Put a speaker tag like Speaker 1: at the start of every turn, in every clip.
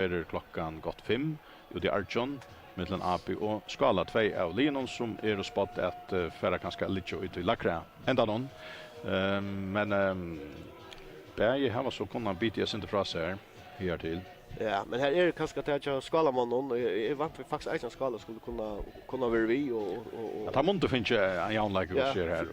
Speaker 1: är klockan gott 5 ute i Arjon mellan AP och Skala 2 av Leonon som är och spott att förra kanske lite ute i Lakra ända någon. Men bäge har så kunna BTS inte fra sig här till.
Speaker 2: Ja, men här är det kanske att jag skala mannen och är vant vi faktiskt en skala skulle kunna vara vi och
Speaker 1: att han måste finna en jävla like
Speaker 2: ja,
Speaker 1: här här.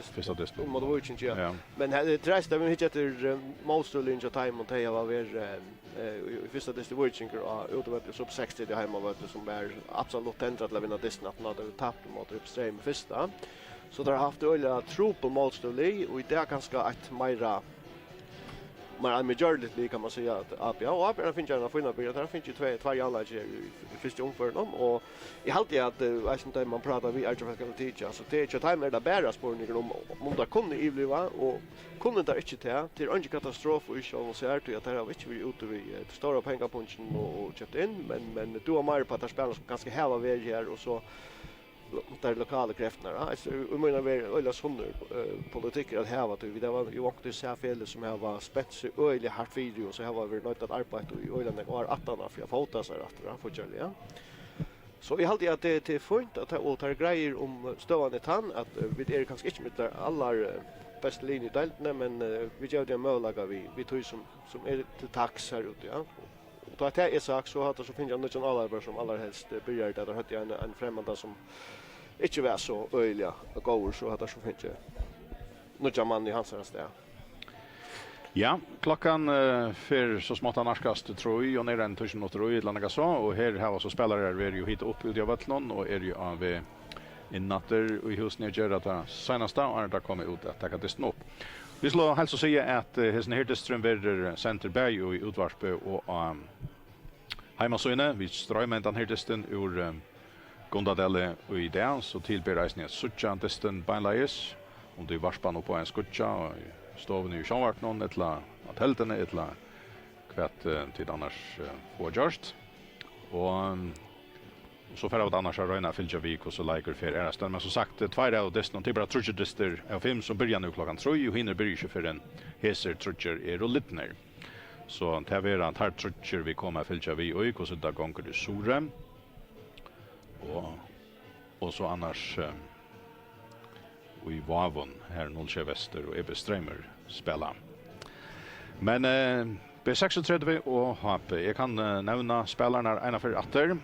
Speaker 2: Första det.
Speaker 1: Mot
Speaker 2: Working ja. Men här det träst där vi hittar most of the time och det var i första det working och utöver så 60 det hemma var det som är absolut tändrat att vinna distan att något tappat mot uppström första. Så där har haft öliga tro på most of the och det är ganska ett mera men majority kan man säga att APA och APA finns ju en fina bild där finns ju två alla i första omgången och I halvtid att jag syns man pratar vi artificial teacher så det är ju time där bära spårningar om det kunde ivliva och kunde det inte till en katastrof och så så är det att det har inte vi ute vi stora pengapunchen och köpt in men du har mer på att spela som ganska hela väg här och så där lokala krafterna. Alltså menar vi ölla sonder politiker att här att vi det var ju också så fel som här var spets öliga hårt video så här var vi nöjt att arbeta i ölen och har 18 för jag fota sig att fortsätta ja. Så vi hade att det är fint att och tar grejer om stående tann att vi är kanske inte med alla bästa linjer deltna men vi gör det möjliga vi tog som är till tax här ute ja. Och då att det är sagt så att så finns jag någon alla som allra helst börjar där hade jag en främmande som inte var så öliga och går så att det så finns någon man I hans där.
Speaker 1: Ja, klockan för så smått annarskast tror jag och ner en tusen och i landa så och här har så spelare vi ju hit upp ut I vattnet och är ju av I natter och I hus ner gör att senaste och där kommer ut att ta det snopp. Vi slår hälsa säga att hesen här distrikten blir center berg och I utvarspe och hemma så inne vi strömmar den här distan ur Gondadelle och I där så tillberreisningen sucha distan beinleis om det varspan på en skutcha och stoven I sjönvart någon eller att heltene eller kvätt till annars får just och så för att annars har röna fylja vik och så liker för är men som sagt två av dess till bara trutcher dister av film som börjar nu klockan 3 och hinner börja för en heser trutcher är rullitner så det är att här trutcher vi kommer fylja vi och så där gånger det sore och så annars och I Vavon här Nollsjö Väster och Ebeströmer spela. Men B36 och HP jag kan nämna spelarna ena för åter.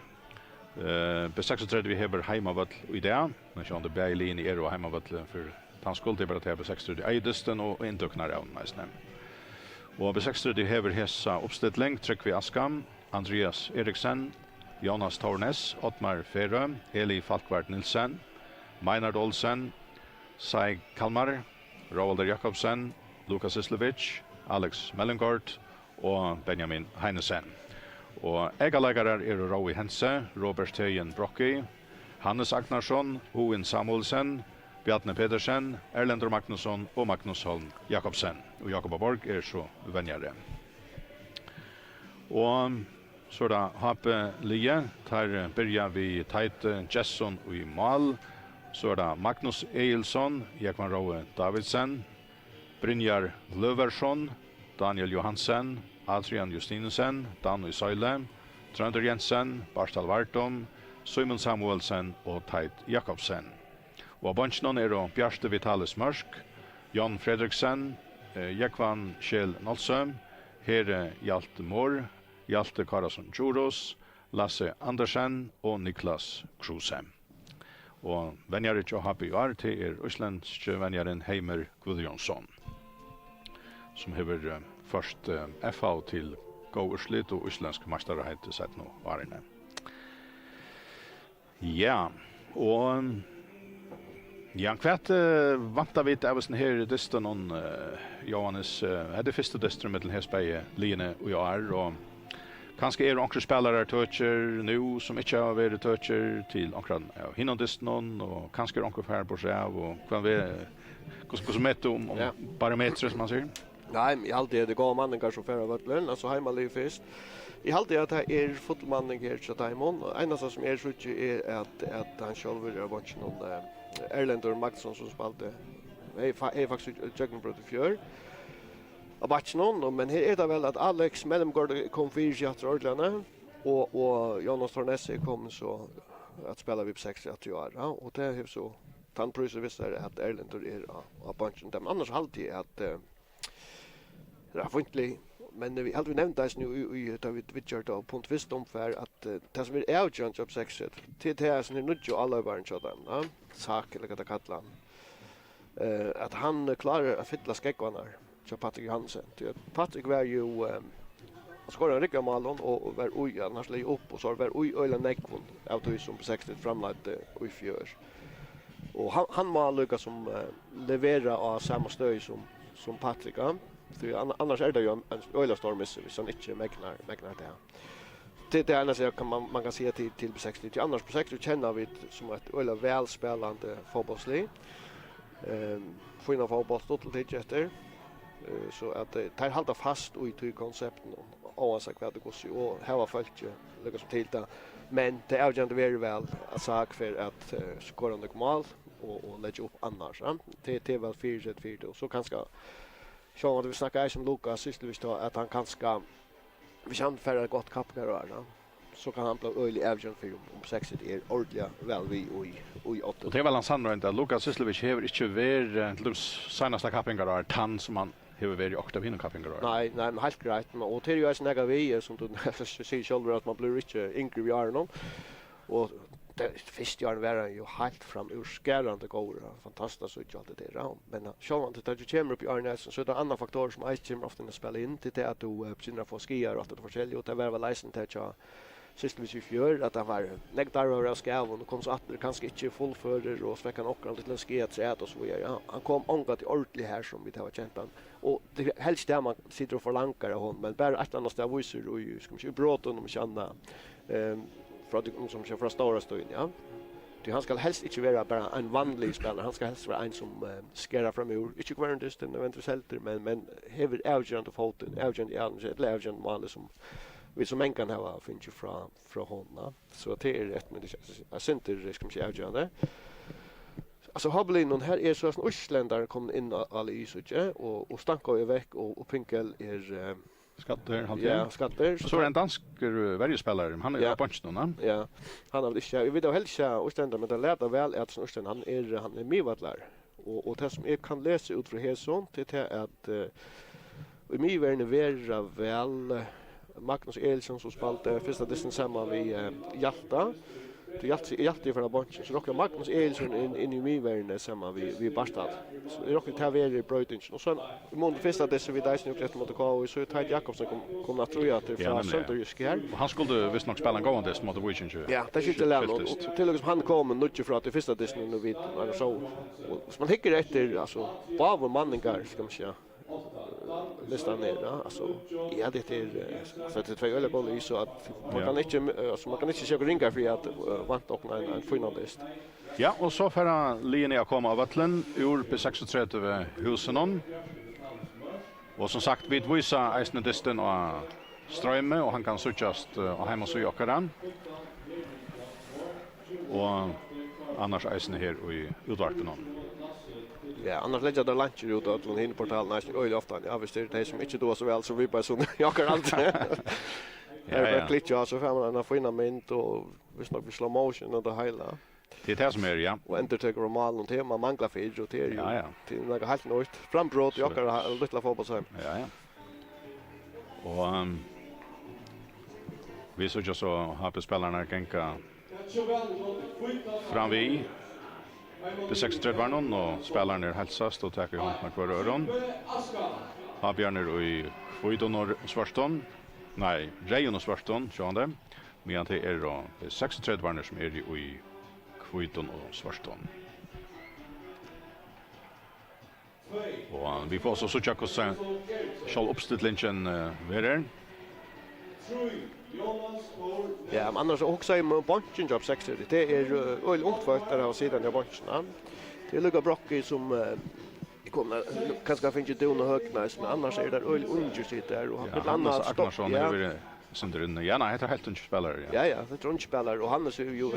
Speaker 1: B36 vi har hemmavall I det men så under Berlin I och hemmavall för tanskuld det bara till B36 Eidesten och inte knar av nästan. Och B36 har hessa uppställning tryck vi Askam, Andreas Eriksen, Jonas Tornes, Ottmar Ferrö, Eli Falkvart Nilsen, Meinard Olsen, Sai Kalmar, Roalder Jakobsen, Lukas Islevic, Alex Mellengård och Benjamin Heinesen. Och ägarlägare är Roy Hense, Robert Tejen Brocki, Hannes Agnarsson, Owen Samuelsen, Bjarne Pedersen, Erlender Magnusson och Magnus Holm Jakobsen. Och Jakob Borg är så vänjare. Och så där Hape Lie, tar börjar vi Tate Jesson och I mål. Så där Magnus Eilsson, Jakvan Roe Davidsen, Brynjar Löversson, Daniel Johansen, Adrian Justinsen, Dan Söyle, Trønder Jensen, Barstal Vartom, Simon Samuelsen och Tait Jakobsen. Och bunchen är då Bjørste Vitalis Mørsk, Jan Fredriksen, Jakvan Kjell Nolsøm, Here Hjalte Mår, Hjalte Karasson Juros, Lasse Andersen och Niklas Kruse. Og vennjare til Happy Art til Østlandske vennjaren Heimer Gudjonsson, som hever først FA til Gåurslit og Østlandske masterheit sett nå varene. Ja, og ja, kvart vanta vi av sånn her distan on Johannes, det første distan med Hesberg, Line og jeg og kanske är också spelare toucher nu som inte har varit toucher till omkring hinner det någon och kanske också för på sig och kan vi hur som mätt om parametrar som man säger.
Speaker 2: Nej, I alltid det går mannen kanske för vart lön alltså hemma liv först. I alltid att det är fotbollsmannen här så Diamond och enda som är så är att han själv är bunch någon Erlender Magnusson som spelade är faktiskt Juggenbrot i fjör. av batchen, men här är det väl att Alex Mellemgård kom för teater ordlarna och Jonas Tornese kom så att spela vid 60 år. Ja, och det är så tandpröjs visar att Erlend är av batchen. Men annars alltid att det är inte men vi hade nämnt det nu i David Witcher då på tvist om för att det som är outjust job 6 till det är sån nudge alla barn så där. Ja, sak eller vad det kallar. Att han klarar att fylla skäckvarna. Så Patrik Hansen. Patrik var ju skåra en riktig mål och var oj annars lägger upp och så var oj öla nekvon av det som på 60 framlagt i fjör. Och han må lucka som leverera av samma stöd som Patrik. För annars är det ju en öla stormis som inte mäknar det. Det annars kan man kan se till på 60. Annars på 60 känner vi som ett öla välspelande fotbollslag. Fina fotboll stort lite efter. Så att det håller fast i till koncepten oavsett vad det går så och här folk lyckas till det. Men det är ju inte very väl att sak för att skora något mål och lägga upp annars. Det är väl 4-4 och så kanske så att vi snackar som Lucas sist vi står att han kanske vi kan färra gott kappgar så kan han bli öjlig avgörande för om 60 är ordentligt väl vi i 8.
Speaker 1: Och det är väl han sannar inte att Lukas Sislovic har inte varit till senaste kappingar tann som han har varit i 8 vinna kappingar.
Speaker 2: Nej, men helt grejt. Och det är ju snäga vi som du säger själv att man blir inte yngre vi är någon. Och det första året var han ju helt fram ur skärande går. Fantastiskt så allt det där. Men så att det kommer upp i Arnes så är det andra faktorer som inte kommer ofta att spela in till det att du börjar få skiar och att det forskjelligt och det var väl licens till att sist vi fjör att det var lägtar av skaven och kom så att det kanske inte fullförer och sveckan och en liten skeet och så vidare. Ja, han kom ångat till ordentligt här som vi har känt han. Och det helst där man sitter och förlankar hon men bara ett annat där visar och ju ska man bråta om känna för att som kör från stora stön ja. Det han ska helst inte vara bara en vanlig spelare. Han ska helst vara en som skära fram ur. Inte kvar en distan eventuellt men hever avgörande foten, avgörande eller avgörande mål som vi som en kan ha finns ju från honom. Så det är rätt men det center ska man säga avgörande. Alltså Hablin någon här är så att Östländare kom in alla i så och Stanko är veck och Pinkel är
Speaker 1: skatter han.
Speaker 2: Ja, skatter.
Speaker 1: Så är en dansk värjespelare. Han är på punchen då.
Speaker 2: Ja. Han har inte vi vill då helst Östländare men det lärde väl att Östländare han är mivadlar. Och det som jag kan läsa ut från här sånt det är att i mivärne vara väl Magnus Eriksson som spelade första distans samman med Hjalta. Det Hjalta för bunchen. Så rockar Magnus Eriksson in i mivärne samman vi Bastad. Så det rockar ta vidare brötingen. Och sen i mån första distans vi där nu mot KO så Ted Jakobsen kom att tro att det från Söderjysk här.
Speaker 1: Han skulle visst nog spela en gående mot Viking.
Speaker 2: Ja, det skulle lämna och till och med han kom mycket för att det första distans nu vid så och man hickar efter alltså bara manningar ska man säga. Listan ner alltså ja det är så det två eller boll så att man kan inte alltså man kan inte köra ringar för att vant och en finalist.
Speaker 1: Ja, och så för linjen komma av vattlen ur P36 husen. Och som sagt vid visa Eisner Distan och Strömme och han kan sökast och hemma så jockaran. Och annars Eisner här i utvarpen.
Speaker 2: Ja, annars lägger det lunch ut åt den hin portalen nästan öl ofta. Ja, visst är det som inte då så väl så vi bara så jag kan allt. Ja. Klitcha så får man en fina mint och visst nog vi slow motion och det hela.
Speaker 1: Det är det som är ja.
Speaker 2: Och entertaker och mal och tema manglar för och det är ju.
Speaker 1: Ja.
Speaker 2: Det är något helt nytt. Frambrott jag kan lilla fotbollshem.
Speaker 1: Ja. Och vi så just så har på spelarna gänga fram vi det 63 var någon och spelaren är hälsast och tackar hon med kvar öron. Har Björner i Skidon och Svarston. Nej, Rejon och Svarston, så det. Men det är då 63 var som är i Skidon och Svarston. Och vi får så checka oss shall uppstillingen vidare. Ja, men annars också i bunchen job 60. Det är öl ungt folk där av sidan av bunchen. Det är Luca Brocki som kommer kanske finns det under högnäs men annars är det öl ungt sitter där och ett annat Agnarsson över Sundrun. Ja, nej, heter helt ungt spelare.
Speaker 2: Ja, det är ungt spelare och han är ju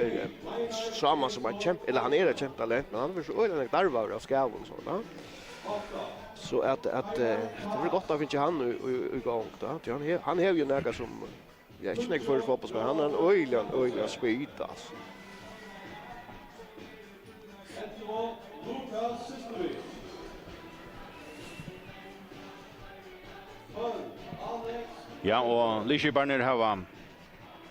Speaker 2: samma som en champ eller han är ett champ talent men han är så öl en darvar av skaven så va. Så att det är gott att finna han i gång då. Han har ju några som jag inte för fotbollsspelare. Han är en öjlig speed alltså.
Speaker 1: Ja, og Lishi Barner har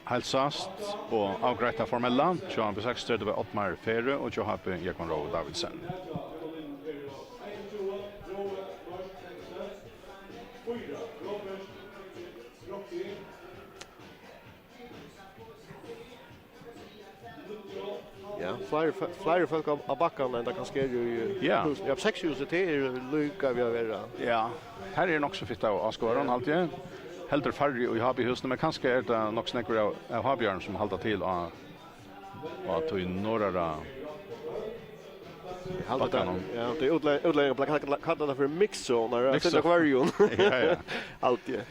Speaker 1: hälsast og avgretta formella. Johan B6 det var Ottmar Ferre og Johan Jakon Rowe Davidsen.
Speaker 2: Ja, flera folk av backarna än det kanske är ju
Speaker 1: Ja.
Speaker 2: Jag har 6 huset till lycka vi har vara.
Speaker 1: Ja, här är nog så fitt av Askåren alltid. Helter färre och i Habihusen, men kanske är det nog snäckor av Habjörn som håller till och tog in några
Speaker 2: Ja, det är utlägg på kallar det för mixzone när det är akvarium.
Speaker 1: Ja.
Speaker 2: Alltid.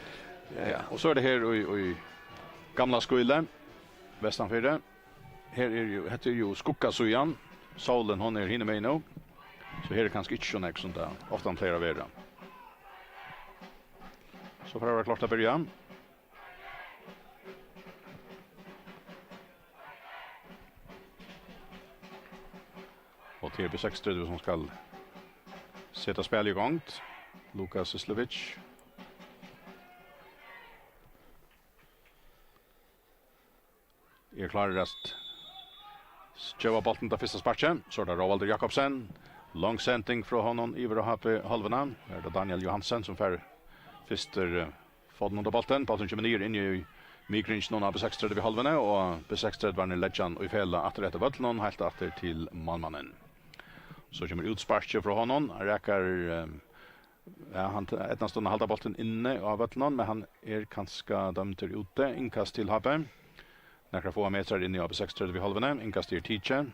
Speaker 1: Ja. Och så är det här i gamla skolan västanför. Här är ju Skuggasujan. Solen hon är hinner med nu. Så här är kanske inte så näck sånt där. Ofta han flera värre. Så får det vara klart att börja. Och TB6 som ska sätta spel igång. Lukas Islevic. är klar att Jeva bollen till första sparken. Så där Rovalder Jakobsen. Lång sending från honom över och happy halvarna. Det Daniel Johansen som för första fått under bollen. Bollen kommer ner in i Migrinch någon av 6:30 vid halvarna och på 6:30 var det Legend och i fälla att rätta bollen helt åter till Malmannen. Så kommer utsparket från honom. Han räcker ja, han ettan stund halta bollen inne av bollen men han är kanske dömd ute inkast till Happe. Några få meter in i av 6:30 vid halvarna inkast till Teacher.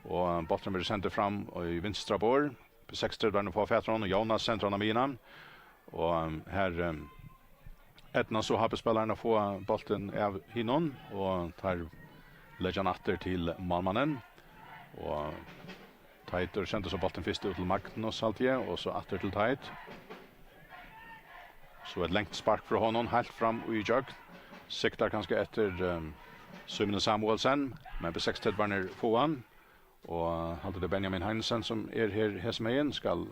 Speaker 1: Och bollen blir sänd fram och i vänstra bår på 6:30 var det på Fätron och Jonas centrarna mina. Och här etna så har spelarna få bollen av hinnon och tar Legend åter till Malmannen. Och Taiter sände så bollen först ut till Magnus alltid och så åter till Tait. Så ett långt spark från honom helt fram och i jog. Siktar kanske efter Simon Samuelsen men på 6:30 var det få han. Och hade det Benjamin Heinsen som är här som igen ska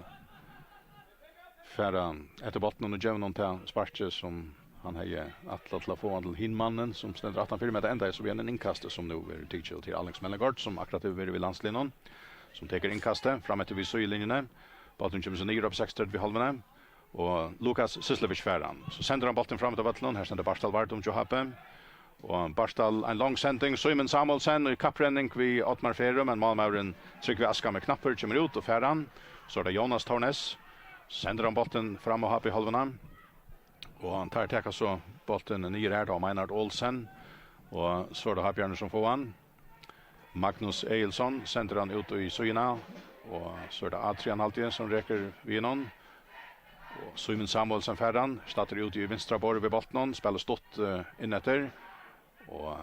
Speaker 1: färra efter bollen och Jonan till sparket som han har att få han till hinmannen som ständer 18 meter ända så vi en inkast som nu är teacher till Alex Mellengard som akkurat över vid landslinjen som tar inkastet fram efter vid sjölinjen. Bollen kommer så ner upp 6:30 vid halvarna och Lukas Sislevic färran. Så sänder han bollen fram till vattnet här ständer Barstal Vart om Johappe. Och Barstal en lång sending Simon Samuelsen och kappränning vid Ottmar Ferre men Malmauren trycker vi aska med knappar kommer ut och färran. Så är det Jonas Tornes. Sänder han bollen fram och upp i halvarna. Och han tar så bollen ner här då Meinhard Olsen. Och så är det Habjörn som får han. Magnus Eilsson sänder han ut i Syna. Och så är det Adrian alltid som räcker vid någon. Och Simon Samuelsen färran. Startar ut i vänstra borg vid bollen. Spelar stått innetter. Och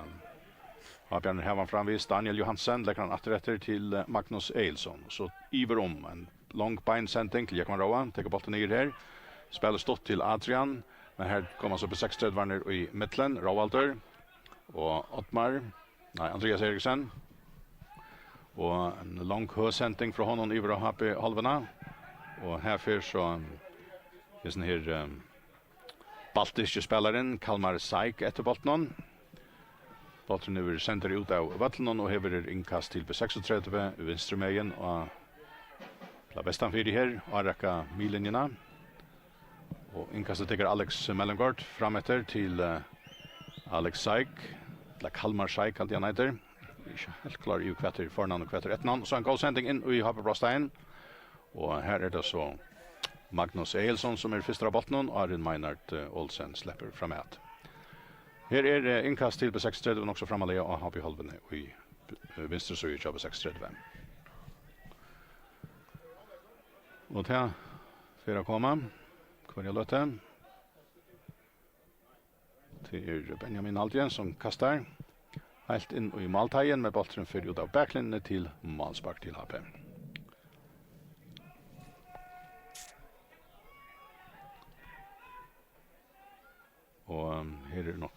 Speaker 1: Habjörn här var framvis Daniel Johansen. Lägger han åter till Magnus Eilsson. Så iver om en lång beinsändning till Jakon Rowan. Tar bollen ner här. Spelar stått till Adrian. Men här kommer så på 6:30 var ner i mitten. Rovalder. Och Ottmar. Nej, Andreas Eriksen. Och en lång hösändning från honom över och happy halvarna. Och här för så är sån här baltiska spelaren Kalmar Saik efter bollen. Bollen nu center ut av vattnet och häver inkast till på 36 vänstermejen och la bästan för det här och räcka millinjerna. Och inkastet tar Alex Mellengard framåt till Alex Saik. La Kalmar Saik alltid han heter. Ikke helt klar i kvarter förnamn och kvarter ettnamn. Så en god sändning in i Happe Brostein. Och här är det så Magnus Eilsson som är första botten och Arin Meinhard Olsen släpper framåt. Här är det inkast till på 6:30 och också framåt och Happe halven i vänstra sida på 6:30. Och där för att komma kvar löte. Till Benjamin Aldjen som kastar helt in i måltagen med bollen för ut av backlinjen till målspark till Happe. Och här är det nog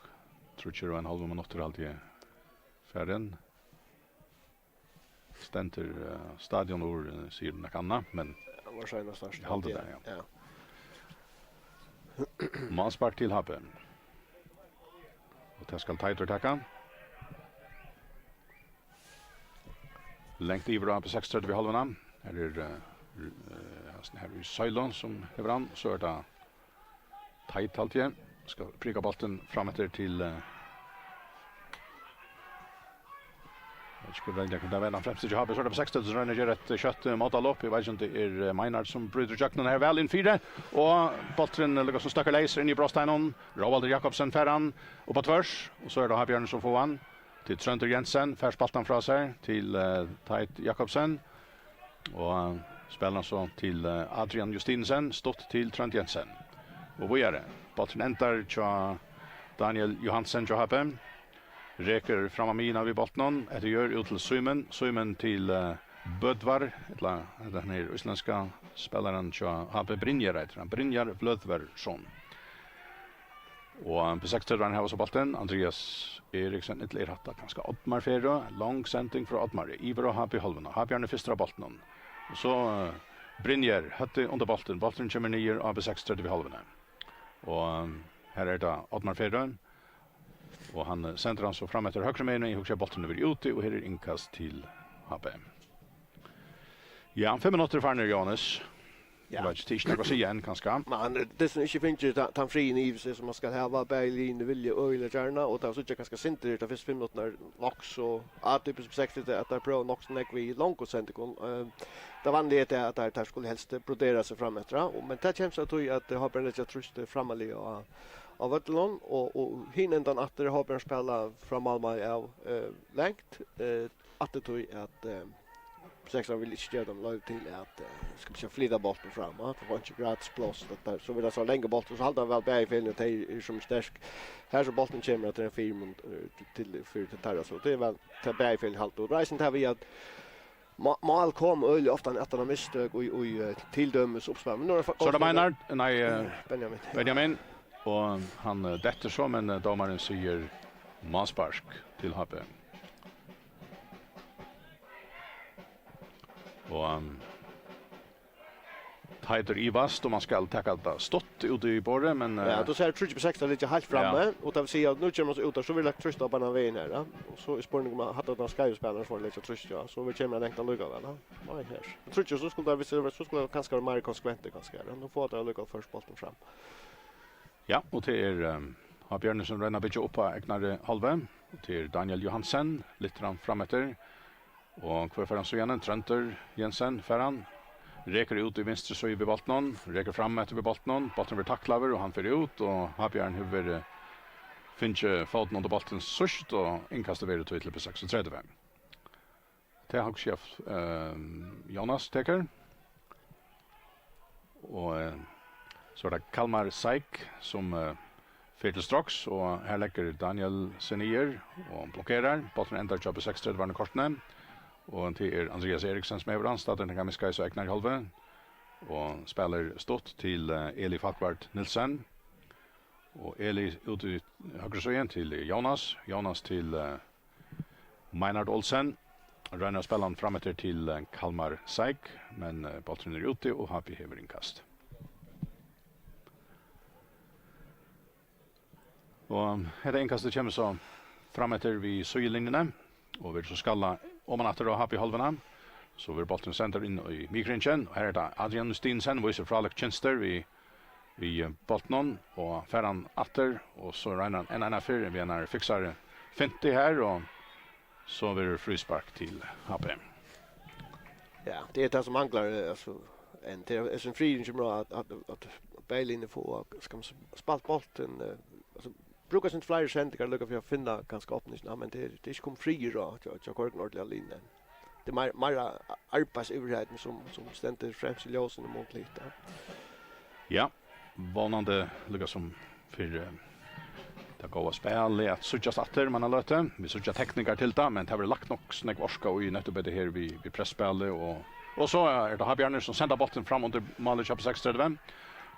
Speaker 1: tror jag en halv minuter alltid färden. Stenter stadion ur sidan kanna men
Speaker 2: var så någonstans.
Speaker 1: jag håller där ja.
Speaker 2: Ja.
Speaker 1: Manspark till Happen. Och det ska tajt attacka. Längt över på 6:30 vid halvan. Här är här är Söjlon som är han så är det tajt alltid. Ska pricka bollen framåt till jag skulle välja kunna vända främst till Happen så det på 6:30 så rör det ett kött mot allop. Jag vet inte är Maynard som bryter jacknen här väl in 4 och bollen ligger som stackar laser in i Brosteinon. Roald Jakobsen färran och på tvärs och så är det Habjörn som får han till Trönter Jensen färs bollen från sig till Tait Jakobsen och spelar så till Adrian Justinsen stått till Trönt Jensen. Och vad gör det? Bollen ändrar till Daniel Johansen Johappen. Räker fram mina vid bottnen. Det gör ut till Symen till Bödvar. Den här isländska spelaren Habe Brynjar. Brynjar Blödvarsson. Och på 6:30 har vi så bollen. Andreas Eriksen ett lerhatta ganska Oddmar Ferro. Lång sändning från Oddmar. Iver och Habe Holmen. Habe är första bollen. Och så Brynjar hade under bollen. Bollen kommer ner av 6:30 vid halvan. Och här är det Oddmar Ferro. Och han sänder han så fram efter högra menen i högra bollen över ute och här är inkast till Habe. Ja, 5 minuter för Jonas. Ja. Vad det är inte igen kanske.
Speaker 2: Men det som inte finns ju han fri i sig som man ska ha Berlin vilja öle gärna och då så jag ganska sent det första 5 minuter Nox och atypiskt 60 att där pro Nox neck vi långt och sent det vanliga är att där skulle helst brodera sig fram efter men det känns att det har bränt jag trust framåt och av Ötlon och hinnan att det har börjat spela från Malmö av längt att det tog att sexan vill inte ge dem lov till att ska försöka flytta bollen fram det var inte gratis plats där så vill det så länge bollen så håller väl Bergfeldt det är som stark här så bollen kommer att en 4 till för Tarja så det är väl till Bergfeldt halt och reisen där vi att Mal kom öl ofta att han misstag och tilldömes uppspel men nu
Speaker 1: så det menar Benjamin och han detter så men domaren säger Manspark till Habe. Och Tider Ivast och man ska ta det stått ute i borre men
Speaker 2: ja då ser det 36 lite halvt framme och det vill säga att nu kommer oss ut så vill jag trusta på den vägen här och så är spårningen om hade den skajspelaren för lite trusta så vi kommer längta lugga väl nej här jag tror inte så skulle det så skulle kanske vara mer konsekvent kanske då får det lugga först bollen fram. Ja,
Speaker 1: och det är har Björn som ränner bit upp på ägnare halva till Daniel Johansen lite framåt och kvar för han så igen Trönter Jensen förran räker ut i vänster så i bollen räker fram efter bollen blir tacklaver och han för ut och har Björn huvud finche foten under bollen sust och inkastar vidare till på 36. Det har chef Jonas Tecker och så är det Kalmar Saik som Fetel Straks och här lägger Daniel Senier och blockerar bollen ändrar jobb på 36 varna kortne och det är Andreas Eriksen som är överans startar den gamla Sky så ägnar halva och spelar stått till Eli Falkvart Nilsen och Eli ut i högra sidan till Jonas till Maynard Olsen Rönner spelar framåt till Kalmar Saik men bollen är ute och Happy häver inkast. Och här är inkastet kommer så framåt vid sjölinjerna och vi så skalla om man åter då Happy halvarna så vi bollen center in i mikringen och här är det Adrian Justinsen visar för Alex Chinster vi bollen och färran åter och så ränar en annan för vi när fixar 50 här och så blir det frispark till Happy.
Speaker 2: Ja, det är det som manglar alltså en det är en fri som bra att Berlin får ska spalt bollen alltså brukar sin flyer center lucka för att finna ganska öppning men det är inte kom fri då jag går ordentligt linje. Det är mer arbets överheten som ständer främst i ljusen och mot lite.
Speaker 1: Ja, vanande lucka som för det går att spela att sucha satter man har löte. Vi sucha tekniker till det men det har lagt nog snägg orska och i nettopp det här vi pressspelet och så är det Habjörner som sänder bollen fram under målet på 6:35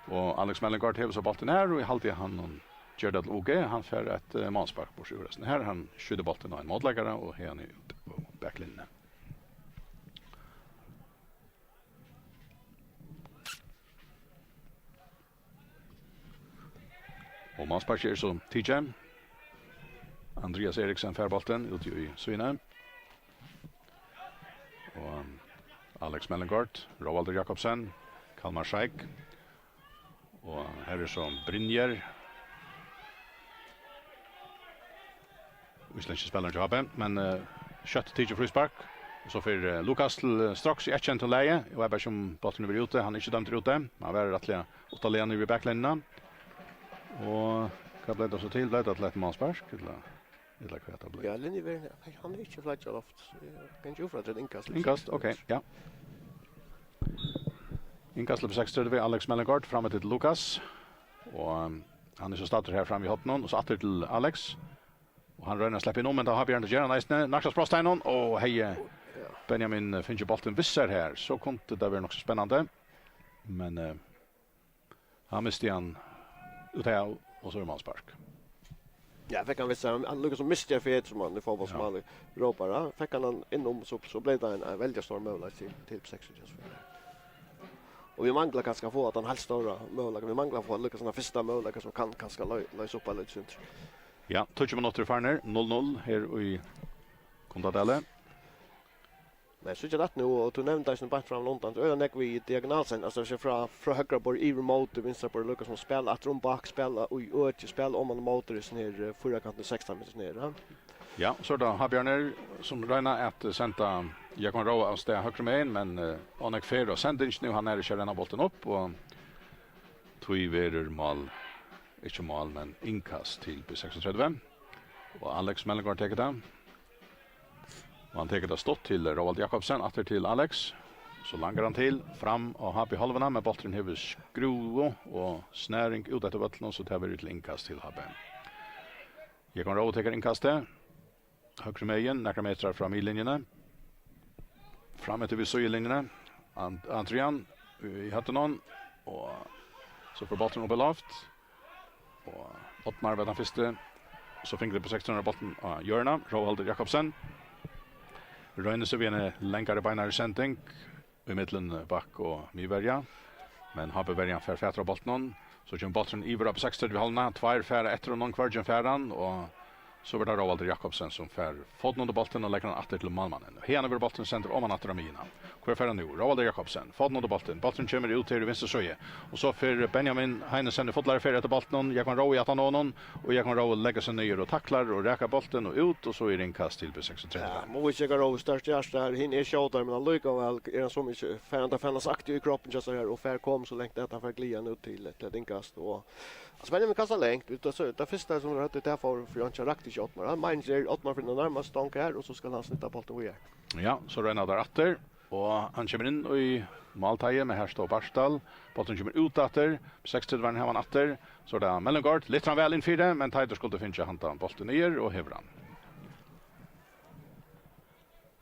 Speaker 1: och Alex Mellengard har så bollen här och i halvtid han Gerard Oge, han får ett manspark på sjurresten. Här han skjuter bollen av en målläggare och här är han ute på backlinjen. Och manspark är så TJ. Andreas Eriksen får bollen ut i Svine. Och Alex Mellengard, Roald Jakobsen, Kalmar Scheik. Och här är så Brynjer. Isländske spelaren jobben, men kött TJ frispark. Och så för Lukas till strax i ett känt läge. Och bara som bollen över ute, han är inte dömd ute. Han var rättliga åtta lägen i backlinjen. Och vad blev det så till? Blev det ett manspark eller vad det blev?
Speaker 2: Ja, Linjever, han är inte flatcha loft. Kan ju för att inkast.
Speaker 1: Inkast, okej, ja. Inkast på 6:30 Alex Mellengard fram till Lukas. Och han är så startar här fram i hotten och så åter till Alex. Och han rönnar släpper in om men då har Björn Gerard nästan Naxas Prostein och hej Benjamin finner bollen visser här så kunde det vara något spännande. Men han miste han ut här och så är manspark.
Speaker 2: Ja, fick han vissa han lyckas som mister för som han i fotboll som han ropar. Fick han inom så blev det en väldigt stor möjlighet till 6 just för. Och vi manglar kanske få att han helt stora möjligheter. Vi manglar få att lyckas såna första möjligheter som kan kanske lösa upp lite synt.
Speaker 1: Ja, 20 minuter farner 0-0 här i Kontadelle.
Speaker 2: Men så jag nu och du nämnde att bak fram London. Ölen näck vi diagonalsen alltså så från högra bort i remote vinstra på Lucas som spelar att rum bak spela och öka spel om man motor är ner förra kanten 16 meter ner.
Speaker 1: Ja, så då har Björner som räna att sända Jakob Roa och stä högra med men Onek Fer och sända inte nu han är kör den bollen upp och två verer mål inte mål men inkast till på 36 och Alex Mellengard tar det. Och han tar det stått till Roald Jakobsen åter till Alex. Så langar han till fram och Happy halvorna med bollen huvud skruv och snäring ut efter vattnet så tar vi ut till inkast till Happy. Jag kan råda till inkastet. Högre med igen, några meter fram i linjerna. Framåt vid söjlinjerna. Adrian i hatten någon och så får bollen upp i loft. Och Ottmar var den första. Så fingrar på 16 bollen Jörna, Roald Jakobsen. Röjner så vi en länkare beinare sändning i mitten back och Myverja. Men har bevärjan för fätra bollen. Så kommer bollen i på 60 vid halvna. Tvär färra efter och någon kvargen färran och så var det Roald Jakobsen som fär fått någon bollen och lägger den åter till Malmannen. Här över bollen center om han åter Amina. Kvar färra nu Roald Jakobsen fått någon bollen. Bollen kommer ut till vänster söje. Och så för Benjamin Heinesen fått lära färra efter bollen. Jag kan ro i att han någon och jag kan ro lägga sig ner och tacklar och räka bollen och ut och så är det en kast till på 36.
Speaker 2: Ja, måste jag ro störst just där. Han är shooter men han lyckas väl är han så mycket färande fannas aktiv i kroppen just så här och fär kom så länge att han får glida ut till ett inkast och alltså Benjamin kastar längt ut så det första som hade det för han inte rakt shot men han minns Ottmar för den närmast stånk här och så ska han snitta bollen vidare.
Speaker 1: Ja, så ränner där åter och han kommer in i Maltaje med här står Barstal. Bollen kommer ut åter. 60 var han åter. Så där Mellengard lite han väl in för det men Tider skulle finna han bollen ner och hevran.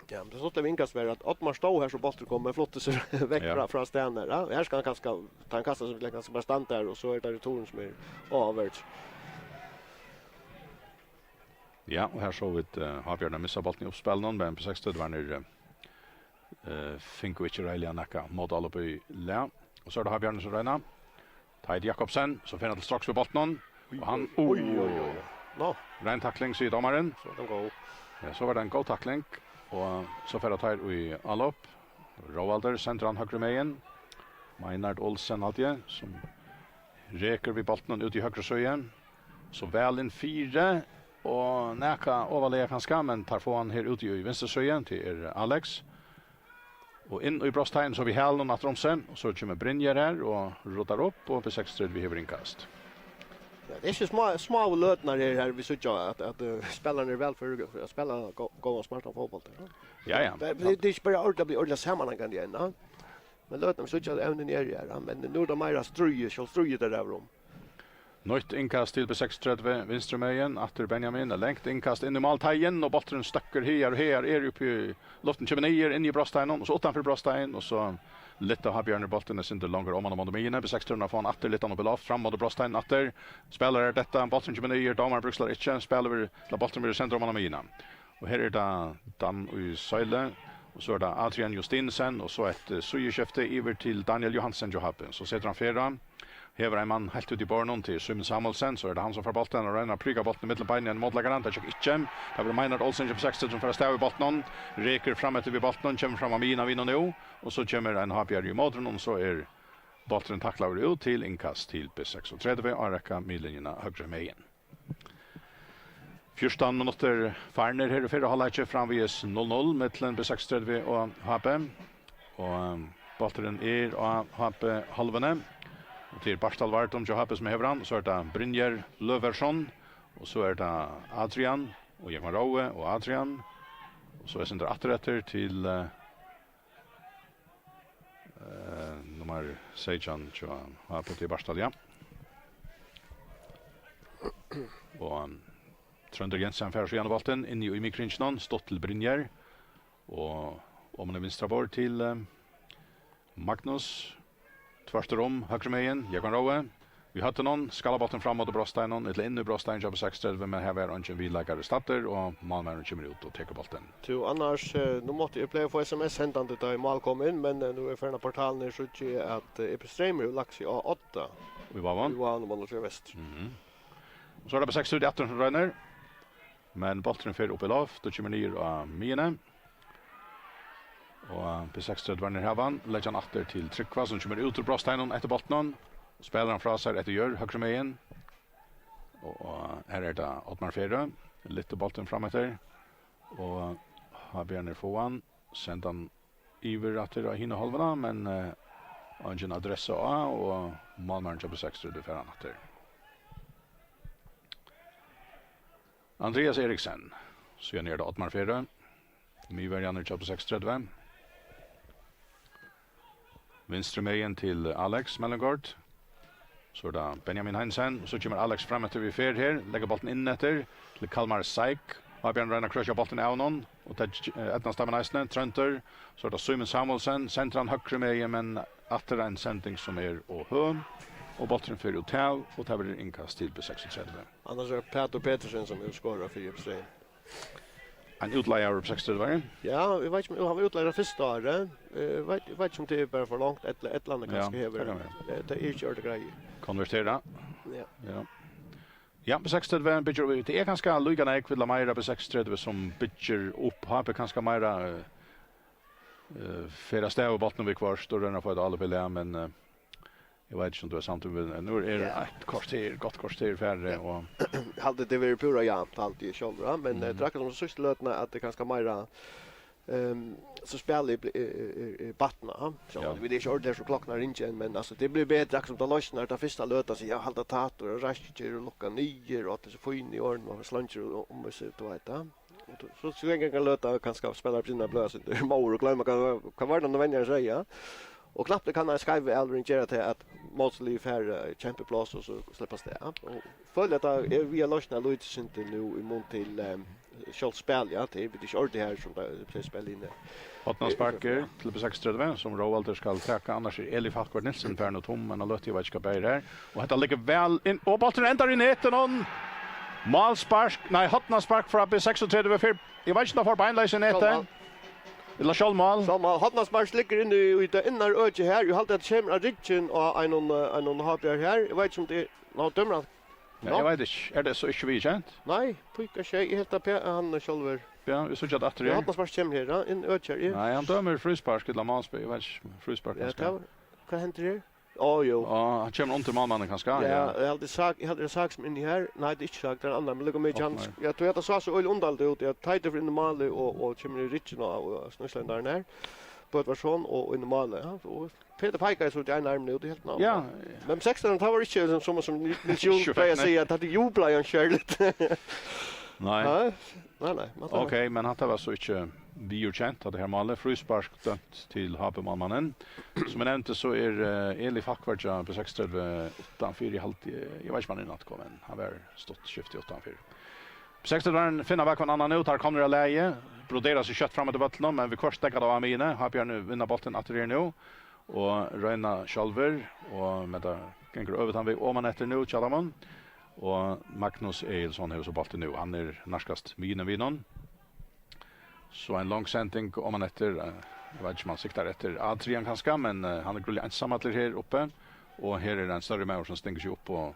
Speaker 2: Ja, men det så att vinkas väl att Ottmar står här så bollen kommer flotta sig väck från stan där. Ja, här ska han kanske ta en kasta så det ganska bara stanna där och så är det returen som är avvärts.
Speaker 1: Ja, och här så vi har Björn missat bollen i uppspelen men på 60 var ner Finkovic Reilja Nacka mot alla på lä. Och så är det har Björn som räna. Tid Jakobsen så finner det strax vid bollen och han
Speaker 2: Oj. No,
Speaker 1: ren tackling så i domaren.
Speaker 2: så de går.
Speaker 1: Ja, så var det en god tackling och så får det tar i allop. Roalder centran högre med igen. Meinard Olsen hade som räker vid bollen ut i högra söjen. Så väl in 4 och Nacka överlägger kanske men tar få han här ute i vänster söjen till Alex. Och in i brosstein så vi häl och Tromsen och så kommer Brynjer här och rotar upp och på 6 vi har inkast.
Speaker 2: Ja, det är ju små lötnar här vi såg att spelarna är väl för att spela gå och smarta fotboll där.
Speaker 1: Ja.
Speaker 2: Det är inte bara att bli ordentligt sammanhängande igen. Ja. Men lötnar så jag även ner här men nu då mera struje det där rum.
Speaker 1: Nytt inkast till B36 Winstermejen, Atter Benjamin, längt inkast in i måltagen och bollen stackar här är uppe i luften 29 in i bröststeinen och så utanför bröststeinen och så lite har Björn bollen är inte långt om och mina B6 får han Atter lite på loft fram mot bröststeinen Atter spelar detta bollen 29 domar Bruxlar inte spelar la bollen med centrum och mina. Och här är det Dan i Söyle och så är det Adrian Justinsen och så ett sujeskifte över till Daniel Johansen Johappen. Så sätter han fjärran. Hever en man helt ut i barnen till Simon Samuelsen, så är det han som får bollen och renner prygga bollen i mittelbeinen motläggaren, det är ikke. Det blir Meinhard Olsen på 60 som får stå i bollen, reker fram etter vid bollen, kommer fram av mina vinner nu, og så kommer en Habjer i modern, og så er bollen tacklar ut till inkast till B36 och räcka midlinjerna högre med igen. 14 minuter farner här i fyra halvlek framvis 0-0 mellan B36 och HP. Och bollen är och HP halvene. Och till Barstal Vartom som HP som är hevran, så är det Brynjer Löversson och så är det Adrian och Jemar Rowe och Adrian. Och så är det återrätter till nummer 16 så HP till Barstal ja. Och Trønder Jensen färs igen bollen in i mikrinchen stått till Brynjer och om man är vänstra bort till Magnus tvärstom högre med igen Jakob Rowe vi hade någon skala bollen framåt och bröststeinen eller in i bröststeinen jobb 6-3 men här var ungen vi lägger starter och målmannen kommer ut och tar bollen.
Speaker 2: Så annars nu måste jag play få SMS händande där mål kom in men nu är förna portalen så att Epistremer lax i A8.
Speaker 1: Vi var van.
Speaker 2: Vi var man och väst.
Speaker 1: Och så är det på 6 ut 18 som rönner. Men bollen fer upp i loft och kommer ner av Mine. Och på 6 var ner havan lägger han åter till Tryckva som kommer ut ur bröststeinen efter bollen. Spelar han fra sig efter gör högre med igen. Och här är det Ottmar Ferre. Lite bollen framåt och har Björn Foan sänt han iver att det hinner halvarna men ingen adress och målmannen på 6 det för han åter. Andreas Eriksen. Så jag ner det Ottmar Ferre. Myvärjan på 6-3. Venstre mejen till Alex Mellengård. Så är det Benjamin Heinsen. Så kommer Alex fram efter vi fer här. Lägger bollen in efter till Kalmar Saik. Har Björn Reina krösja bollen av någon. Och det är etna stammen Eisne. Trönter. Så är det Simon Samuelsen. Centran högre mejen men efter en sändning som är och hö. Och bollen för ut här och tar blir inkast till på 6-3.
Speaker 2: Annars är Peter Petersen som skorar för Epistremer.
Speaker 1: En utlejare på 6 var.
Speaker 2: Ja, vi vet inte om vi utlejare första året. Vet inte om det är bara för långt ett land kanske häver. Det är inte det grej.
Speaker 1: Konvertera.
Speaker 2: Ja.
Speaker 1: Ja, på 6 var bidger vi. Det är ganska lugna jag vill Maira på 6 som bidger upp har på ganska Maira för att stäva botten vi kvar står den för att alla vill men jag vet inte om du är samt nu är det ett kvarter gott kvarter färre och
Speaker 2: hade det varit pura jämnt alltid i shoulder men drack de så sista lötna att det ganska Maira så spelar i battna så vi det är ordentligt så klockan ringer men alltså det blir bättre som det lossnar det första löta så jag håller tatt och raskar och lockar nyer och att det så får in i orden och sluncher om vi ser ut och vet så så länge kan löta kanske spela på sina blös det mor och glömma kan vara den vänner säga och knappt det kan jag skriva Aldrin göra till att Mosley här championsplats och så släppas det och följa att vi har lossnat lite inte nu i mån till Charles spel ja det är inte ordentligt här som det spelar in.
Speaker 1: Hotnas Parker till 6-3 som Roalder ska ta annars är Eli Falkvart Nilsson för något tom men låt jag vet ska bära där och detta ligger väl in och bollen ändrar i näten on Malspark nej Hotnas Park för B36 för jag vet inte för beinleis i näten. Eller Scholmal.
Speaker 2: Scholmal Hotnas Park ligger inne i det inner öge här. Jag håller att kommer Richen och en Habjer här. Jag vet inte det något dömrat.
Speaker 1: Ja, jag vet inte. Är det så inte vi känt?
Speaker 2: Nej, pojkar tjej helt upp han själver.
Speaker 1: Ja, vi såg att det.
Speaker 2: Hotnas Park kommer här in öge.
Speaker 1: Nej, han dömer frispark till Malsby. Jag vet inte frispark.
Speaker 2: Ja, vad händer det? Jo.
Speaker 1: Ja, han kommer under målmannen kanske.
Speaker 2: Ja, jag hade sagt som in här. Nej, det är inte sagt den andra, men lägger mig chans. Jag tror att det så så öl undalt ut. Jag tajtar för in i mål och kommer Richen och snöslen där ner. På ett version och in i mål. Ja, så Peter Pajka så det är närm nu det helt namn.
Speaker 1: Ja.
Speaker 2: Men 16 tar var inte som Nils Jul säger att det jublar en Charlotte.
Speaker 1: Nej.
Speaker 2: Nej.
Speaker 1: Okej, men han var så inte biokjent att det här målet fryspark dömt till HP-målmannen. Som jag nämnde så Eli Fackvardja på 6-3 utanför i halvt. Jag vet inte om han inte kom, men han var stått skift i utanför. På 6-3 var en finna väg en annan ut. Här kommer det läge. Broderas i kött framåt i vattnet, men vi kvar stäckade av Amine. HP nu vinner bollen att det nu. Och Röna Schalver och med det gänger över han vi om man efter nu Chalamon. Och Magnus Eilsson har så bollen nu. Han narskast vinnon. Så en lång sändning om man efter jag vet inte man siktar efter Adrian kanske, men han är ensam att här uppe. Och här är en större människa som stänger sig upp och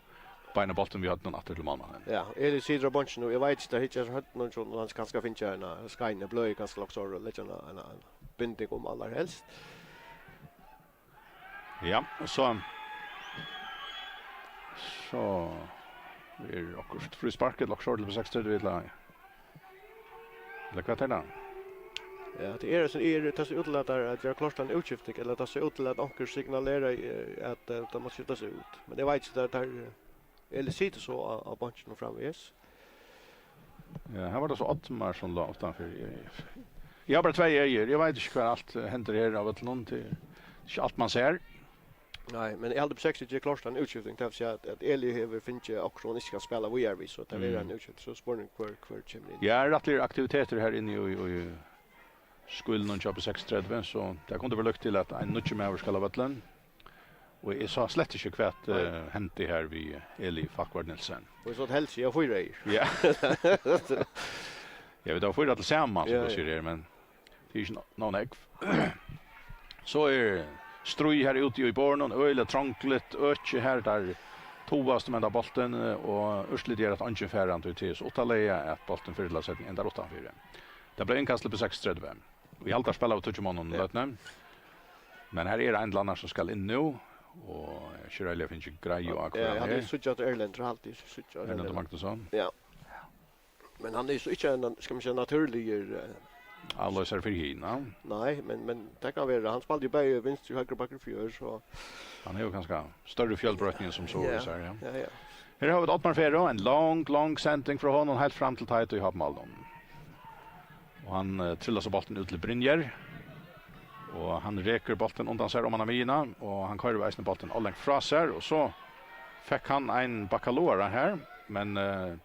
Speaker 1: beina bollen vi hade någon åter till målmannen.
Speaker 2: Ja, det sidor bunchen nu. Jag vet inte hit jag hört någon som han kanske finna en skyne blöj kanske också och lägga en binding om allra helst.
Speaker 1: Ja, så är också frisparket också till 6-3 vid lag. Vad är det?
Speaker 2: Ja, det är så det ser ut att jag klart en utskiftning eller det ser ut att onkel signalerar att det måste skjutas ut. Men det vet inte att det eller sitter så av bunchen framvis.
Speaker 1: Ja, här var det så Ottmar som la utanför. Jag har bara två ögon. Jag vet inte vad allt händer här av att någon till inte allt man ser.
Speaker 2: Nej, men i hade på 60 klart en utskiftning till att Eli över finns ju också inte ska spela vi så det är en utskiftning så spårning kvar kommer in.
Speaker 1: Ja, rättliga aktiviteter här inne i skulle någon köpa 6-3 så det kunde väl lycka till att en nutch med ska lava vattlen. Och jag sa slett inte kvätt hänt det här vi Eli Fackvard Nilsen.
Speaker 2: Och så att hälsa jag får dig.
Speaker 1: Ja. Jag vet att får det tillsammans så ser det men det är någon ägg. Så är strui här ute i bornen öle trångligt öche här där tovast med bollen och ursligt gör att anken färran till så åttalega att bollen fördelar sig ända utanför. Det blir en kast på 6-3. Vi haltar spela av touchmannen lötna. Men här är det en annan som ska in nu och Shirley finns ju grej och akkurat.
Speaker 2: Ja, han är så att Erland alltid så att
Speaker 1: Erland Magnusson.
Speaker 2: Ja. Men han är så inte en ska man säga naturlig
Speaker 1: alla ser för hina.
Speaker 2: Nej, men det kan vara han spelade ju bättre vinst ju högre backar för så
Speaker 1: han är ju ganska större fjällbrötning som så
Speaker 2: ja.
Speaker 1: Så här, ja.
Speaker 2: Ja.
Speaker 1: Här har vi Ottmar Ferro, en lång sändning från honom helt fram till tajt och i Havmaldon. Och han trillar så bollen ut till Brynjer. Och han räcker bollen undan sig om han har mina och han kör vägen bollen alldeles fra sig och så fick han en bakalora här men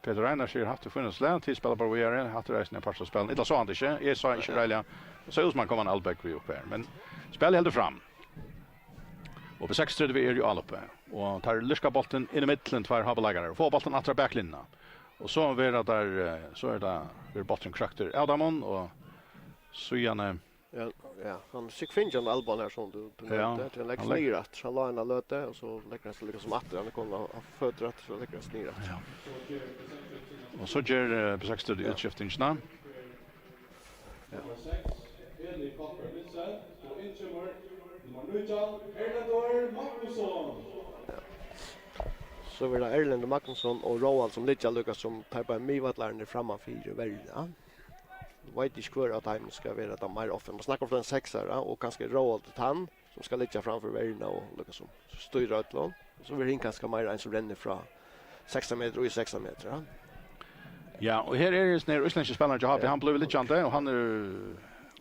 Speaker 1: Peter Reiner ser haft det funnits län till spela på vidare haft resten av parts spelen. Det sa han inte. Jag sa inte Reila. Så ut man kommer Albeck vi upp här men spel helt fram. Och på 6-3 vi är ju alla uppe och tar lyska bollen in i mitten för havlagare och får bollen att dra backlinna. Och så är det där så är det vi bollen krakter Adamon och så gärna
Speaker 2: Ja, han fick finna en album här som du nämnde. Det läggs ner att han la en löte och så lägger han sig liksom som att han kommer att fötter att så lägger han ner att.
Speaker 1: Ja. Och så gör på 6 utskiftningarna.
Speaker 2: Ja.
Speaker 3: Eli Fackvard Nilsen och inkömmer nummer 9 Erland Magnusson.
Speaker 2: Så var det Erland Magnusson och Roald som lite lyckas som tar på Mivatlaren framför världen. Vet inte kvar att han ska vara där mer ofta. Man snackar om en sexare och kanske Roald han som ska ligga framför världen och lyckas som styra ut lån. Så vill han kanske mer en som ränner från 16 meter och 16 meter.
Speaker 1: Ja, och här är det snär isländska spelaren Jahabi. Han blev lite chante och han är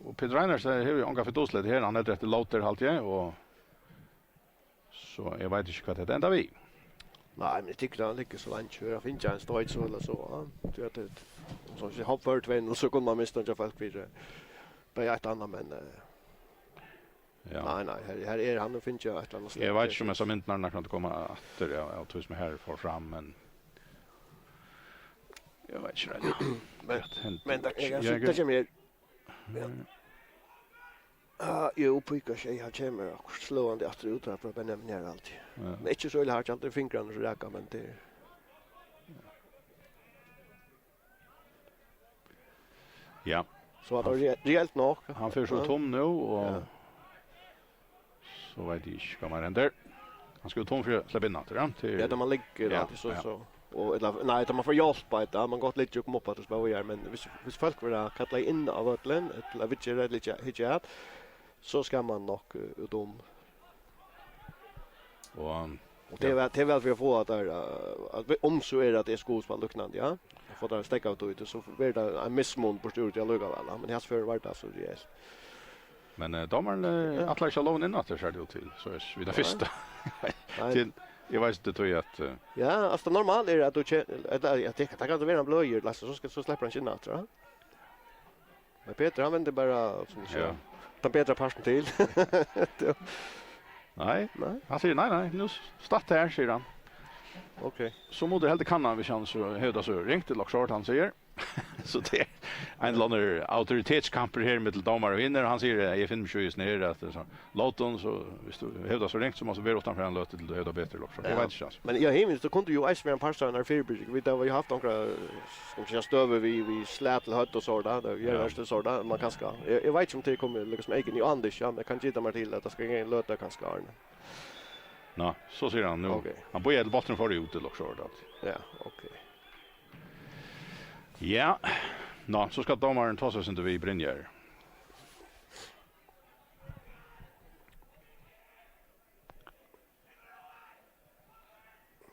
Speaker 1: och Peter Reiner så här ju ungefär doslet här han heter efter Lauter halt jag och så jag vet inte vad det ända vi.
Speaker 2: Nej, men jag tycker han ligger så långt kör. Jag finns inte en stöjd så eller så. Så att det så jag hoppar ut vägen och så kommer man mista jag folk vidare. På ett annat men
Speaker 1: Ja.
Speaker 2: Nej, här är han och finns ju ett annat.
Speaker 1: Jag vet inte om jag som inte när kan komma efter jag tror som här för fram men jag vet inte.
Speaker 2: Men det kommer ju jag pojkar sig jag kommer och slående att ut här på benämningen alltid. Men inte så illa har jag alltid fingrarna så räcka men det
Speaker 1: Ja.
Speaker 2: så att det rejält nog.
Speaker 1: Han får så tom nu och så vet jag inte vad man händer. Han ska tom för att släppa in natt till.
Speaker 2: Ja, där man ligger alltid så och eller nej, där man får hjälp på det. Man gått lite ju komma upp att spela igen men hvis folk vill kalla in av Ötlen eller vet ju rätt lite hit så ska man nog utom
Speaker 1: och
Speaker 2: Och det är väl för att få att att om så är det att det är skolspel liknande, ja. För att stäcka ut det så blir det en missmod på styret jag luggar väl, men det har för varit alltså rejält.
Speaker 1: Men domaren atlar inte lån in att det ser det ut till. Så är vi det första. Till jag vet inte tror att
Speaker 2: Ja, alltså normalt är det att du jag tycker att det kan vara en blöjor, alltså så släpper han inte tror jag. Men Peter han vänder bara som så. Ta Peter passen till.
Speaker 1: Nej. Han säger nej, nu startar här säger han.
Speaker 2: Okej.
Speaker 1: Så måste helt kan han vi chans så höda så ringt till Lockshort han säger. Så det är en lander auktoritetskamper här med domare och vinner han säger jag finner mig just ner att så låt så visst du höda så ringt så måste vi utanför han låter till höda bättre Lockshort. Jag vet inte chans.
Speaker 2: Men jag hemma så kunde ju ice med en par när Fyrberg vi har ju haft några ska vi stöver vi slätel hött och så där gör det så där man kan ska. Jag vet inte om det kommer liksom egen i Anders ja men jag kan ge mig till att det ska ingen löta kan ska Arne.
Speaker 1: Nå, så ser han nu. Okay. Han börjar till botten för det ut till Lockshort.
Speaker 2: Ja, okej.
Speaker 1: Ja. Nå, så ska domaren ta sig inte vi Brynjer.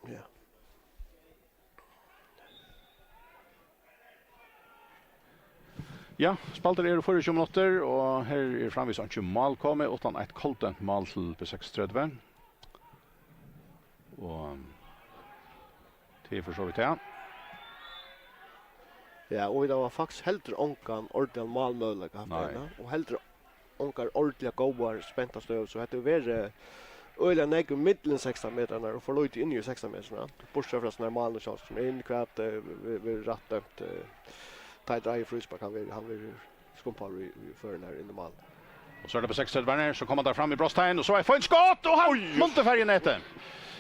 Speaker 2: Ja.
Speaker 1: Ja, spalter är för 20 minuter och här är framvis inte mål kommer utan ett kontant mål till B630. Och det för så vidt ja.
Speaker 2: Ja, och det var faktiskt helt onkan ordentligt målmöjliga och helt onkar ordentligt goda spänta stöv så att det var öliga nägg mitten 16 meter och förlåt in i 16 meter. Bortsett från såna mål och chans som in kvart vi rätt tight drive frispark han vill skumpar vi för den här in i mål.
Speaker 1: Och så är det på 6-30 så kommer där fram i brösttegn och så är det skott och han Montefärg i nätet.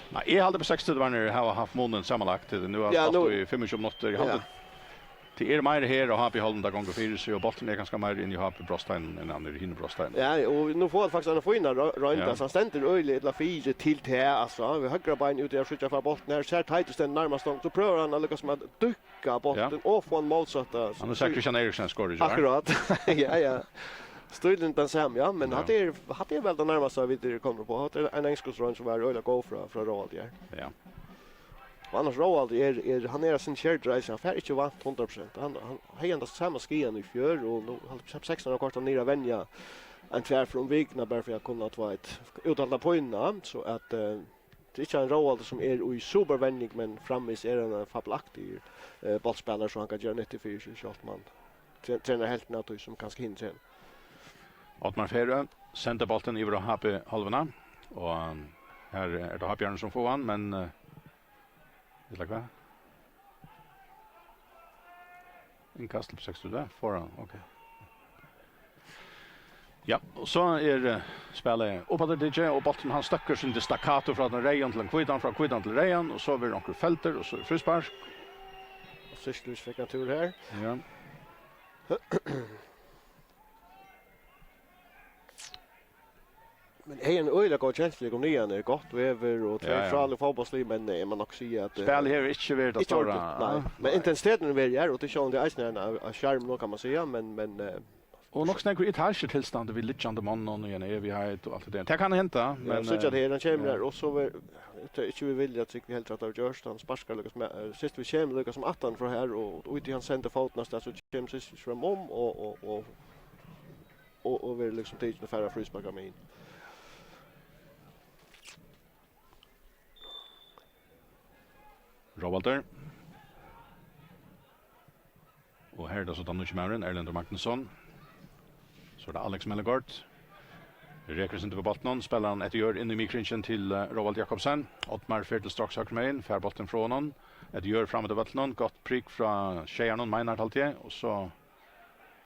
Speaker 1: Nej, jag hade på 60 har haft månen sammanlagt nu har jag stått i 25 minuter. Jag hade till mer här och har på hållen där gånger 4 så botten är ganska mer in i har på brösttegn än andra hinner brösttegn.
Speaker 2: Ja, och nu får faktiskt han få in där så ständer öjligt la 4 till till alltså. Vi högra bein ut där skjuter för botten här ser tajtast den närmast så prövar han att lyckas med att dyka botten och få en målsatta.
Speaker 1: Han har sagt Christian Eriksen scorer.
Speaker 2: Akkurat. Ja. Stöd inte sam ja, men hade är väl den närmaste vi det kommer på. Hade en engelsk som var öjligt gå från Roald här.
Speaker 1: Ja.
Speaker 2: Och annars Roald han är sin shared race han är inte vant 100%. Han har endast samma skian i fjör och nu har 16 kvartar nere vänja en tvär från Vigna bara för att kunna ta ett uttalat poäng så att det är inte en Roald som är i supervänlig men framvis är en fabelaktig bollspelare så han kan göra 94 shot man. Tränar helt natur som kanske hinner sen.
Speaker 1: Ottmar Ferre sänder bollen över HP halvorna och här är det Habjörn som får han men det lägger en kast på 60 där föran okej. Ja, och så är spelet uppåt det DJ och bollen han stöcker sin staccato från den rejan till från kvidan till rejan och så blir det några fälter och så frispark.
Speaker 2: Sysslus fick en tur här.
Speaker 1: Ja.
Speaker 2: Men är en öliga god känslig om nian är gott över och två från fotbollsliv men man också säga att
Speaker 1: spel här är inte värd att stora.
Speaker 2: Nej, men intensiteten är väl och det kör det är en charm nog kan man säga men
Speaker 1: och nog snackar etage tillstånd vi lite andra man och en evighet och allt det. Det kan hända men
Speaker 2: så att det är en chamber och så inte vi vill att vi helt rätt av Görstan sparskar Lucas med sist vi chamber Lucas som 18 från här och ut i han center foten så chamber sist från om och vill liksom ta ut färra frisparkar med in.
Speaker 1: Robalter. Och här är det så Danne Mauren, Erlend Magnusson. Så det Alex Mellegård. Räcker inte på bollen, spelar han ett gör in i mikringen till Roald Jakobsen. Ottmar Fertel strax höger med in, fär bollen från honom. Ett gör framåt i bollen, gott prick från Tjejernon, Meinart alltid. Och så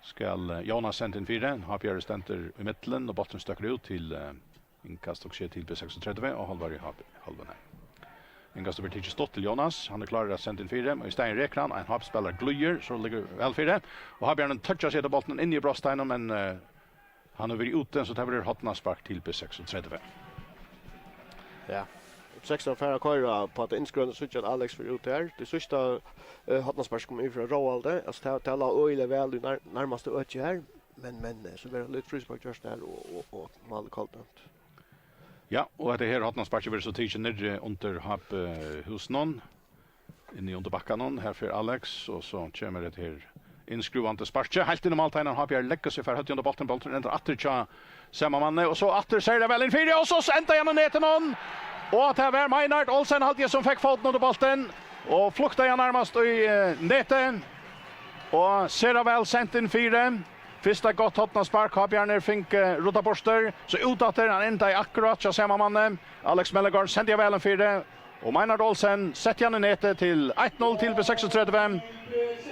Speaker 1: ska Jonas sända in 4, har Björre ständer i mitten och bollen stöcker ut till inkast och sker till B36 och halvar i halvan här. Ingast över till stått till Jonas. Han är klar att sända in 4. Och i stället räknar han. En hopp spelar glöjer så ligger väl 4. Och har Björnen touchar sig till bollen in i bröststeinen men han är över ute så tar vi hotna spark till B36.
Speaker 2: Ja. 16 färra köra på att inskrona så att Alex för ut där. Det sista hotna spark kommer ifrån Roald. Alltså ta alla öle väl i närmaste öke här. Men så blir det lite frispark just där och mal kallt.
Speaker 1: Ja, och det här hotna sparkar vi så tidsen nere under hap husnon. Inne under backanon här för Alex och så kommer det här inskruvande sparkje. Helt innom allt här har Björn lägger sig för högt under bollen ändrar åter tja samma manne och så åter säger det väl in fyra och så ända genom neten någon. Och att det var Meinhard Olsen hade som fick foten under bollen och flukta jag närmast i neten. Och ser väl sent in fyra. Första gott hotna spark har Björn fink rota borster så utåter han ända i akkurat så samma manne. Alex Mellegård sände väl en fyra. Och Meinhard Olsen sätter han i nätet till 1-0 till på 36.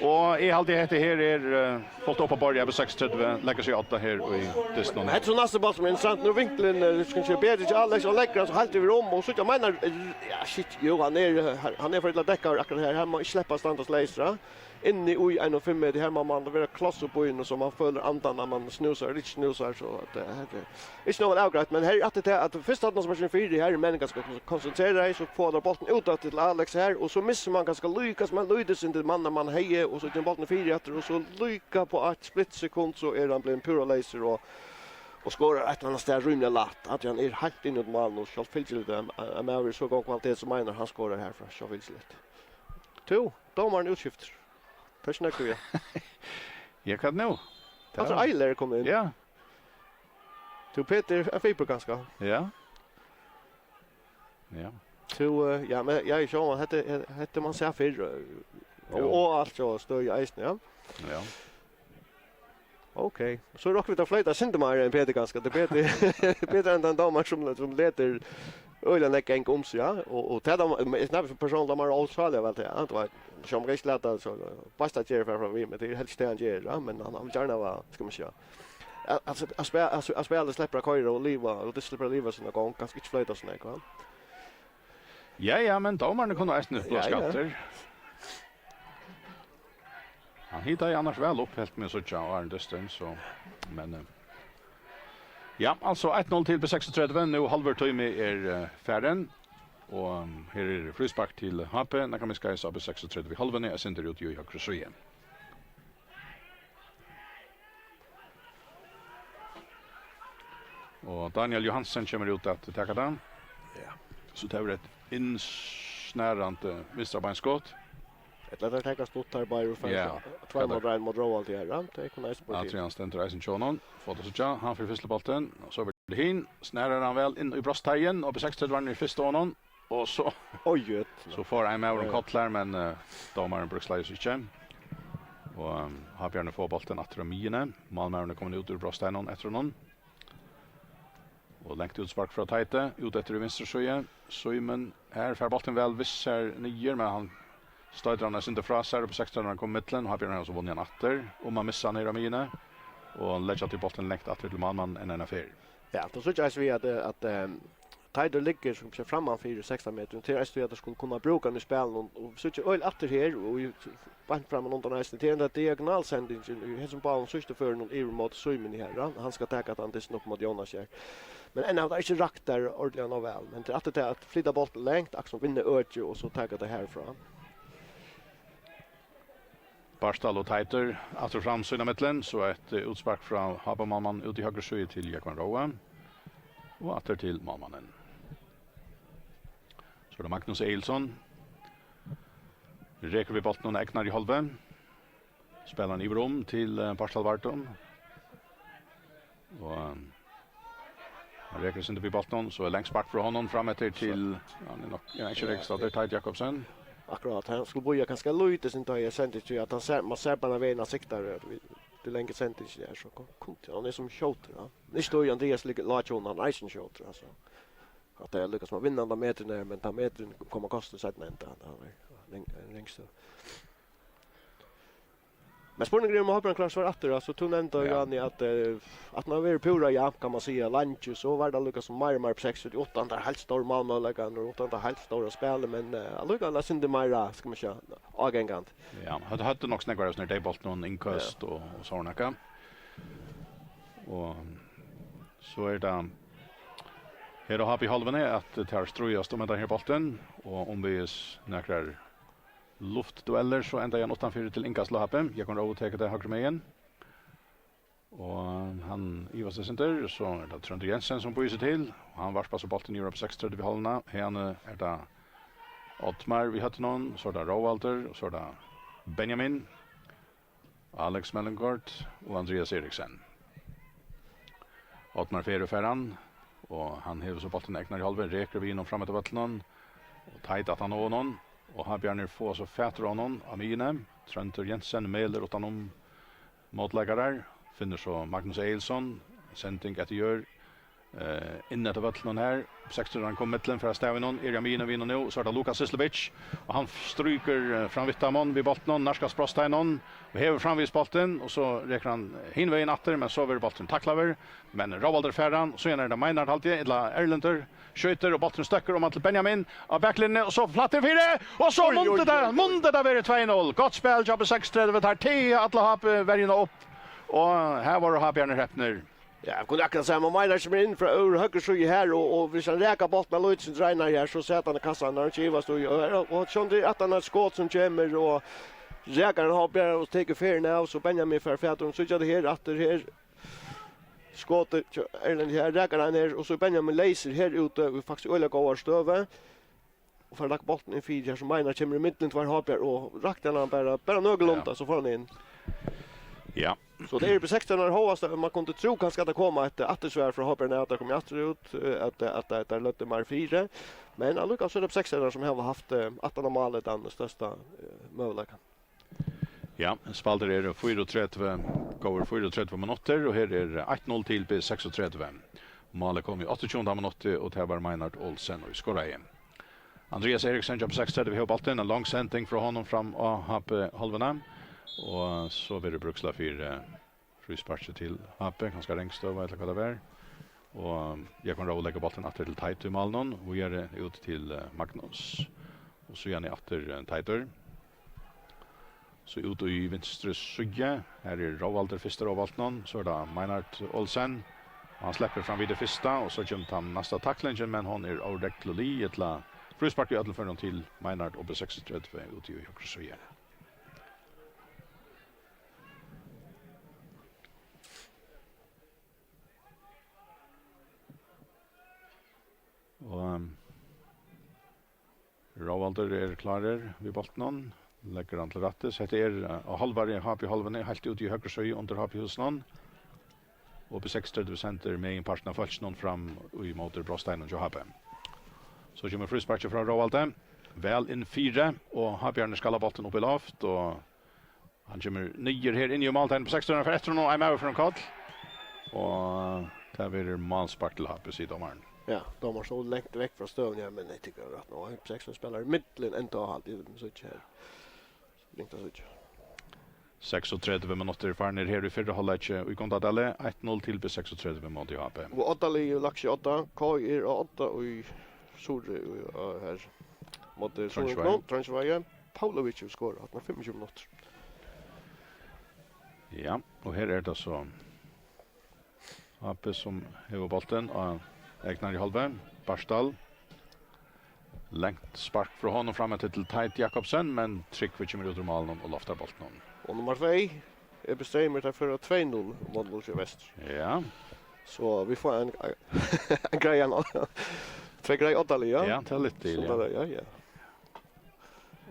Speaker 1: Och i halvtid heter här är fått upp på borg på 36 lägger sig 8 här i distan.
Speaker 2: Det är så nästa boll som är intressant. Nu vinkeln ska se bättre till Alex och lägger så halvtid vi om och så jag menar ja shit jo han är för att täcka akkurat här man släpper standas läsra. Inne i 1.5 det här man vill klossa på in och så man följer andan när man snusar så att det här är inte något avgrätt men här att först att någon som är 4 här men ganska koncentrera sig så får där bollen utåt till Alex här och så missar man ganska lyckas man lydes inte man när man hejer och så den bollen 4 efter och så lycka på ett split sekund så är han blir en pura laser och skorar ett annat där rymliga lätt att han är helt in i mål och skall fylla dem är så gång kvalitet som menar han skorar här för så vill det. 2 domaren utskiftar. Försnackar vi.
Speaker 1: Jag kan nu.
Speaker 2: Alltså Eiler kommer in.
Speaker 1: Ja.
Speaker 2: Till Peter Afipo ganska.
Speaker 1: Ja. Ja.
Speaker 2: Till ja men jag är så hette man ser för och alltså står ju isen ja.
Speaker 1: Ja.
Speaker 2: Okej. Så rockar vi då flöjta Sintemar en Peter ganska. Det Peter än den domaren som leder ölen är en om ja och det är snabbt person de har Australien väl det inte var som riktigt alltså basta ger för vi men det är helt sten ger men han vill gärna vara ska man säga alltså spela släppa köra och leva och det släpper leva såna gång ganska inte flöjta såna va.
Speaker 1: Ja men domarna kunde nästan uppblåsa skatter. Han hittar ju annars väl upp helt med så tjå och distance så men ja, alltså 1-0 till på 36 nu halvtimme är färden och här är frispark till HP när kan vi ska på 36 vid halvan är center ut i högra sidan. Och Daniel Johansson kommer ut att ta den. Ja. Så det är ett insnärande mistrabeinskott.
Speaker 2: Ett lättare täcka stort här bara för två mål mot Roald här. Det kan nästan
Speaker 1: bli. Adrian Stentor Eisen Chonon. Foto så ja, han får första bollen och så blir det hin. Snärar han väl in i brösthöjen och på 60 var i första honom och så
Speaker 2: oj
Speaker 1: så får han med om kottlar men domaren brukar sig inte. Och har Björn få bollen att Romine. Malmöarna kommer ut ur brösthöjen efter honom. Och längt utspark från Tajte ut efter vänster sida. Simon här för bollen väl visser nyer men han Stödrarna inte fra sig på 16 när han kom mittlen och har Björn så vunnit en åtter och man missar ner Romine och lägger till bollen längt åter till Malman en affär.
Speaker 2: Ja, då så jag vi att Tider ligger som ser framan 4-16 meter till att det skulle kunna bruka i spel och så jag öl åter här och bant fram och under nästa till den diagonal sändning i som ballen sista för någon i mot Simon här. Han ska ta att han det upp mot Jonas här. Men än har inte rakt där ordentligt och väl, men till att flytta bollen längt Axel vinner öde och så tar det härifrån.
Speaker 1: Barstal och Tajter åter fram sina mittlen så ett utspark från Habermann ut i höger sida till Jakob Roa och åter till Malmannen. Så det Magnus Eilsson. Räcker vi bollen och ägnar i halva. Spelar i rum till Barstal Varton. Och han räcker sig inte vid bollen så är längst bak från honom fram till han inte riktigt där Tajt Jakobsen.
Speaker 2: Akkurat, han skulle boja ganska lite sen då jag sände till att man ser på när väna siktar det länge sände där så kom han är som shooter va. Det står ju Andreas Lacho on Isen shooter alltså. Att det lyckas man vinna de meterna men de metern kommer kosta sig inte längst. Men spårningen om hopparen klarar svar åter så tog ändå Janni att man vill pura ja kan man säga lunch så var det lyckas som Marmar på 68 där helt stor målmöjlighet och 8 helt stora spel men lyckas la sin det Mara ska man säga agengant.
Speaker 1: Ja, hade nog snäggare när det bollen någon inkast och såna kan. Och så är det här har vi halvan är att det tar ströjas med den här bollen och om vi snackar luftdueller så ända igen 8-4 till inkast Lahape. Jag kan råda ta det högre med igen. Og han Ivar Sesenter, så det Trønder Jensen som bøyer seg til. Han varsper så bolten i Europe 6-30 ved holdene. Her det Ottmar vi hade någon, så där Rovalter, och så där Benjamin, Alex Mellengård och Andreas Eriksen. Ottmar Ferreferan och han hever så bollen egnar i halven, reker vi inom framåt av vattnen och tajt att han når någon och har Bjarner få så fäter honom av mine. Trønder Jensen mailer åt honom motläggare, finner så Magnus Eilsson, sending etter gjør inne till vattnen här. 16 han kom mittlen för Stavinen, Irjamina vinner nu, så är det Lukas Sislovic och han stryker fram Vittamon vid bollen, Narskas Brosteinon och häver fram vid bollen och så räcker han hinvägen åter men så över bollen tacklar men Rovalder Ferran så är det Meinhard alltid eller Erlander skjuter och bollen stöcker om till Benjamin av backlinjen och så flatter fyra och så munter där blir 2-0. Gott spel jobb 6-30 tar 10 alla har värjorna upp och här var det har Bjarne Heppner.
Speaker 2: Ja, jag kunde akkurat säga, man menar som in från höger så här och hvis han räkar bort med Lutsen dränar här så sätter han i kassan när han kivas och sånt att han har skott som kommer och räkaren har bara och tar fair now så Benjamin för fäder så jag det här att det här skottet Erland här räkaren här och så Benjamin laser här ute och faktiskt öle går stöve och för lagt bollen i fyra så menar kommer i mitten två har och rakten han bara någorlunda så får han in.
Speaker 1: Ja.
Speaker 2: Så det är på 16 år håvast man kunde tro kanske att det kommer ett attesvär för hoppar när det kommer att ut att det är lite mer 4 men alltså så är det på 16 år som har haft att normalt den största möjligheten.
Speaker 1: Ja, spalter är 34 går 34 minuter och här är 1-0 till på 36. Målet kom i 28 minuter och det var Meinhard Olsen och skorar igen. Andreas Eriksen jobb 6-30 vi har bollen en lång sändning från honom fram och happe halvena. Och så blir det bruksla för frispark till Happe, ganska längst över eller vad det är. Och jag kan rolla lägga bollen åter till Taito i Malnon och ger det ut till Magnus. Och så gör ni åter Taito. Så ut i vänstra sugge, här är Rovalder första Rovaltnon, så är det Meinhard Olsen. Han släpper fram vid det första och så kommer han nästa tacklingen men hon är ordentligt ett frispark i alla fall till Meinhard och på 36 ut i högra sugge. Och Rovalder är klarer vid bollen. Lägger han till rättes. Det är halvare HP halven helt ut i högra sjöj under HP husen. Och på 60% med en parten av falsknon fram i motor Brostein och HP. Så kommer frispark från Rovalder. Väl in 4 och Habjørn skalla bollen upp i loft och han kommer nyer här in i måltegn på 16 för efter och I'm out från kall. Och där blir det målspark till HP sidomaren.
Speaker 2: Ja, de har så längt väck från stövningen men jag tycker att nu 16 spelare mitten ändå har alltid så här. Längt så.
Speaker 1: 36 minuter far ner här i förra halvlek i Kontadalle 1-0 till på 36 mot HP.
Speaker 2: Och 8 i Laxi 8, Kai är 8 och i Sur här mot Transvaja. Paulovic skorar att 25 minuter.
Speaker 1: Ja, och här är det så HP som har bollen och egnar i halven. Barstal. Längt spark från honom framåt till Tait Jakobsen men tryck för kommer ut ur målen och loftar bollen.
Speaker 2: Och nummer 2 är bestämmer där för 2-0 mot Lutsen Väst.
Speaker 1: Ja.
Speaker 2: Så vi får en grej igen. 2 grej 8 ja.
Speaker 1: Ja, ta lite till. Ja.
Speaker 2: Ja.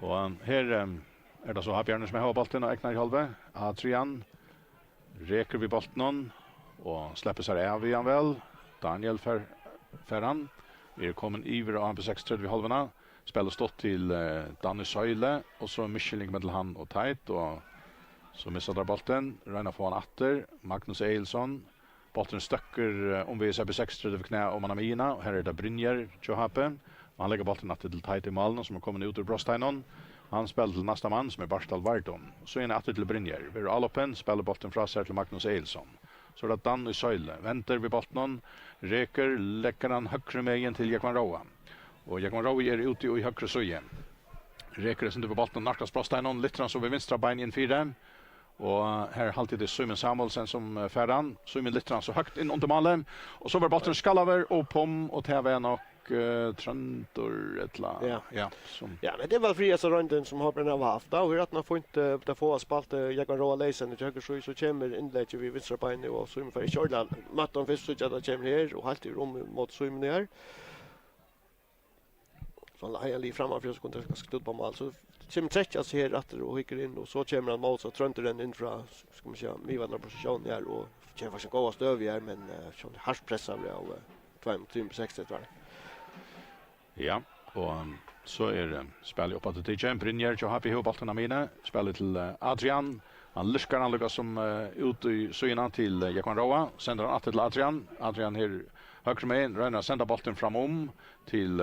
Speaker 1: Och här är det så har Bjarne som har bollen och egnar i halven. Adrian reker vi bollen och släpper sig av igen väl. Daniel Ferran är kommen över och på 6-30 vid halvorna. Spelar stått till Danny Söyle och så Michelin med han och Tait och så missar där bollen. Räna får han åter. Magnus Eilsson. Bollen stöcker om vi ser på 6-30 vid knä om man har mina. Och här är det Brynjer Johape. Han lägger bollen åter till Tait i Malno som har kommit ut ur Brosteinon. Han spelar till nästa man som är Barstal Vardon. Så är han åter till Brynjer. Vi är alloppen. Spelar bollen från sig till Magnus Eilsson. Så det Dan i Söyle. Väntar vid bollen. Reker. Läcker han högre vägen till Jakvan Roa. Och Jakvan Roa är ute i högre söjen. Reker är inte på bollen. Narskas Brosteinon. Littran så vid vinstra bein in 4. Och här alltid det Simon Samuelsen som färran. Simon Littran så högt in under malen. Och så var bollen skallaver och pom och tävlar nog Tröntor ettla. Ja, som
Speaker 2: Ja, men det var friaste runden som har brännat haft. Då hur att man får inte det få spalt jag kan roa läsen och jag så kommer inlägg vi vänstra benet och så för körla mattan först så att det kommer här och halt i rum mot svimmen här. Så la jag li framför så kunde jag stå på mål så kommer träckas här efter och hickar in och så kommer han mål så trönter den in från ska man säga mivandra position här och känner faktiskt gå stöv här men så harsh pressar av 2-3-6 var.
Speaker 1: ja, och så spelar upp att det är Brynjar och Happy Hope bollen mina spelar till Adrian. Han lyskar han lyckas som ut i syna till Jakon Roa, sänder han till Adrian. Adrian här höger med röna sända bollen fram till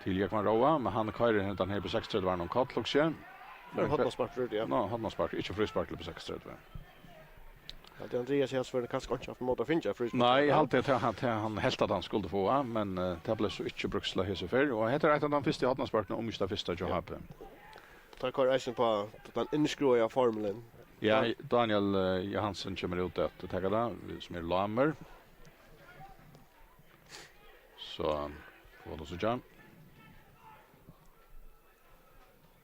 Speaker 1: Jakon Roa, men han kör den här på 6-3 var någon kort också.
Speaker 2: Men hade man spark för det.
Speaker 1: Ja, hade man spark, inte frispark på 6-3.
Speaker 2: Ja, det Andreas här för kanske inte för mot att finna frispark.
Speaker 1: Nej, allt det han helt att han skulle få, men det blev så inte bruksla här så för och heter att han första hade spark om just första jobb hade.
Speaker 2: Tar korrelation på den inskruja formulen.
Speaker 1: Ja, Daniel Johansson kommer ut att ta det som Lammer. Så får då så John.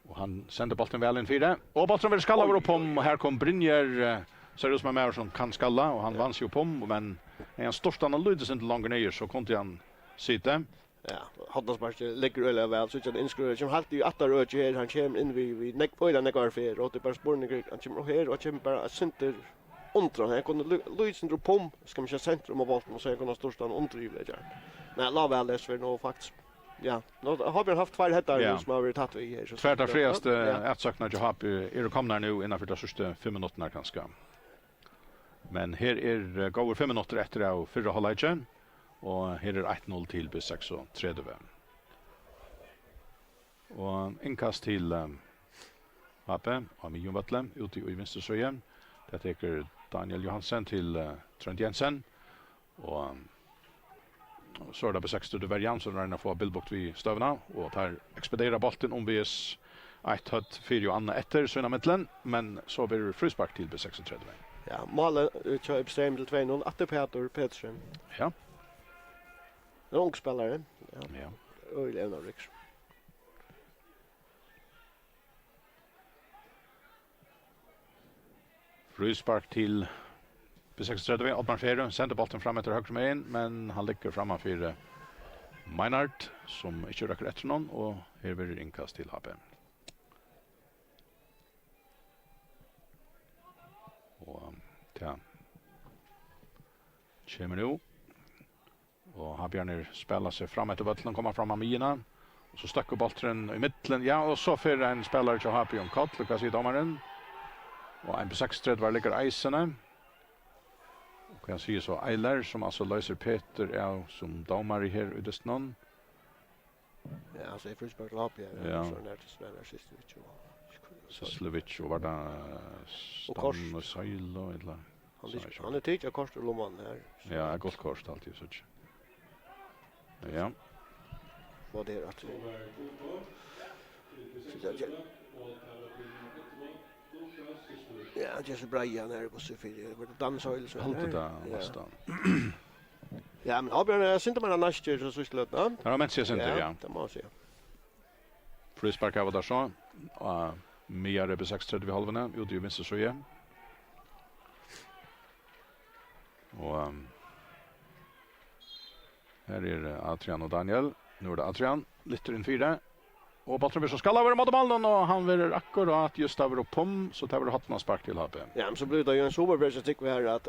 Speaker 1: Och han sänder bollen väl in 4. Och bollen vill skalla över på här kom Brynjer ser ut som en som kan skalla och han vanns ju på men en största analys inte längre ner så kunde han sitta.
Speaker 2: Ja, hade spark lägger eller väl så att inskruja som halt ju att rör här han kommer in vi neck på den neckar för och det bara spårning han kommer här och kommer bara center ontron han kunde Luis inte på ska man säga centrum av bollen så jag kunde största ondrivet där. Men la väl det för nog faktiskt. Ja, nu har vi haft två hettar som har varit tatt vi här så.
Speaker 1: Tvärta fredaste utsökna jag har kommer nu innanför de första 5 minuterna kanske. Men här går 5 minuter efter av förra halvleken och här är 1-0 till B6 och inkast till Happe av Mijon Vatle ute i vänstersöjen. Det tar Daniel Johansson till Trent Jensen och så är det på 60 det variant så när får bildbukt vi stövna och tar expedera bollen om VS 1-1 för Anna efter så i mitten men så blir det frispark till B36.
Speaker 2: Ja, målet kör extremt till 2-0 att Peter Petersen.
Speaker 1: Ja.
Speaker 2: En ung spelare.
Speaker 1: Ja.
Speaker 2: Öl en av Riks.
Speaker 1: Frispark till B36 Oddmar Ferro sänder bollen fram efter höger med men han ligger framför Meinhardt som inte räcker efter någon och här blir det inkast till HP. Och ja. Kommer nu. Och Habjarner spelar sig fram efter bollen kommer fram av Mina och så stackar bollen i mitten. Ja, och så för en spelare till HP om kort Lucas i domaren. Och en på 6-3 var ligger Eisene. Och kan se så Eiler som alltså löser Peter är som domare här i Destnon.
Speaker 2: Ja, så är frispark lopp ja. Så när det spelar sist
Speaker 1: Så Slovic och var där Stan och Sail och eller.
Speaker 2: Han är tycker kort och lomman här.
Speaker 1: Ja, gott kort alltid så. Ja.
Speaker 2: Vad det är att. Ja, just Brian där på så för det dansöl så.
Speaker 1: Allt det nästan.
Speaker 2: Ja, men Abjörn syns inte man nästan så slut, va?
Speaker 1: Ja, men ses inte ja.
Speaker 2: Det måste jag.
Speaker 1: Frispark av där så. Mer är på 6:30 vid halvna ut i vänster så igen. Och här är Adrian och Daniel. Nu är det Adrian, lite in 4. Och bollen så skall över mot målen och han vill akkurat just över och pom så tar vi hatt någon spark till HP.
Speaker 2: Ja, men så blir det ju en superpress tycker vi här att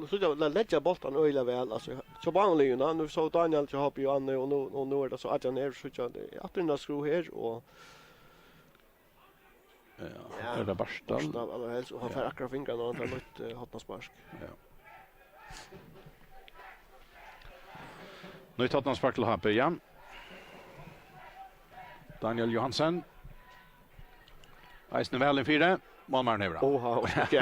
Speaker 2: så jag lägger bollen öjla väl alltså så vanligt nu så Daniel så har ju Anne och nu är det så att han är så att den skruv här och
Speaker 1: ja, är det Barstal
Speaker 2: eller helst och han får akkurat fingrarna och han tar lite hatt någon spark.
Speaker 1: Ja. Nu tar han spark till HP igen. Daniel Johansson. Eisne väl in 4. Målmaren över.
Speaker 2: Okej.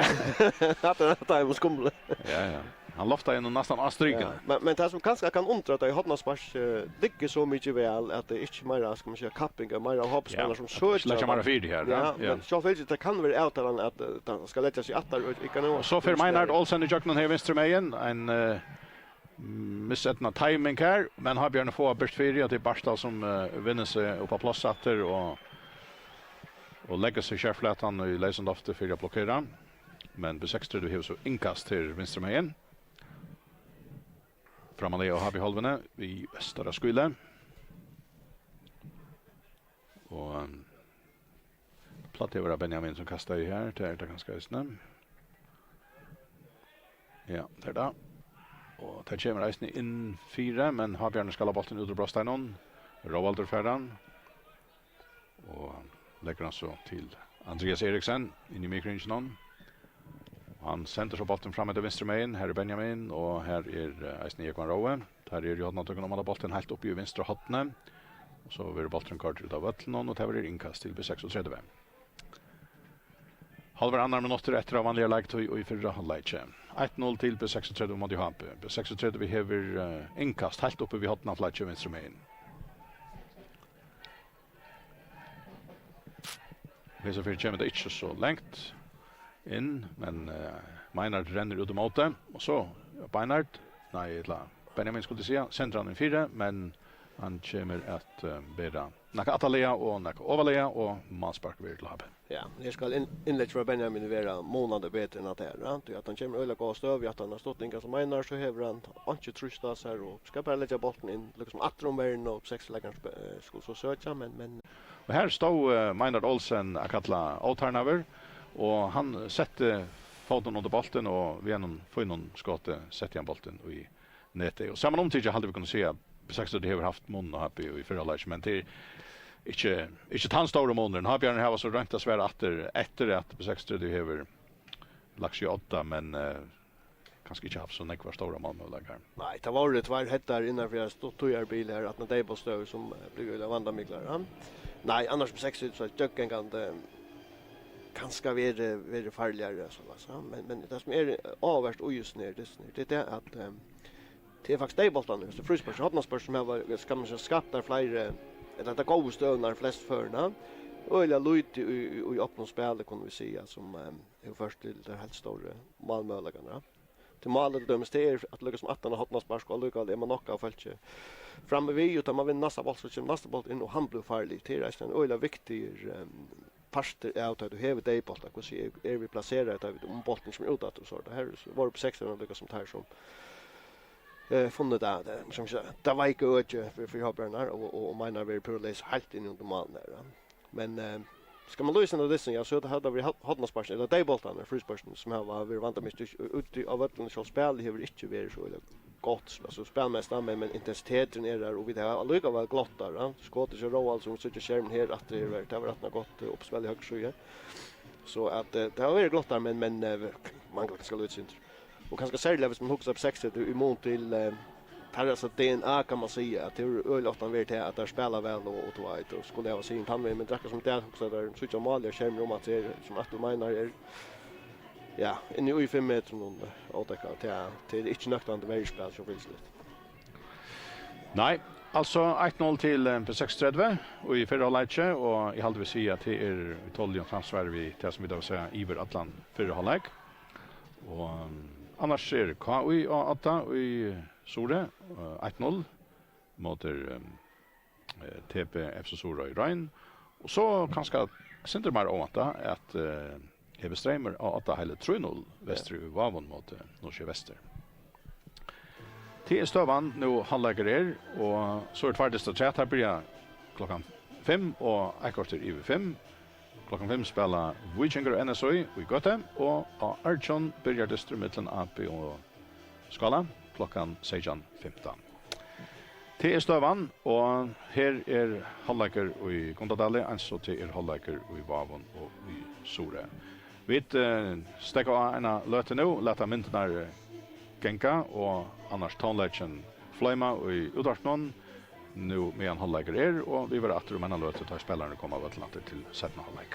Speaker 2: Att det är skumle.
Speaker 1: Ja. Han loftar in nästan astryken.
Speaker 2: Men det som kanske kan undra att det har någon spark ligger så mycket väl att det inte mer ska man säga kappingar mer av hoppspelare som söker.
Speaker 1: Släcker man 4 här.
Speaker 2: Ja. Men så vill det kan väl uttalan att det ska lägga sig att där och kan
Speaker 1: så för Meinhardt Olsen i Jöknon här vänster med igen en missetna timing här, men har Björn få bäst fyra till Barstad som vinner sig upp på plåtsatter och lägger sig kärflätan i Leisendofte för att blockera. Men på 6 du har så inkast till vänster med igen. Framåt och har vi halvene i västra skule. Och platt över Benjamin som kastar i här till det ganska snabbt. Ja, där då. Och där kommer reisen in 4, men Habjørn skal ha bollen ut ur Brosteinon. Rovaldur Ferran. Och lägger han så till Andreas Eriksen in i mikroingen. Han sender så bollen fram till venstre med in. Här är Benjamin och här är reisen Ekman Rowe. Där är Johan Antonen om att bollen helt upp i venstre hotne. Och så vill bollen kort ut av Vötlen och det blir inkast till B36. Halvar andra minuter efter av vanliga lag och i förra halvlek. 1-0 till B36 mot Johansson. B36 vi har inkast helt uppe vid hotna flatch vänster med in. Det så för kommer det inte så långt in, men Meinard renner ut mot det och så Beinard, nej, Benjamin skulle säga centran i 4, men han kommer att bära Naka Atalia och Naka Ovalia och Manspark vill till Habe.
Speaker 2: Ja, det ska inlägg för Benjamin vara månader bättre än att det är. Att han kommer öla gå stöv, att han har stått inga som menar så häver han inte trustas här och ska bara lägga bollen in liksom atrom värn och 6 läggare skulle så söka men
Speaker 1: och här står Meinard Olsen Akatla Outarnaver och han sätter foten under bollen och vi någon får någon skott sätter han bollen i nätet och samma omtid hade vi kunnat se precis det har haft mån och happy i förra matchen men det inte tant stora månader. Har Björn här så rent att svära efter att på 60 det har lagt 8 men kanske inte haft så nekvar stora målmöjligheter.
Speaker 2: nej, det var det tvär hettar innan för jag stod tojar bil här att när det på stöv som blir vanda miklar. Nej, annars på 60 så tycker jag att kanske vara farligare så men det som är avvärst och just ner det är att det är faktiskt Deiboltan nu. Så Frysberg så hoppas som har ska man skapa fler eller det går stövnar flest förna. Och jag lite i öppna spel kan vi se som är först till det helt stora målmöjligheterna. Till målet döms det är att lyckas som 18 hotnas spark och lyckas är man knocka fältet framme vid utan man vinner nästa boll så kommer nästa boll in och han blir farlig. Det är en öliga viktig parter out att du har Deiboltan hur ser är vi placerar det om bollen som är utåt och så det här var på 16 och lyckas som tar som funnit där som det var inte öde för Habjørnar och menar vi på läs helt in under mål där. Men ska man lösa det sen jag så hade vi hade spark eller Deiboltan eller Frysberg som har vi vant med ut av att så spel det har inte varit så gott alltså spelmästare men intensiteten är där och vi har lika väl glottar skottet så ro alltså så skärmen här att det har varit något gott uppspel i högsjö så att det har varit glottar men man ska lösa inte och kanske särskilt om man hooks upp 60 i mån till Tarras att DNA kan man säga att det är ölåttan vet att där spelar väl och tvåit och skulle jag säga han men dräcka som det också där så att Amalia skärmar om att det som att du menar är ja en i 5 meter under återka till inte nöktande vägspel så finns det.
Speaker 1: Nej, alltså 1-0 till P630 och i förra halvlek och i halvdel vi säga att det är Italien transfer vi till som vi då säger Iver Atlant förra halvlek. Och annars är KUI och 8 i Sore 1-0 mot TP FC Sora i Rhein. Och så kanske syns det mer om att Hebe Streimer och 8 hela 3-0 väster i Vavon mot Norske Väster. Till stövan nu halvlägger och så är det färdigt att träta här börjar klockan 5 och ekvarter i 5. Klockan 5 spelar Vikingur och NSOI i Göte och Archon börjar det strömmittlen AP och Skala klockan 16:15. Till stövan och här är halvlägger i Gondadali alltså till halvlägger i Vavon och i Sore. Vi stäcker en löte nu, låta myntarna gänka och annars tonlägen flyma och i utartnon nu med en halvlägger och vi var att en löte tar spelarna komma av Atlantet till sättna halvlägg.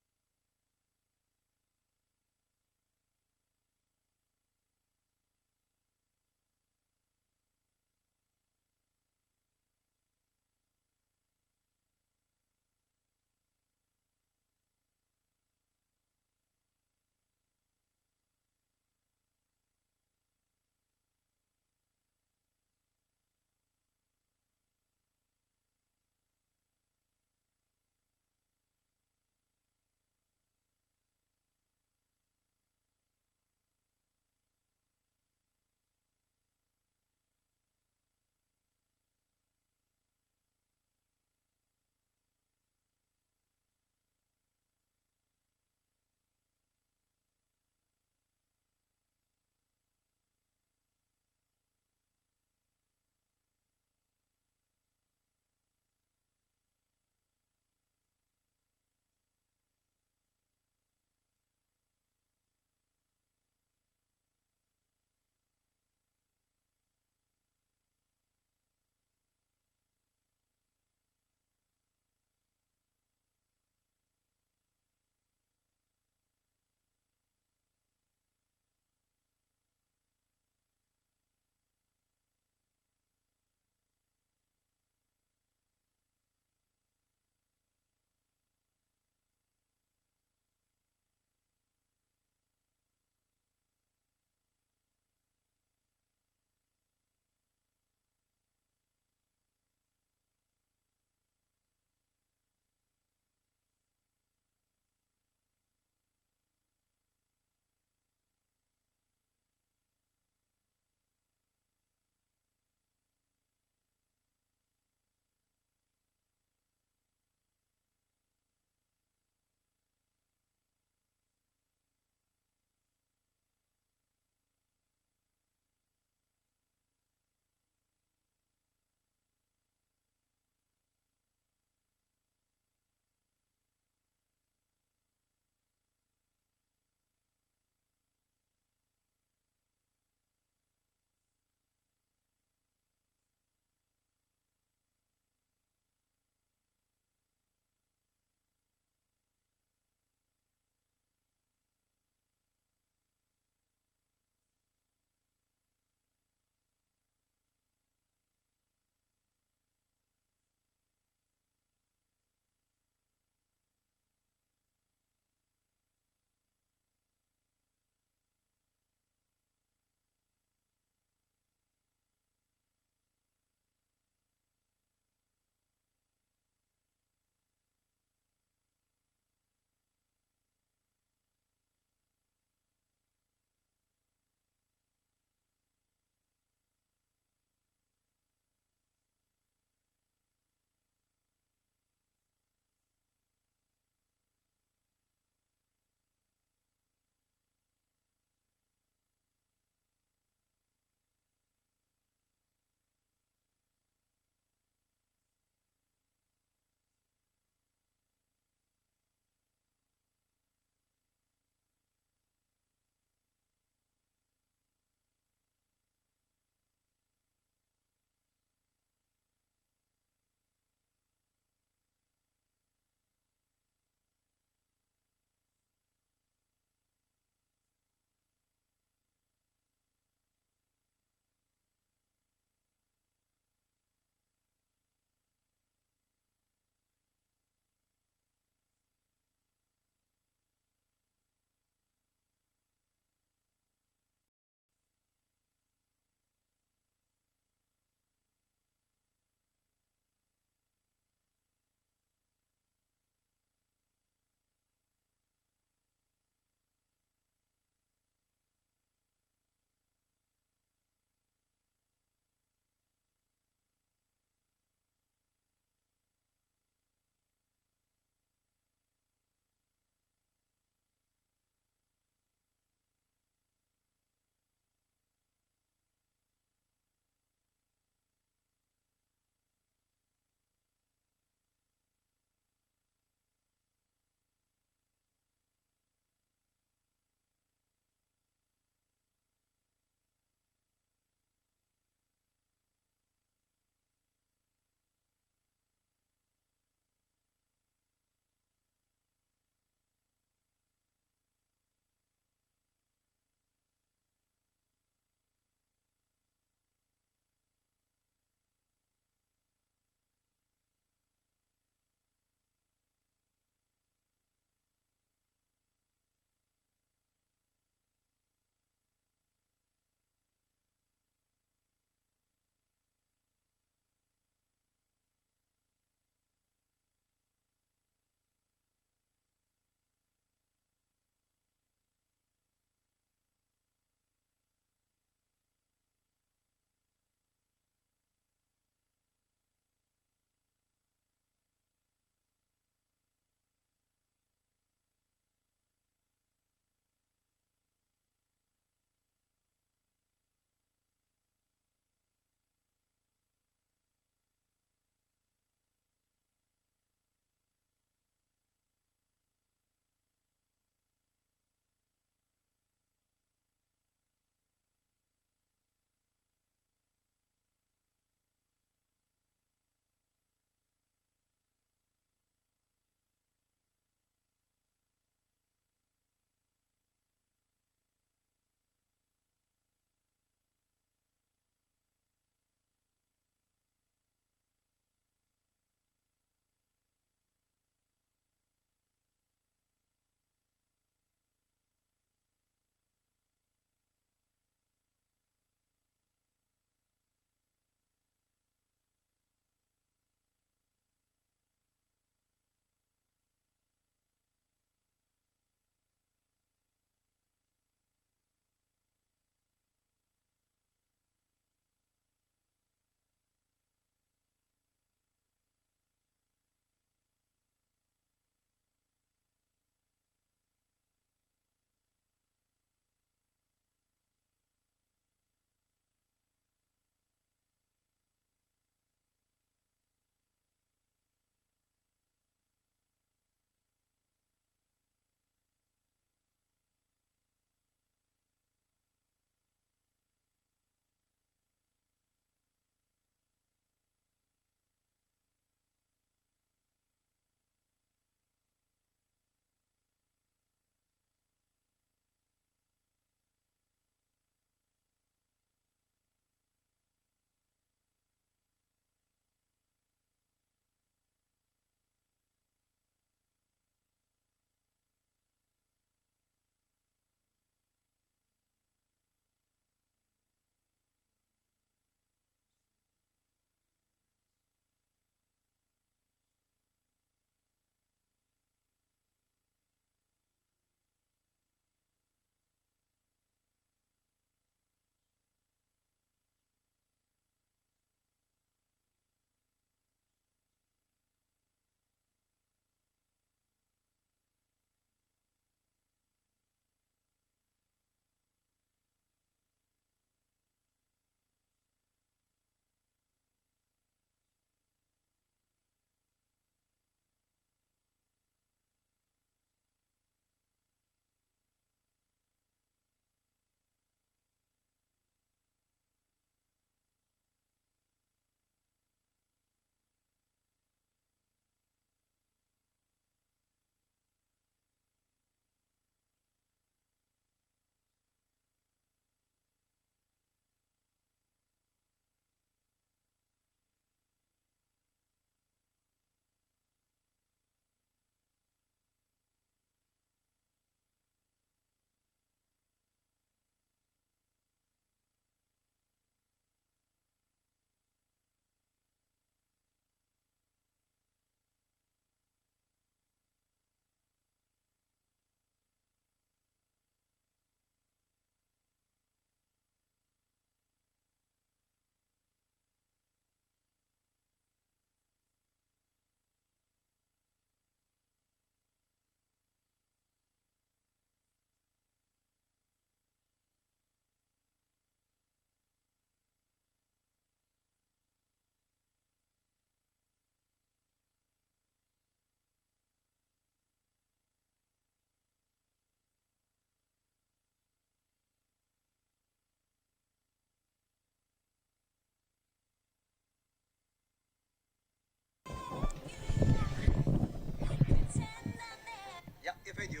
Speaker 4: Jag vet ju.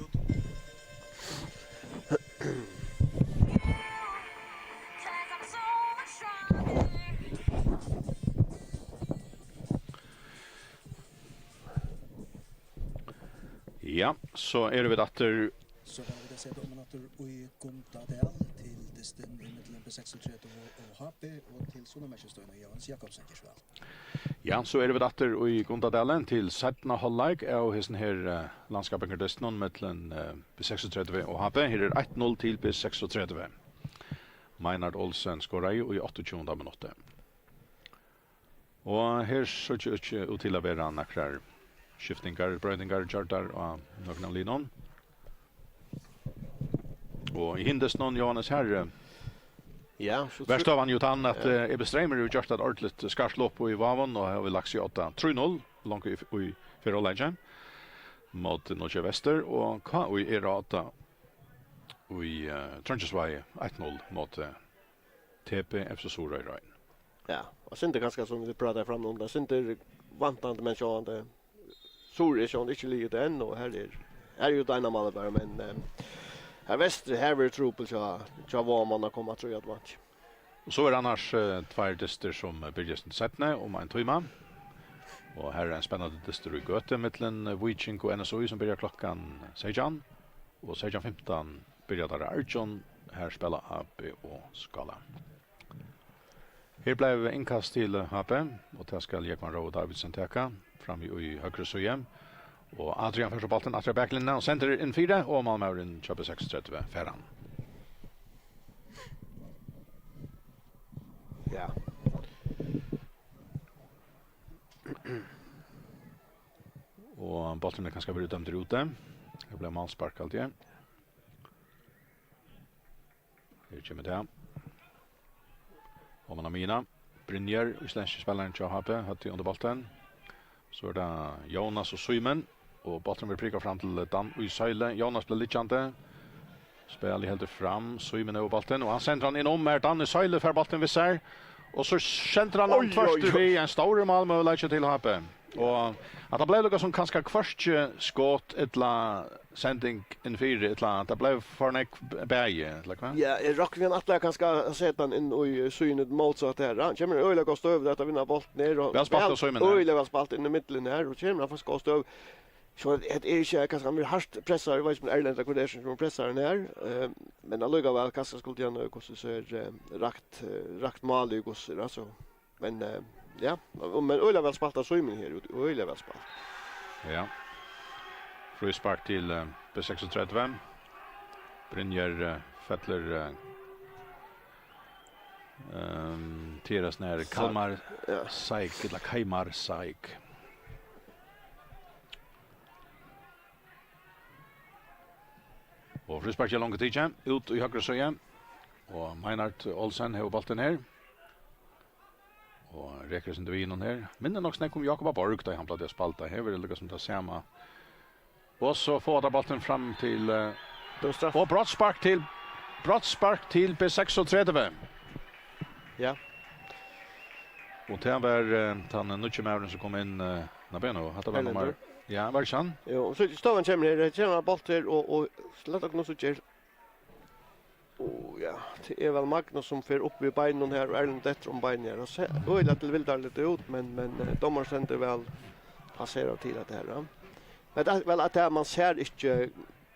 Speaker 1: Ja, så är det vid atter
Speaker 5: Så kan vi se dominator i Guntadal till distan i mitten på 36 och HP och till såna matchstöna Jans Jakobsen Kirsval.
Speaker 1: Ja, så är det vid atter i Guntadalen till 17 halvlek och hesten här landskapen distan mellan B36 och HP. Här är 1-0 till B36. Meinhard Olsen skorar ju i 28 minuter. Och här så inte ut till att vara nakrar skiftingar, brödingar, jartar och några linon. Och i hindes någon Johannes här.
Speaker 2: Ja, så
Speaker 1: Värst av han ju tann att Ebestreimer ju just ett ordentligt skarslåp i Vavon och har vi lagt sig 8-3-0 långt i för Olagen mot Norge Väster och kan vi är 8 i Trunchesway 1-0 mot TP FC Sorøy.
Speaker 2: ja, och sen det ganska som vi pratar fram om det. Sen det vantande men så det Sorøy så inte ligger än och här är ju Dynamo bara men här väster här vill tro på så var man komma tror jag att match.
Speaker 1: Och så är det annars två dister som börjar sättne om en timme. Och här är en spännande dister i Göte mellan Viking och NSOI som börjar klockan 16 och 16:15 börjar där Arjon här spelar AP och Skala. Här blev inkast till HP och det ska Jekman Rowe Davidsen täcka fram i högra sjöhem. Och Adrian första bollen att backlinjen och center in 4 och Malmö in 26:30 Ferran.
Speaker 2: Ja.
Speaker 1: Och bollen kan ska bli dömd ute. Det blev målspark allt igen. Här kommer det. Och man har mina Brynjer, isländske spelaren till HP, hade under bollen. Så är det Jonas och Simon. Och bollen vill pricka fram till Dan i Söyle. Jonas blir liggande. Spelar helt fram. Simon över bollen. Och han sänder han in om här. Dan i Söyle för bollen vid sig. Och så sänder han om först vid en stor målmöjlighet till HP. Och att det blev något som kanske först skott ettla sending in 4 ettla att det blev för en bäge liksom.
Speaker 2: Ja, Rockvian Atla kan ska sätta han in i synet mot så att det här. Kommer öliga gå över att vinna bollen ner och
Speaker 1: väl spalt så men.
Speaker 2: Öliga spalt in i mitten här och kommer han ska stå över. Så det är inte kanske han vill hårt pressa vet som Erland Accommodation som pressar den här. Men alluga väl kanske skulle gärna hur så är rakt mål i gossar alltså. Men ja, men öliga väl spalta så men här ut öliga väl spalt.
Speaker 1: Ja. Frispark till B36. Brynjer Fettler tiras ner Kalmar Saik eller Kaimar Saik. Och frispark till långt tid ut i högra sjöen. Och Meinhard Olsen har bollen här. Och räcker sin till vinnen här. Men det nog snack om Jakob Borg där han plattade spalta. Här vill det som ta samma. Och så får där bollen fram till och brottspark till B36.
Speaker 2: Ja.
Speaker 1: Och det var han Nutchemauren som kom in när Beno hade väl nummer. Ja, var det han?
Speaker 2: Jo, så står han kommer här, känner boll till och släta något så ger. Och ja, det är väl Magnus som för upp i benen här och Erland Detter om benen här. Och så öjla till vill där lite ut men domaren sänder väl passerar till att det här. Men det är väl att man ser inte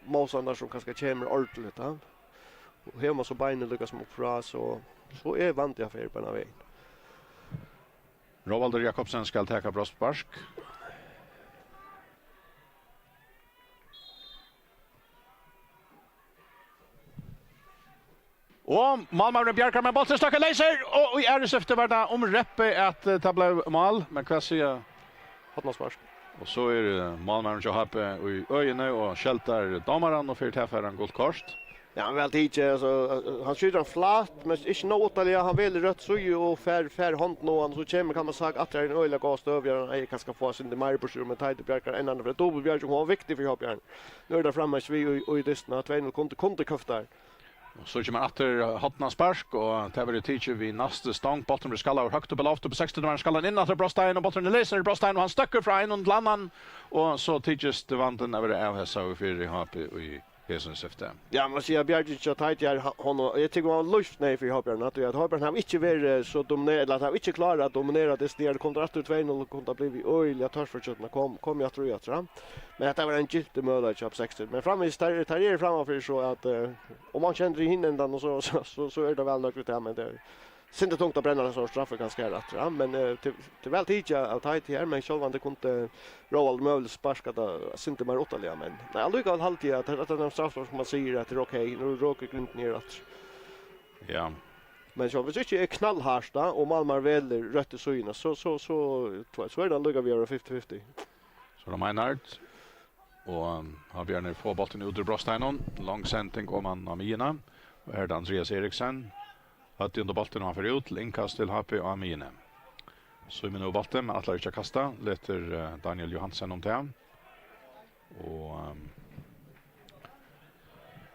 Speaker 2: motståndare som kanske kommer ordentligt. Ja? Och här måste benen lyckas mot fra så är vant jag för på den vägen.
Speaker 1: Rovalder Jakobsen ska ta bröstbarsk. Och Malmö Bjarkar med bollen stöcker laser och i RSF var det om reppe att det blev mål men vad säger
Speaker 2: Hotmarspark.
Speaker 1: och så är det Malmö som har i ögonen och skältar domaren och för tillfällen gott kort.
Speaker 2: Ja, väl tidigt alltså han skjuter en flat men inte något eller han vill rött så ju och fär hand nå han så kommer kan man säga att det är en öliga gast över han kanske få sin det mer på sjön med tajt Bjarkar en annan för då Bjarkar var viktig för Hoppjärn. Nu är det framme vi och i distna 2-0 kunde koftar.
Speaker 1: Så kommer atter hotna spark och det var det teacher vi nästa stång bollen blir skalla högt upp i loft på 60 man skallar in att Brostein och bollen läser Brostein och han stöcker fra in och landan och så teachers det vanten över det av så för HP i hesen syfte.
Speaker 2: Ja, man ser Bjargic och tajt hon jag tycker han luft nej för Hopbjörn att Hopbjörn har inte varit så dominerad att han inte klarar att dominera det snär kontrakt 2-0 och kunde bli öliga törs för att kom jag tror jag. Men det var en giltig möjlighet att 60. Men framme tar framför så att om man känner i hinnen och så är det väl nog det men det synd det tungt att bränna en sån straff ganska rätt. Ja, men till väl tidigt att tajt här men själva det kunde Roald Möll sparka det synd mer åtaliga men nej aldrig all halvtid att den straff som man säger att det är okej nu råkar grunt ner att
Speaker 1: Ja.
Speaker 2: men så hvis inte är knallharsta och Malmar väl rött i syna så är det lugga vi göra 50-50.
Speaker 1: Så de Meinard och har Björn få bollen ut ur Brosteinon lång sändning om han Amina och här är det Andreas Eriksen att under bollen han för ut till inkast till HP och Amina. Så med nu bollen men alla inte kasta letter Daniel Johansen om det. Och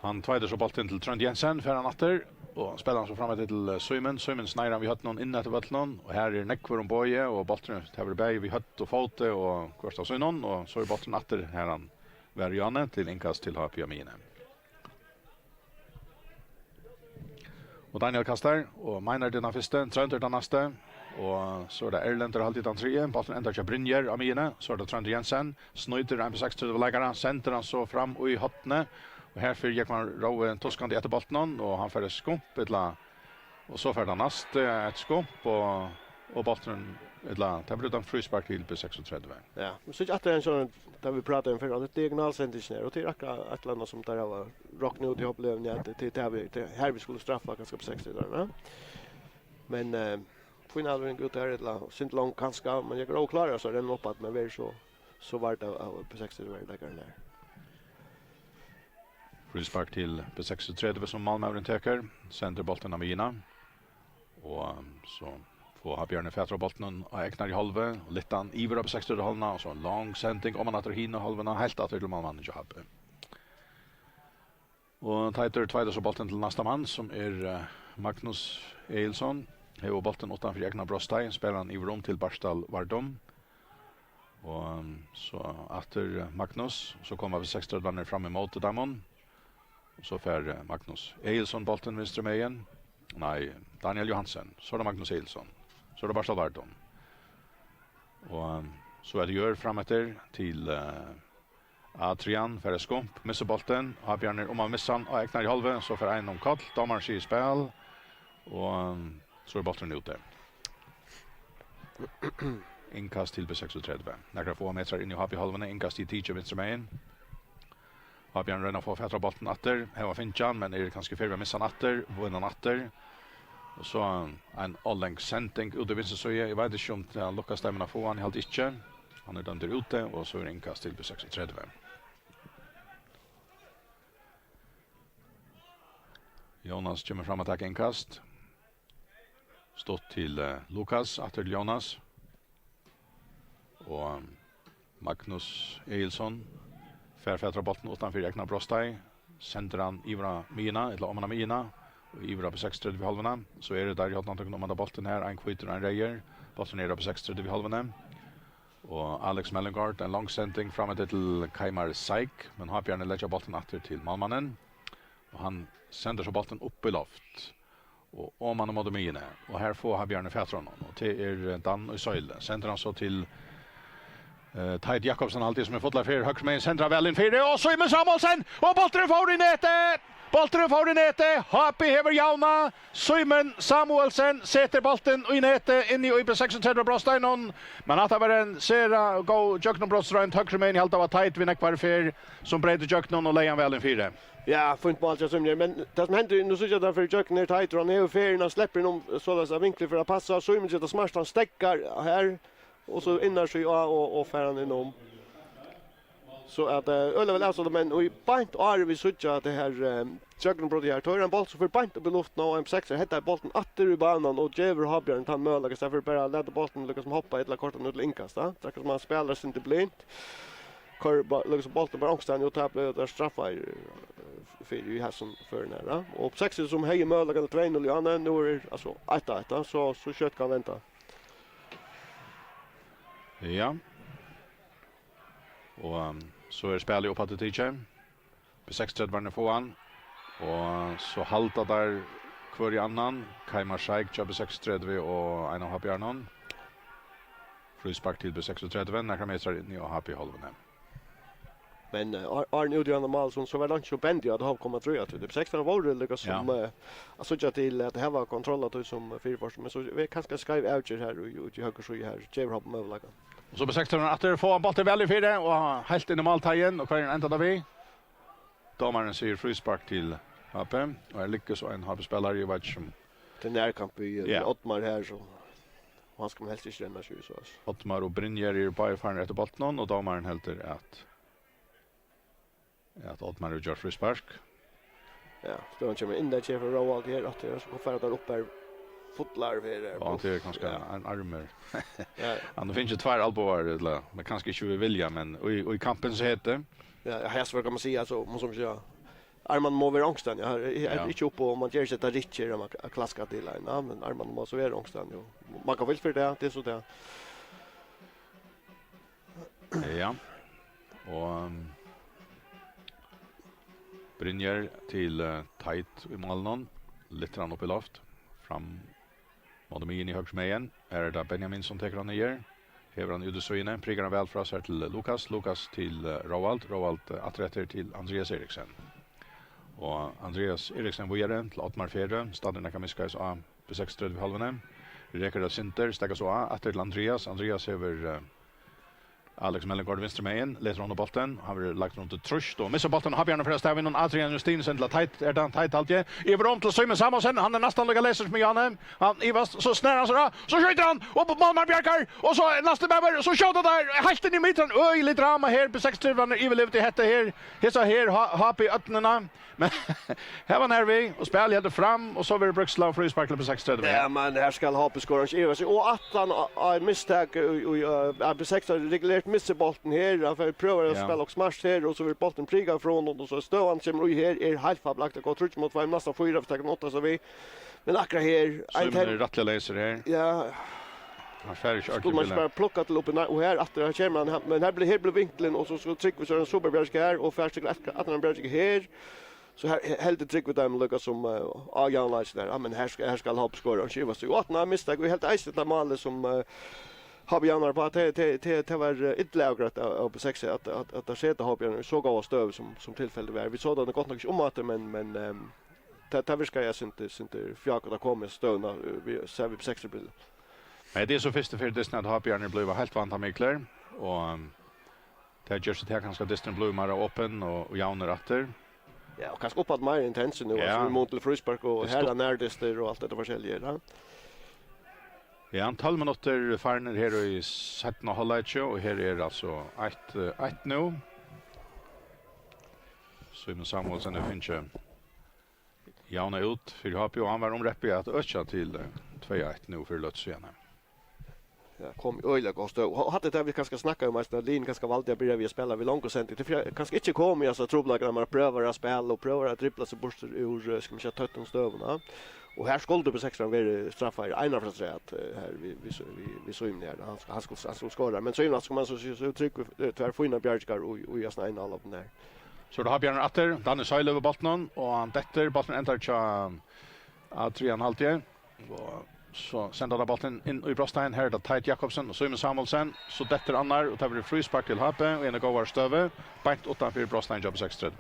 Speaker 1: han tvådde så bollen till Trond Jensen för han åter och spelar så framåt till Simon snärar vi hade någon inne till bollen och här är Neckvor om boje och bollen över bäj vi hött och fote och Gustav Simon och så är bollen åter här han Veriane till inkast till HP Amina. Och Daniel kastar och Meinar den första, Trönter den nästa och så är det Erlender alltid den tredje, bollen ändrar till Brynjer Amina, så är det Trond Jensen, snöjter en på 60 läggarna, center han så fram och i hottne och här för gick man Rowe toskande efter bollen och han får skump och så får han nästa ett skump och bollen det blir en frispark till på 36.
Speaker 2: Ja, men så att det är en sån där vi pratar om för att diagonalcentern ner och till att landa som där var rock nu till upplevningen att till här vi skulle straffa ganska på 60 där, va? Men final en god där det synd långt kanske men jag går klara så den uppåt men väl så var det på 60 där där.
Speaker 1: Frispark till på 36 som Malmö tar centerbollen Amina och så får ha Bjørne Fetra bollen och Eknar i halve och Littan iver på 60 halvna och så en lång sändning om man att hinna halvna helt att till man inte har. Och Tighter tvådde så bollen till nästa man som är Magnus Eilsson. Här bollen utanför egna Brostei spelar han iver om till Barstal Vardom. Och så efter Magnus så kommer vi 60 vänner fram emot Damon. Och så får Magnus Eilsson bollen vänster med igen. Nej, Daniel Johansen. Så är det Magnus Eilsson. Så är det Barstal Vardom. Och så är det gör framåter till Adrian för skump. Missar bollen. Har Björner om man missar han och Eknar i halve så får en om kall. Domaren ser spel. Och så är bollen ute. Inkast till B36. Några få meter in i HP halvan. Inkast till teacher vänster med in. Har Björn rönna få fetra bollen atter. Här var Finchan men är kanske för att missa natter. Vinna natter. Och så en allläng sändning ut i vänster så jag vet inte om det luckas stämmerna få han helt inte. Han är dömd ute och så är det inkast till B36. Jonas kommer fram att ta inkast. Stått till Lukas efter Jonas. Och Magnus Eilsson färfätra bollen utanför egna Brostei. Sänder han Ivra Mina, eller om han Mina. Och Ivra på 6-30 vid halvorna. Så är det där jag har tagit om bollen här. En skjuter och en rejer. Bollen är på 6-30 vid halvorna. Och Alex Mellengard, en lång sändning framåt till Kaimar Saik. Men har Björn lägger bollen åter till Malmannen. Och han sänder så bollen upp i loft. Och om han mot Mina. Och här får han Björn Fetra honom. Och det är Dan och Söyle. Sänder han så till Tide Jakobsen alltid som är fotlar för högst med centra väl in för det och Simon Samuelsen och bollen får i nätet. Bollen får i nätet. HP hever Jauna. Simon Samuelsen sätter bollen i nätet in i IP36 Brosteinon. Men att det var en sera gå Jöknon Brostrein högst med helt av Tide vinner kvar för som bredde Jöknon och lejan väl in för det.
Speaker 2: Ja, fint mål jag som men det som händer nu så jag därför Jöknon är tight och han är färna släpper inom sådär så vinklar för att passa Simon sätter smart han stäcker här. Och så innar sig och färran inom. Så att öle väl alltså men och i pint är vi söker att det här Jöknon brother här tar en boll så för pint upp i luften och M6 heter bollen åter i banan och Jever Habjörn tar möjlighet så för bara lägga bollen lyckas hoppa ett la kort och inkast då. Så att man spelar sig inte blint. Kör liksom bollen bara ångsten och tappar där straffar för ju här som för nära. Och på 6 som höjer möjligen 2-0 Janne, nu är alltså 1-1 så kött kan vänta.
Speaker 1: Ja. Och så är spelet upp att det på 6-3 var det få han. Och så halta där kvar i annan. Kaimar Scheik jobbar 6-3 och Einar Happy Arnon. Frispark till på 6-3 när kan mästra in i och Happy halvan.
Speaker 2: Men Arne gjorde ju en mål som så var lunch och Bendy hade har kommit tror jag till. Det 6 var det liksom som alltså jag till att det var kontrollat som fyrfors men så vi kanske skriva out här och ju höger så här Jever har på möjligheten.
Speaker 1: Och så på 16 att det får bollen väl i fyra och helt i normaltagen och kvar ända där vi. Domaren säger frispark till Happy och är lyckas så en Happy spelare ju vet som
Speaker 2: till närkamp i Ottmar här så han ska helst inte ränna sig så.
Speaker 1: Ottmar och Brynjer är på fan rätt bollen och domaren helt att Ottmar och George frispark.
Speaker 2: Ja, så han kommer in där för Roald här att det så får där upp här fotlar för där.
Speaker 1: Ja, det är kanske en armer.
Speaker 2: Ja.
Speaker 1: Han finns ju två alboar eller men kanske inte vi vilja men och i kampen så heter
Speaker 2: ja, här så kan man säga så måste man säga Arman må vara ångstan. Jag är inte upp på man ger sig ett richer om man klaskar till en men Arman må så vara ångstan jo. Man kan väl för det är så där.
Speaker 1: Ja. Och Brynjer till tight i Malnon. Lite grann upp i loft. Fram mot mig in i högst med igen. Är det Benjamin som tar han ner. Hever han ute så inne. Priggar han väl för oss här till Lukas. Lukas till Roald. Roald atträtter till Andreas Eriksen. Och Andreas Eriksen vågade till Ottmar Fjärde. Staden kan miskas av på 6-3 halvan. Räcker det Sinter. Stäcka så av. Att till Andreas. Andreas över Alex Mellengård vänster med in, letar under bollen. Han har lagt runt ett trusch då. Missar bollen har bjärna för att stäva in Adrian Justinsen till tight är den tight alltid. Över om till Simon Samuelsen. Han är nästan lika läser med Janne. Han Ivast så snär han så då. Så skjuter han upp på Malmar Bjärkar och så nästa bäver så skjuter där helt in i mitten. Oj lite drama här på 6-3 var överlevt i hette här. Hesa här Happy öppnarna. Men här var när vi och spel hade fram och så var det Bruksland frispark på 6-3.
Speaker 2: Ja men här ska Happy skora och att han har misstag och på 6 regulärt missar bollen här för prövar att spela och smash här och så vill bollen priga från och så står han kommer ju här är helt fablagt att gå tror mot var nästan 4 för 8 så vi men akkurat här
Speaker 1: så är det rättliga läser här.
Speaker 2: Ja.
Speaker 1: Han färdig kört
Speaker 2: till. Man ska plocka till upp och här att det här man men här blir vinkeln och så trycker vi så en superbjärsk här och färdig att han bjärsk här. Så här helt tryck med dem Lucas som Agan Lights där. Ja men här ska Happy skora och skiva så att när misstag vi helt äst det målet som Habjanar på att det var ett lägrat på 6 att det sätter Habjanar så gav stöv som tillfälle var. Vi såg det gott nog om att men det viskar jag inte fjärde att komma stövna vi ser vi på 6 bild.
Speaker 1: Nej, det är så först för det snart Habjanar blev helt vant med klar och det gör så att han ska distan blue mera öppen och Jauner åter.
Speaker 2: Ja, och kanske uppåt mer intense nu alltså mot till frispark och här närdister och allt det forskjellige där.
Speaker 1: Ja, 12 minuter farner här i 17,5 och här är alltså 1 nu. Simon Samuelsen finns ju Jauna ut för Happy och han var omräppig att öka till 2-1 nu för Lötsjön.
Speaker 2: Ja, kom öliga kost. Hade det vi kanske snacka om att Lin kanske valde att börja vi spela vid långt och sent. Det kanske inte kommer jag så tror jag man prövar att spela och prövar att dribbla sig bort ur ska man säga tötten stövarna. Och här skulle det på 6 vara straffar Einar för att säga att här vi så in där han skulle skora men så ska man så tryck tvär få in Bjärskar och jag snäna alla på där.
Speaker 1: Så då har Björn åter, Danne Söyle över bollen och han detter bollen äntar till Adrian Haltier och så sänder han bollen in i Brostein här då Tight Jakobsen och Simon Samuelsen så detter Annar och tar vi frispark till Happe och en går stöve bänkt utanför Brostein jobb 6-3.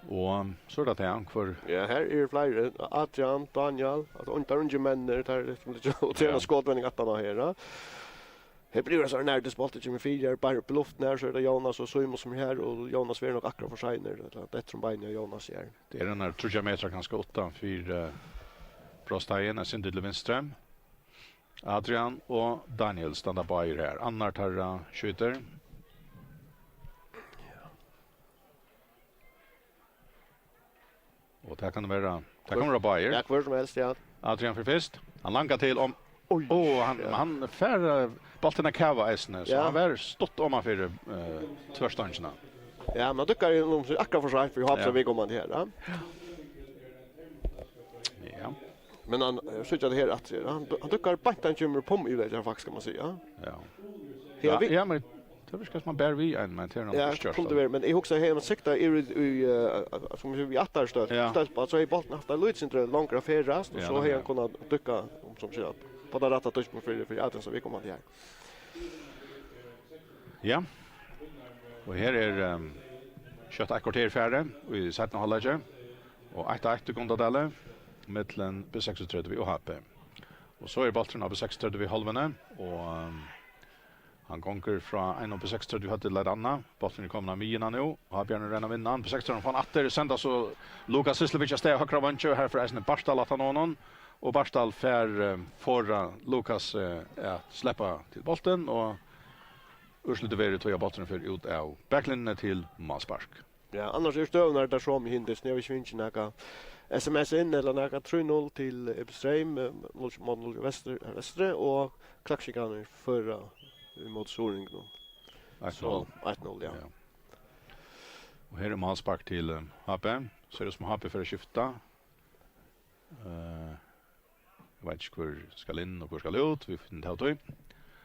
Speaker 1: Och så där han för
Speaker 2: ja här är flyger Adrian Daniel alltså inte runt män där som det och träna skotvändning att han här. Här blir det så när det spaltet med 4 bara på luft när så är det Jonas och Simon som är här och Jonas är nog akkurat för sig när det från benen Jonas är.
Speaker 1: Det är den där 3 meter ganska 8 för Brostein är sin till vänster. Adrian och Daniel stannar på här. Annar tar skjuter. Och det kan vara Bayer.
Speaker 2: Ja, kvar som helst ja.
Speaker 1: Adrian för först. Han lankar till om
Speaker 2: Oj.
Speaker 1: Han fär bollen kava isne så
Speaker 2: Ja.
Speaker 1: han var stått om man för tvärstangerna.
Speaker 2: Ja, men tycker jag nog akkurat för sig för har
Speaker 1: Ja.
Speaker 2: så vi kommer här. Ja.
Speaker 1: Ja.
Speaker 2: Men han söker det här att han tycker bant han kommer på i det faktiskt kan man säga.
Speaker 1: Ja.
Speaker 2: Ja, vi
Speaker 1: Ja, men det var ska man bär vi en men till någon
Speaker 2: ja,
Speaker 1: förstörst.
Speaker 2: kunde vara men jag också här med sikta i som vi attar stöd.
Speaker 1: Ja.
Speaker 2: Stöd på så är bollen efter Luitsentre långa färrast och
Speaker 1: Ja,
Speaker 2: så
Speaker 1: det
Speaker 2: har
Speaker 1: är
Speaker 2: han kunnat dyka som säger på det rätta touchen för att så vi kommer här.
Speaker 1: Ja. Och här är kött ett kvarter färre i sätten halvlek och 1-1 Gondadale mellan B36 och HP. Och så är bollen av B36 vid halvene och han konkur fra 1 på 36 hade lett Anna. Bollen kommer av Mina nu. Och har Björn renna vinnan på 16 från Atter sända så Lukas Sislevic steg högra vänster här för Asne Barstal att han någon och Barstal för Lukas att släppa till bollen och urslutet ver tog bollen för ut av backlinjen till Maspark.
Speaker 2: Ja, annars är stövnar där som hindes när vi svinner några SMS in eller några 3-0 till Ebestrheim, 0 västre och klackskikan förra mot Soring då. Så 1-0 ja.
Speaker 1: Och här är Maspark till HP. Så är det som HP för att skifta. Jag vet inte hur ska in och hur ska ut. Vi finner det här.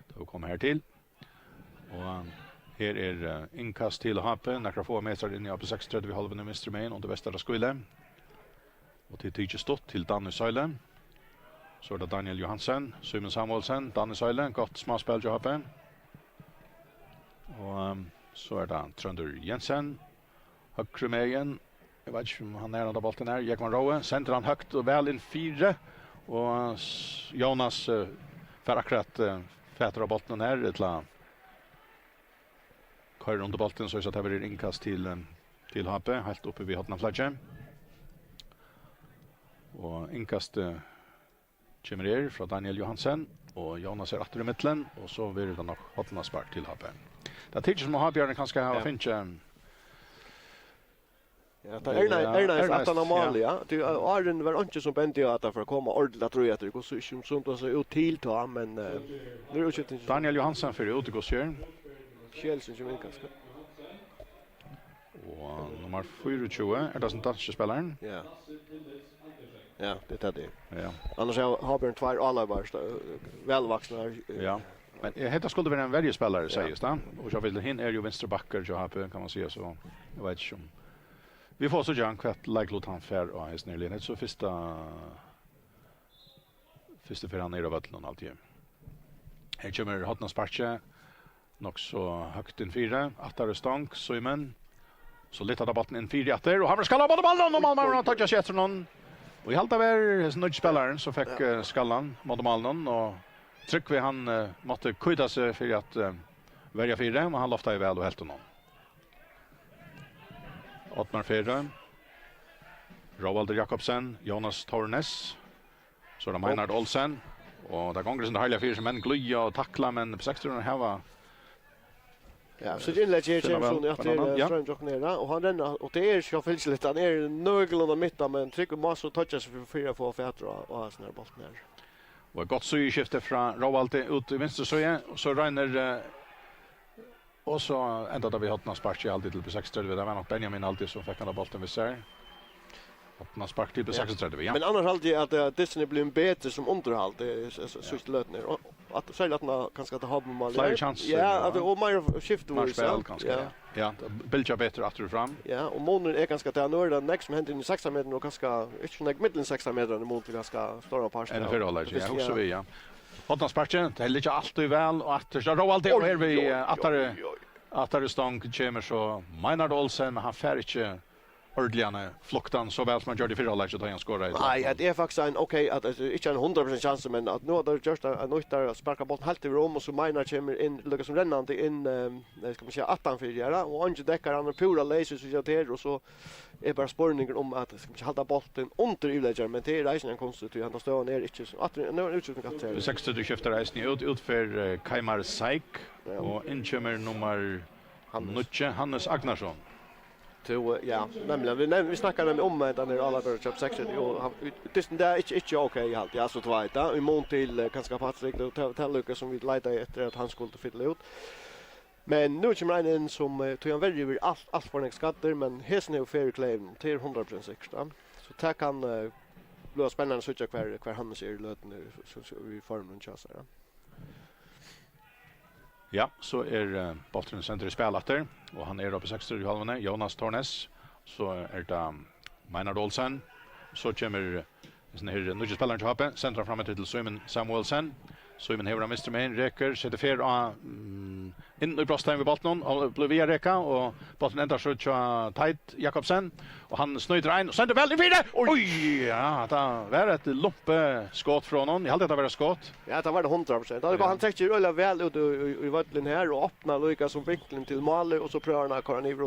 Speaker 1: Då kommer här till. Och här är inkast till HP. Några få meter in i AP6 vid halven av Mr. Main under västra skule. Och till Tidje Stott till Danny Söyle. Så är det Daniel Johansen, Simon Samuelsen, Danny Söyle. Gott småspel till HP. Och så är det Trønder Jensen. Högre med igen. Jag vet inte om han är där bollen här. Jekman Rowe. Sänder han högt och väl in 4. Och Jonas för akkurat fäter av bollen här. Kör under bollen så att det blir inkast till HP. Helt uppe vid hotna flagge. Och inkast kommer från Daniel Johansen. Och Jonas är åter i mitten. Och så blir det nog hotna spark till HP. Det tycker som har Björn kanske ha finche.
Speaker 2: Ja, det är att han normal ja. Det är en var inte som bände att för att komma ordentligt tror jag det går så som så ut till ta men det är ju inte
Speaker 1: Daniel Johansen för ut går kör.
Speaker 2: Kjellsen som inkast.
Speaker 1: Och nummer 24 är det som danske spelaren.
Speaker 2: Ja. Ja, det är det.
Speaker 1: Ja.
Speaker 2: Annars har Björn två alla bara välvuxna.
Speaker 1: Ja. Men det skulle vara en värjespelare sägs det. Och jag vill hin är ju vänsterbackar jag har på kan man säga så. Jag vet inte om vi får så Jan kvart like han fair och är snarare så första för han är över till någon alltid. Här kommer hotna sparche. Nog så högt in 4, attar stank Simon. Så lite av bollen in 4 åter och han skalla på bollen och Malmö touchar sätter någon. Och i halta var snudge spelaren så fick skallan mot Malmö och tryck vi han måste skydda sig för att välja 4 men han loftar ju väl och helt någon. Ottmar 4. Roald Jakobsen, Jonas Tornes. Så det Meinhard Olsen och där gånger sen hela 4 som en glöja och tackla men på 16 här var
Speaker 2: Ja, så det lägger Jameson att det är ström och ner och han renner och det är så fylligt han är nöglande mitten men trycker massor touchas för 4 fötter och sån här bollen här.
Speaker 1: Och gott så i skiftet från Roald ut i vänster så och så rinner och så ända där vi hotna spark i alltid till på 6:30 där var nog Benjamin alltid så fick han bollen vi ser. Hotna spark till på 6:30 ja.
Speaker 2: Men annars alltid att Disney blir en bättre som underhåll det är så lötner att säga att man kanske att ha mål. Ja, att och mer shift var
Speaker 1: så kanske. Ja, bilda bättre åter fram.
Speaker 2: Ja, och månen är ganska där nu den nästa som händer i 6 meter och kanske inte något mitten 6 meter mot till ganska stora par.
Speaker 1: En förhållare ja, också vi ja. Hotna spark det är lite allt och väl och att så Roald och här vi attar stång kommer så Meinhard Olsen men han fär inte ordliga fluktan så väl som man gör det för alla så att han skorar.
Speaker 2: Nej, det är faktiskt en okej att det inte är en 100% chans men att nu har det just en nytt där sparka bollen helt i rum och så Meinhard kommer in lyckas som rännande in ska man säga 18 för göra och Ange Deckar han pura laser så jag och så är bara spårningen om att ska man hålla bollen under utlägger men det är reisen en konstigt att han står ner inte så att nu utskjutning att det
Speaker 1: 60 skiftar reisen ut för Kaimar Saik och inkommer nummer Hannes Agnarsson.
Speaker 2: Ja, nämligen vi snackar om den där alla bör köpa sex och det är inte okej allt. Jag så tvåta i mån till kanske Patrik och Lucas som vi letar efter att han skulle fylla ut. Men nu kommer han in som tog han väljer allt för en skatter men hesen är fair claim till 100% extra. Så det kan bli spännande att se kvar han ser löten så vi får en chans där.
Speaker 1: Ja, så bollen center i spelatter och han uppe 60 i halvan Jonas Tornes. Så det Maynard Olsen. Så kommer sån här nya spelaren till hoppe, centrar fram till Simon Samuelsen. Simon hever Mr. Main räcker sätter fer in i bröstet vid bollen och blir via räcka och bollen ändrar så tight Jakobsen och han snöjder in och sänder väl i fyra. Oj, ja, det var ett lompe skott från honom. Jag hade det var skott.
Speaker 2: Ja, det var det 100%. Då han täcker ölla väl ut i vallen här och öppnar Lucas som vinkeln till mål och så prövar han köra ner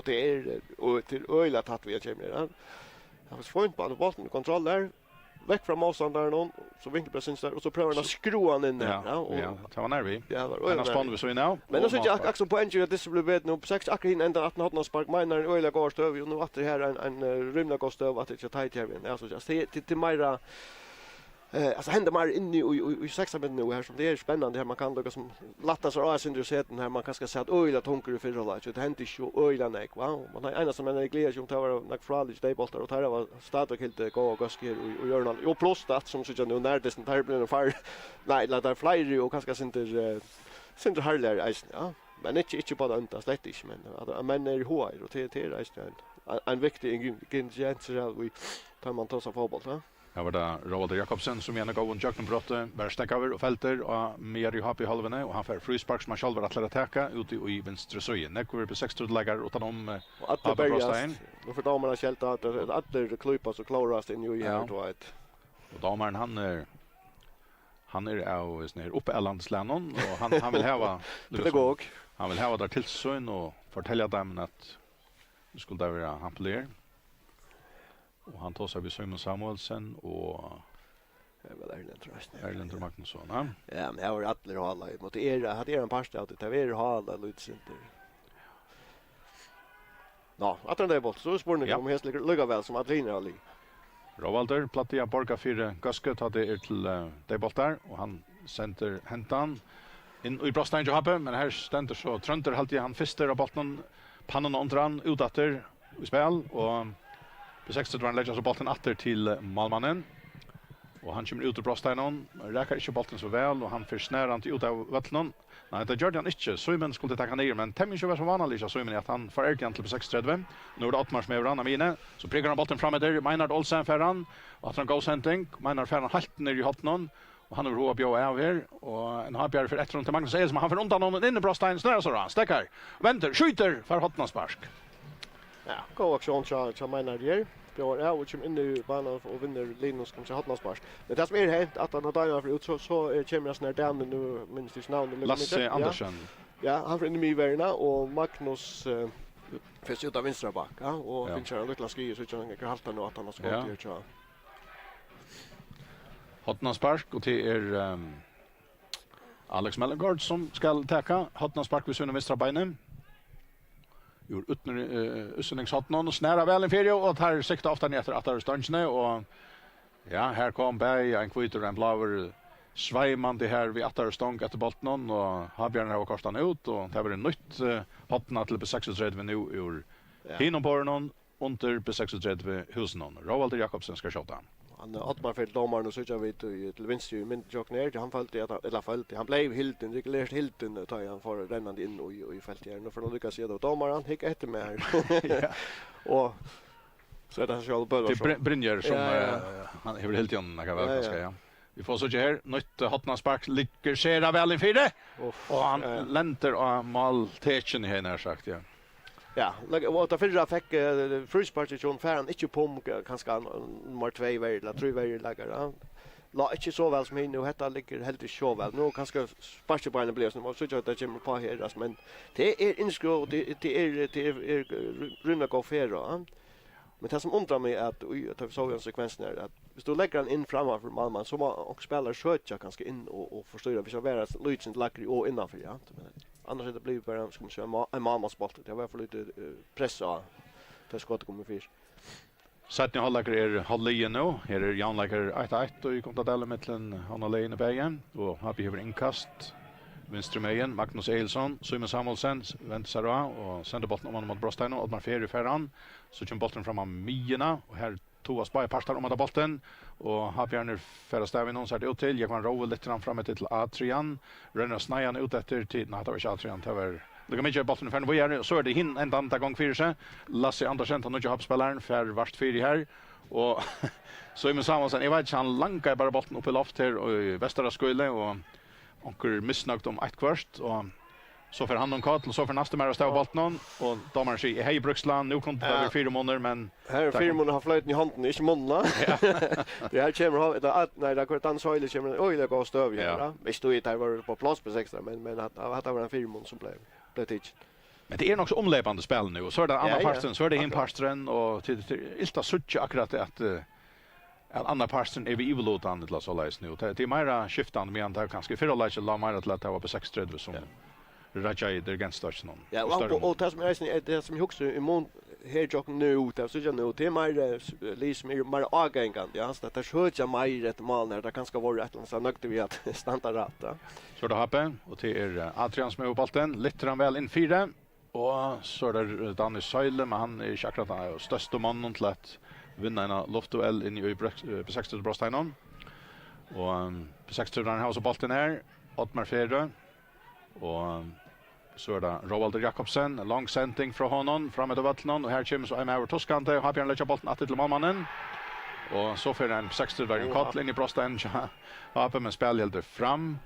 Speaker 2: och till ölla tatt vi kommer. Han har fått på bollen kontroll där. Väck från motståndaren någon så vinkelprecis där och så prövar han att skruva han in där.
Speaker 1: Ja, det var nervi.
Speaker 2: Ja,
Speaker 1: han har spann vi så nu.
Speaker 2: Men då så jag också på en att det skulle bli nu på 6 akkurat ända att han har spark Maynard ölla går stöv och nu att det här en rymna går stöv att det är tight här. Alltså just till Myra alltså händer mer in i sexan nu här som det är spännande här man kan då som latta så är intresserad här man kanske säga att öjla tonker i förra laget det händer ju öjla nej va man har ena som en glädje som tar några fralish day bollar och tar var stad och helt gå och gasker och gör något och plus det som så nu när det där blir en far nej där flyr och kanske inte härligare ja men inte bara inte slett inte men är hoj och det är en viktig ingrediens vi tar man tar så fotboll va.
Speaker 1: Ja, var det Roald Jakobsen som gärna går och jackar brotte, bara stäckaver och fälter och mer i happy halvene och han får frispark som han själv att attacka ute i vänstra söjen. Nekver på 60 läggar utan om
Speaker 2: att börja. Då får damerna skälta att alla klippas och klaras in i här då ett.
Speaker 1: Och damaren han är av sån här uppe Ellandslänon och han vill häva
Speaker 2: pedagog.
Speaker 1: Han vill häva där till sön och fortälja dem att det skulle där vara hampler. Och han tar sig vid Simon Samuelsen och Erlend Magnusson. Ja,
Speaker 2: men jag har alla alla mot hade en pasta att det var alla lutcenter. Ja, att det är bort så spårning om häst ligger väl som Adrina Ali.
Speaker 1: Rovalder plattia borga för Gasket hade till de bollar och han center hentan in i bröstet ju happe men här ständer så Trönter alltid han fister av bollen pannan undran utatter i spel och på 60 drar han lägger så bollen åter till målmannen. Och han kommer ut ur bröststeinen, räcker inte bollen så väl och han försnärar han ut av vattnen. Nej, det gör han inte. Simon skulle ta ner men Temmin var så vanligt så Simon att han får egentligen till på 6:30. Nu är det Ottmar som är över Amine. Så prickar han bollen fram där Maynard Olsen för han och att han går senting. Maynard för han helt ner i hatten och han har ro bjå av här och en har för ett runt till Magnus som han för undan honom in i bröststeinen snära så han stäcker. Väntar, skjuter för hattnarspark.
Speaker 2: Ja, gå aktion så Maynard ger. Ja, och som inne i banan och vinner Linus kanske hattnarspark. Men det som är helt att han har tagit för ut så kommer jag snart där nu minst i namn
Speaker 1: Lasse Andersen.
Speaker 2: Ja, han finner mig värna och Magnus finns ut av vänstra back, ja, och finns en liten ski så han kan halta nu att han har skott ju.
Speaker 1: Hattnarspark och det är Alex Mellengård som ska täcka hattnarspark vid sina vänstra benen. Ur utsändningshatten och snära väl en ferie och tar sikta ofta ner att det ståndsne och ja, här kom Berg en kvitter en blåer svajmande här vid attar stång efter bollen och Habjörn har kastat ut och det var en nytt hatten till på 36 nu ur Hinombornon under på 36 husen. Roald Jakobsen ska skjuta.
Speaker 2: Han Ottmar för domaren och så jag vet till vänster ju men jag ner han följde att eller följde han blev Hilton regulärt Hilton tar han för rennande in och i fält här nu för att lyckas se då domaren gick efter med här. Och så det så bör
Speaker 1: det Brynjer som han är helt igen några väl ska ja. Vi får så här nytt hattnarspark ligger skera väl i fyra och han lenter och maltechen här när sagt ja.
Speaker 2: Ja, och att förra fick fruspartition färran inte på kanske nummer 2 eller 3 lägger. La inte så väl som nu detta ligger helt i så väl. Nu kanske sparka på en blir så så att det kommer på här men det är inskro det är rymna gå för. Men det som undrar mig att vi såg en sekvens när att hvis du lägger den in framför man så och spelar skötja kanske in och förstår vi ska vara lite lackri och innanför ja. Annars det blir bara ska man säga en mammas boll. Det var för lite pressa det skottet kommer fyr.
Speaker 1: Sättning hållaker hålllige nu. Här Janlaker 1-1 och i kontadelle mellan Hanna Leine Bergen och Happy över inkast. Venstre mejen Magnus Eilsson, Simon Samuelsen väntar sig då och sänder bollen om mot Brostein och Oddmar Ferry färran. Så kommer bollen fram av Mierna och här Toas Bay pastar om att bollen och Habjarner förra stäven någon så ut till. Jag kan roa lite fram till Adrian. Renner snajan ut efter tiden att det var Adrian det var. Lukar mycket bollen för nu så är det hin en andra gång för sig. Lasse Andersen han inte har spelaren för vart fyra här och Simon Samuelsen jag vet han lankar bara bollen upp i loft här och i västra skulle och onkur missnögt om ett kvart och så för han kall och så för nästa mer stäva bollen och domaren säger hej Bruksland nu kommer det över 4 månader men
Speaker 2: här 4 månader har flöjten i handen inte månderna. Det här kommer ha nej det går tant söjle kommer oj det går stöv här. Vi stod ju där var på plats på 6 men att det var en 4 månader som blev tidigt.
Speaker 1: Men det är nog så omlöpande spel nu och så är det andra parten så är det inpastren och till ilta sucha akkurat att andra parten är vi evolutan till så läs nu. Det är mera skiftande men det kanske för alla inte la mera till att det var på 6-3 som Rajai där ganska starkt någon.
Speaker 2: Ja, och det som är det som också i mån här jag nu där så jag nu det är mer liksom mer avgångande ja så det sköter mer ett mål när det kanske var rätt så nökte vi att stanna rätt.
Speaker 1: Så då hoppar och det är Adrian som är på bollen lite väl in 4 och så där Danny Söyle men han är akkurat största mannen till att vinna en luftduell in i på 60 Brosteinon. Och på 60 han har så bollen här Oddmar Ferry och så är det Roald Jakobsen lång sending från honom fram över vattnet och här kommer så är över Toskante och har Björn lägger bollen att till målmannen. Och så för en 60 där en kall in i Brostein har på med spel helt fram.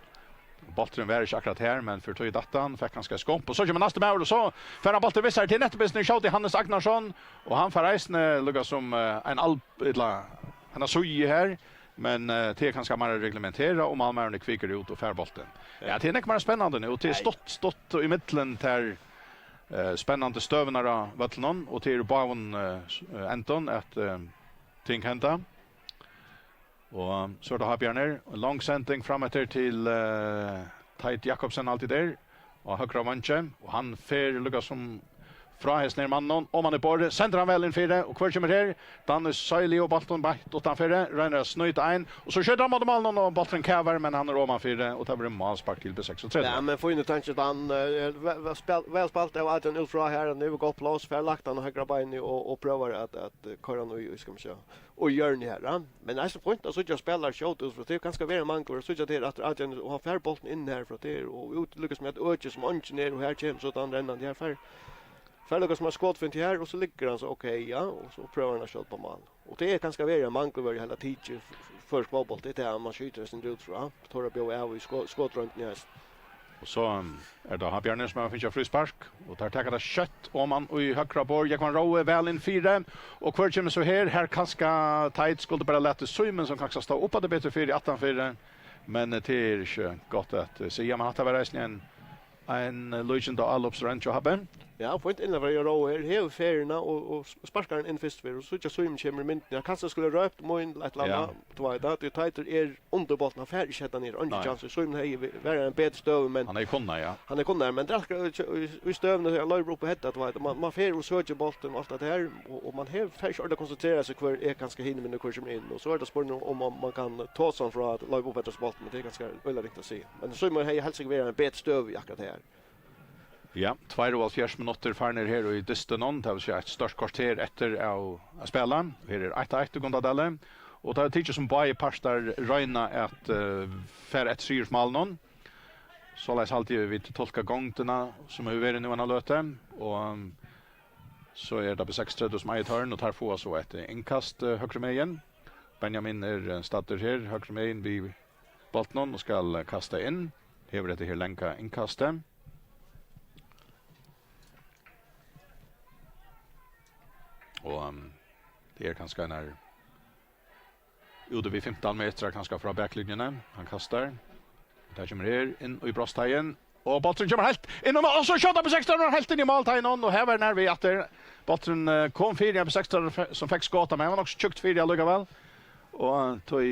Speaker 1: Bollen var inte akkurat här men för tog dattan fick ganska skomp och så kommer nästa mål och så för bollen visar till nettbusiness shot i Hannes Agnarsson och han får reisen lugga som en alpidla han har så i här men det kan ska man reglementera om Malmö kvickar ut och fär bollen. Ja, det är mycket mer spännande nu och det är stått i mitten där spännande stövnar vattnen och till Bavon Anton att ting hända. Och så då har Björner lång sending fram till Tait Jakobsen alltid där och högra vänche och han fer lukar som fra hästner mannen om han är på sänder han väl in 4 och kvar kommer här Danny Söyle och bollen bort utan 4 renner snöjt in och så kör de mot målen och bollen kavar men han är om 4 och tar en målspark till på 36.
Speaker 2: Ja men får inte tänka att han väl spalt av att en ultra här nu går plats för lagt han högra ben och provar att köra nu ska man säga och gör ni här men nästa point så jag spelar shot ut för det kanske vara manglar så jag det att han har fär bollen in här för det och utlyckas med att öka som engineer och här kommer så att han ränner här för Färlukas som har skottfint här och så ligger han så okej ja och så prövar han att skjuta på mål. Och det är ganska vara manglar hela tiden för småboll det är man skjuter sin ut från tar upp av i skott runt näst.
Speaker 1: Och så är det Björn som har finnit frispark och tar tagit det kött om man och i högra bord jag kan roa väl in 4 och kvar kommer så här kanske tight skulle bara lätta Simon som kanske står upp att det bättre för i 18-4 men det är inte gott att säga man har varit en legend av Allops Rancho haben.
Speaker 2: Ja, får inte innan varje rå här. Här färgerna och sparkar den in först för och så jag så kommer i mynten. Jag kanske skulle röpt mån ett landa. Två där det tighter är under botten färg sätta ner. Andra chanser så in här var en bättre stöv men
Speaker 1: han är kunna ja.
Speaker 2: Han är kunna men där i stövna jag lägger upp på hetta att man fär och söker bollen och allt det här och man har färg att koncentrera sig kvar är ganska hinner med kurs in och så är det spår om man kan ta sån från att lägga upp bättre bollen men det är ganska väl riktigt att se. Men så man har helst vara en bättre stöv i akkurat här.
Speaker 1: Ja, 2,5 minuter farner här och i distanon. Det var ett stort kvarter efter att spela. Här är 1-1 Gondadelle. Och det är tidigt som bara pastar röjna att färre ett syrsmål någon. Så läs alltid vi tolka gångterna som är över nu han har löte. Och så är det på 6-3 som är i törn och tar få så ett inkast högre med igen. Benjamin är starter här högre med in vid Boltnon och ska kasta in. Här är det här länka inkastet. Och det är kanske när ute vid 15 meter kanske från backlinjen han kastar. Där kommer här in i Brostein och bollen kommer helt in och så skjuter på 16 och helt in i måltegnen och här var när vi att bollen kom 4 på 16 som fick skott men han var också tjukt 4 lika väl. Och tog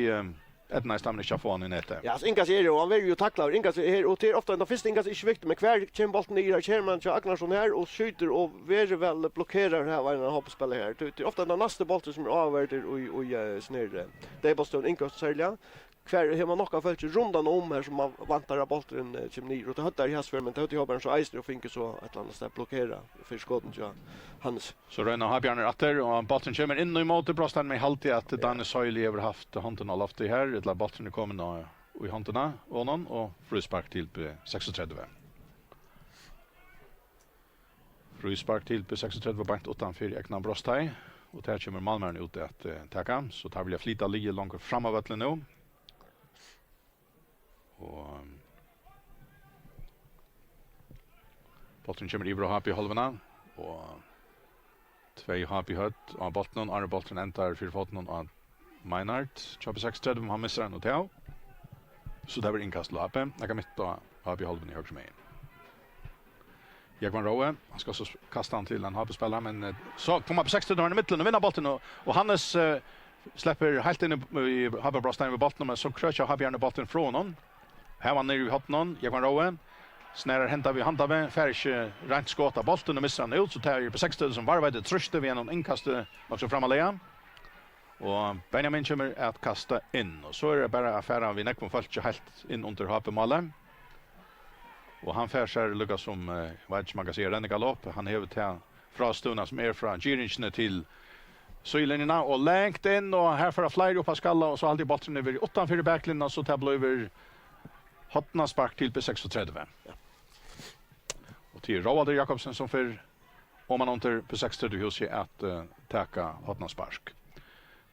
Speaker 1: Edna stammen inte få han i nätet.
Speaker 2: Ja, så Ingas är ju han vill ju tackla Ingas är och till ofta den första Ingas är viktigt men kvar kommer bollen ner kör man till Agnarsson här och skjuter och väldigt väl blockerar här vad han har på spel här. Det är ofta den nästa bollen som är avvärd och snär. Det är bollen Ingas sälja. Kvar har man några fält rundan om här som man vantar av bollen ner och det hade i hasför men det hade jobbar så ice och finker så ett annat ställe blockera för skotten så Hans.
Speaker 1: Så Röna har Bjarne Atter och bollen kommer in i mot Brostan med halvtid att Danne Soili har haft handen all ofta här. Det bollen är kommen och i handen och någon och frispark till på 36. Frispark till på 36 var bankt utanför Ekna Brostai och där kommer Malmö ut att tacka så tar vill jag flita ligga långt fram av vattnet nu. Och bollen kommer i bra happy i halvorna och två happy hött av bollen och bollen ändrar för foten av Meinhardt. Chopper 36 han missar den och tar. Så där blir inkast löpe. Jag kan mitt då happy i halvorna i höger med. Jagman Rowe, han ska så kasta han till en happy-spelare men så kommer på 60 då i mitten och vinner bollen och Hannes släpper helt in i Habbe Brostan med bollen men så kröchar Habbe bollen från honom. Här var nere i hotten, Jagman Rowe. Snärar hämtar vi handa med färg rent skåta bollen och missar han ut så tar ju på 60 som varvade tröste vi genom inkast också fram alla. Och Benjamin kommer att kasta in och så är det bara affären vi näck på folk helt in under Habbe målet. Och han färsar lyckas som vad man kan säga den galopp han har till från stuna som är från Girinchne till Söjlinjerna och längt in och här för att flyga upp på skalla och så alltid bollen över utanför backlinjen så tar blå över Hotna spark till på 36. Ja. Och till Roald Jakobsen som för om man under på 36 hus att täcka Hotna spark.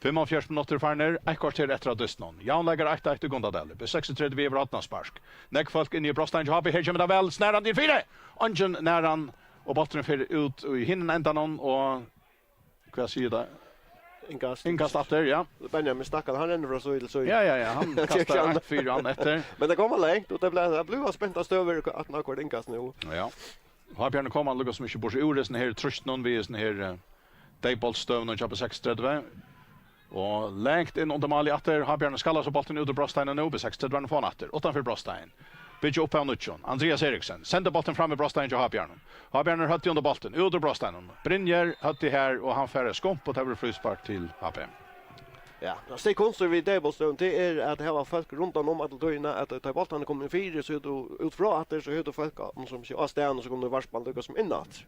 Speaker 1: 45 minuter farner, ett kvarter efter att dystnon. Jan lägger 8 till Gondadell. På 36 vi över Hotna spark. Näck folk in i Brostan har vi här kommer det väl snäran till 4. Ungen näran och bollen för ut i hinnen ända någon och vad säger det? Inkast efter, ja.
Speaker 2: Benjamin Stackal, han ränner från så.
Speaker 1: Ja, han kastar 4 efter.
Speaker 2: Men det kommer längt och det blir spänt över att man går inkast nu.
Speaker 1: Ja. Har Björn kommer han lyckas mycket bort ur den här tröstnon vi är den här Daybollstone och jobbar 36. Och längt in under Mali efter har Björn skallar så bollen ut ur Brostein nu på 36 från efter utanför Brostein. Bidge upp på Nutjon. Andreas Eriksen sänder bollen fram med Brostein till Habjörn. Habjörn har hött under bollen ut ur Brostein. Brynjer hött det här och han färre skomp och tar frispark till HP.
Speaker 2: Ja, det konstigt vid Daybollstone det är att det var folk runt om att döna att ta bollen kommer in 4 så ut från att det så hör folk som kör stan och så kommer det varsband lyckas som inåt.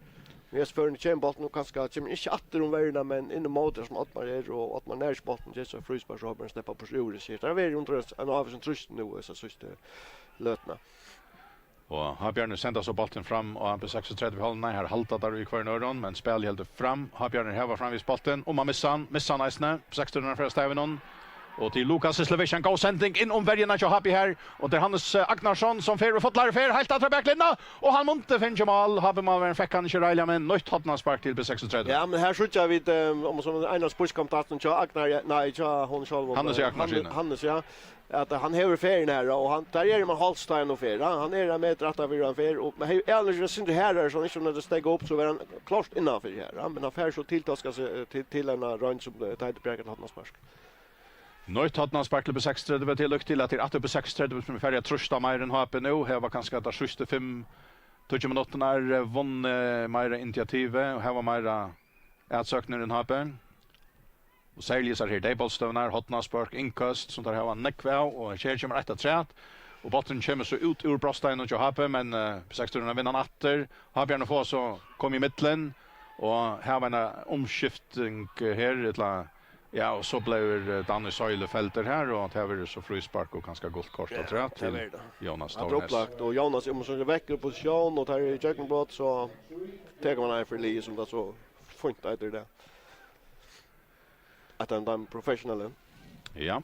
Speaker 2: Vi har för en bollen och kanske kommer inte åter om värna men in i motor som att man är och att man när bollen just så frispark så har man steppa på sjön så där är runt en av som trust nu så sista lötna.
Speaker 1: Och har Björn sända så bollen fram och han på 36 hållen här haltat där i kvar nörron men spel helt fram. Har Björn här var fram vid bollen och man missar nästan på 16 för stäven och till Lukas Slevican go sending in om värjarna så happy här och där Hannes Agnarsson som fer och fotlar fer helt att backlinna och han måste finna mål har man fick han köra illa men nöjt hotna spark till på 36.
Speaker 2: Ja men här skjuter vi om som en av pushkomtaten så Agnar nej så hon själv Hannes ja att han häver färgen här och han där är man halvstein och fer han är med rätt över han fer och men eller så syns här så inte när det stiger upp så är han klart innanför här men han fer så tilltaska sig till en rund som tajt bräcket hotna spark.
Speaker 1: Nöjt hotna spark på 36 till lyck till att det är på 36 som är färdiga trösta mer än HP nu här var kanske att det sista 5 20 minuter vann mer initiativ och här var mer utsökningar än HP. Och säljer här Daybollstone hotna spark inkast som där har en neckväl och kör kommer rätt att trät och bollen kommer så ut ur Brostein och HP men på 16 vinner han åter har Björn få så kom i mitten och här var en omskiftning här ett ja och så blev Danne Soile fälter här och det var så frispark och ganska gott kort att trät till Jonas Tornes.
Speaker 2: Och Jonas om så väcker position och tar i Jackbrot så tar man här för Lee som det så fint där det. Att han är professionell.
Speaker 1: Ja.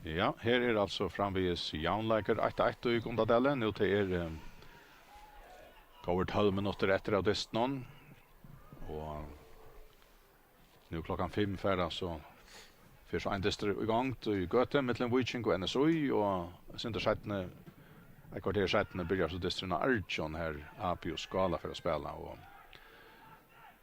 Speaker 1: Ja, här är alltså framvis Jan Läker 8-1 i Gondadellen. Nu till går 12 minuter efter av dystnon. Och nu klockan 5 färdas så för så en dyster igång i Göte mellan Viking och NSOI och sen där sättne ett kvarter sättne börjar så dysterna Archon här Apio skala för att spela och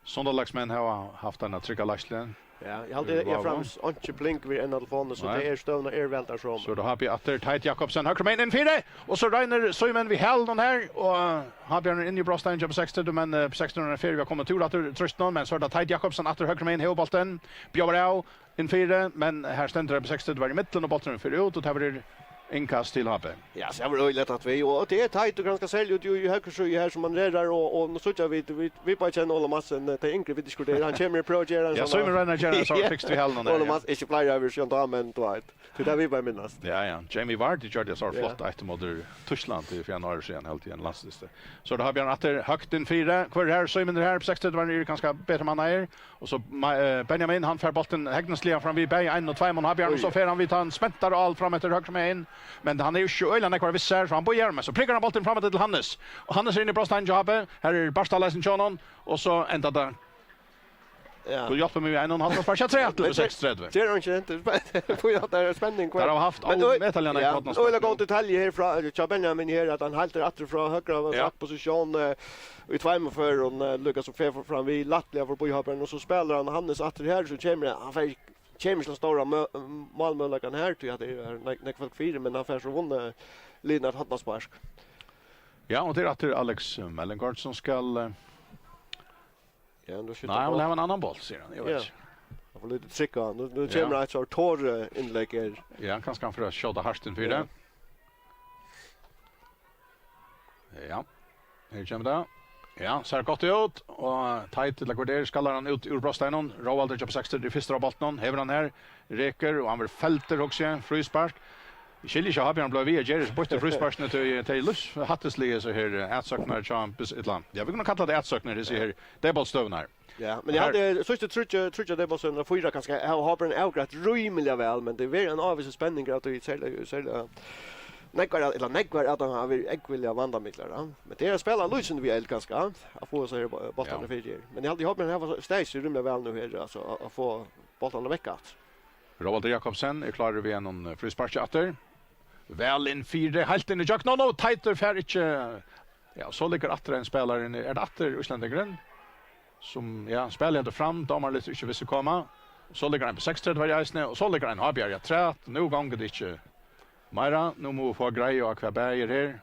Speaker 1: Sonderlagsmän har haft en trygga lagslen
Speaker 2: Ja, jag hade jag frams inte blink vid en av telefonen så det är stövna väl där som.
Speaker 1: Så då har vi Atter Tait Jakobsen höger med in 4 och så Reiner Simon vi häll den här och har Björn in i Brostein på 60 men på 1604 vi har kommit tur att tröst någon men så där Tait Jakobsen Atter höger med in Hillbolten Björn in 4 men här ständer det på 60 det var i mitten och bollen för ut och tar det inkast till HP.
Speaker 2: Ja, så var det lätt att vi och det är tajt och ganska sälj ju höger så här som man räddar och nu så vi bara känner alla massen det är inte vi diskuterar han kommer projekt
Speaker 1: Ja, så vi Reiner Gerard så fixed vi häll den där.
Speaker 2: Alla mass är ju över så då men då det där vi bara minnas.
Speaker 1: Ja. Jamie Ward gör det så flott att mot Tyskland i januari sen helt igen landsliste. Så då har Björn Atter högt in 4 kvar här Simon där här på 60 var det ganska bättre man är och så Benjamin han får bollen Hägneslia fram vid Bay 1 och 2 man har Björn så får han vi tar en späntar och all fram efter höger med in men han är ju sjölan kvar visser så han börjar med så prickar han bollen framåt till Hannes och Hannes är inne i Brostein Jobbe här är Barstalaisen Jonon och så ända där.
Speaker 2: Ja.
Speaker 1: Du hjälper mig en och en halv sparka 3 till 6:30.
Speaker 2: Det är inte får jag där spänning kvar.
Speaker 1: Där har haft all metallarna i kotten.
Speaker 2: Och jag går till detalj här från Benjamin här att han halter åter från högra och rätt position i 2 för och Lucas och Fefer fram vi Latvia för Boyhaben och så spelar han Hannes åter här så kommer till stora målmöjligheten här till att det är näkväl 4 men han får så vunnit Linat Hattasparsk.
Speaker 1: Ja, och det är att Alex Mellengård som ska
Speaker 2: Ja, då skjuter
Speaker 1: nej, han vill ha en annan boll, säger han. Jag vet inte.
Speaker 2: Han får lite trycka. Nu kommer han ett så torr inlägg här.
Speaker 1: Ja, han kanske kan för att skjuta harsten för det. Ja, här kommer det. Ja, så har gått ut och Tait till Laguarder skallar han ut ur Brosteinen. Roald på 60 i första bollen. Häver han här, reker och han vill fälter också, frispark. Skiljer sig Björn blev vi Jerry bort frisparken till Lus hatteslige så här ätsöknar champs ett land. Ja, vi kan kalla det ätsöknar det ser här. Det är bollstövnar.
Speaker 2: Ja, men jag hade så tror det var så fyra kanske har på en outgrat rymliga väl men det är en avvis spänning att det sälja Nekvar att han har äggvilja vandamiklar. Men det är spela Luisen vi är ganska att få så här bollarna för det. Men jag hade hoppas han var stage rymliga väl nu här alltså att få bollarna veckat.
Speaker 1: Roald Jakobsen är klar vid en frispark åter. Väl in 4 helt in i jack. No, tighter för inte. Ja, så ligger åter en spelare in är det åter Islandegren som spelar inte fram, damer lite inte visste komma. Så ligger han på 6:30 var isne och så ligger han har bjärja 3. Nu gånger det inte. Myra, nu må få grejer och kvaberger här.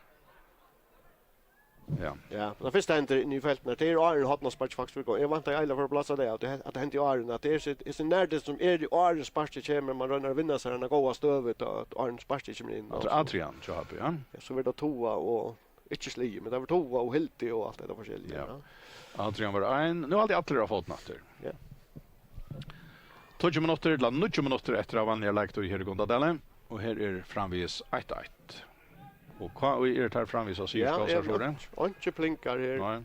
Speaker 1: Ja.
Speaker 2: Ja, det första händer i nyfält när det är Arne Hatnas spark faktiskt för. Jag väntar alla för att plats det att det händer i Arne att det är så när det som är i Arne spark kommer man rönnar vinna så den goda stövet att Arne spark kommer in.
Speaker 1: Adrian jobb, ja.
Speaker 2: Så vill det toa och inte sli men det var toa och Hilti och allt det där forskjelligt.
Speaker 1: Ja. Adrian var en. Nu har alltid alla fått natter.
Speaker 2: Ja.
Speaker 1: 20 minuter eller 90 minuter efter av vanliga läget i här i Gondadalen och här är framvis 1-1. Och vad är det här framvis och syns så så det.
Speaker 2: Inte plinkar här.
Speaker 1: Nej.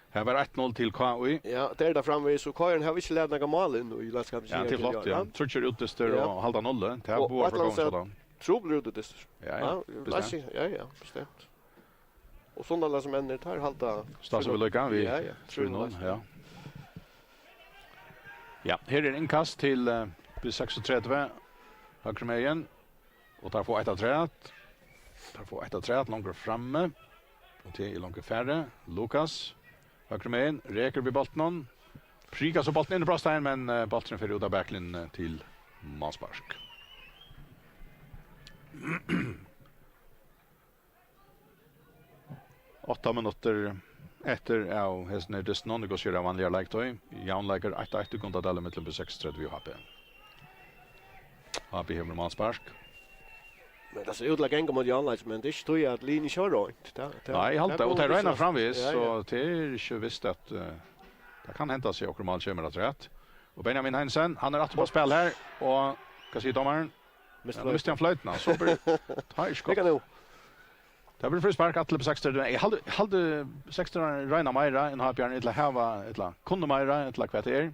Speaker 1: Här var 1-0 till KUI.
Speaker 2: Ja, det är där framvis så Kajen har inte lärt några mål in i landskapet.
Speaker 1: Ja, till flott, ja. Tror ut det och halda noll. Det har bort för gång sådan.
Speaker 2: Tror ut det.
Speaker 1: Ja.
Speaker 2: Ja, bestämt. Och sådana alla som ändrar tar halta.
Speaker 1: Stas vi lycka vi. Tror någon, ja. Ja, här är inkast till B36 höger med igen. Och tar få 1-3. Tar få 1-3 långt framme. Och till långt färre. Lukas höger med in. Reker vid bollen. Prikas och bollen in i Brostein men bollen för ut av backlin till Manspark. Åtta minuter efter av hästen det snön går köra vanliga lägtoy. Jan lägger 1-1 kontra Dalle med på 6:30 vi har. Har vi hemma Manspark.
Speaker 2: Men det ser ut like en mot Jan men det står ju att linjen kör runt.
Speaker 1: Nej, halt och det regnar framvis så det är ju visst att det kan hända sig och mal kommer att rätt. Och Benjamin Hansen, han är rätt på spel här och kan se domaren. Mr. Han flöjtna så blir tar skott. Det blir frispark att på 6:30. Jag hade 6:30 Reina Myra en har Björn till hava ett kunde Myra ett kvarter.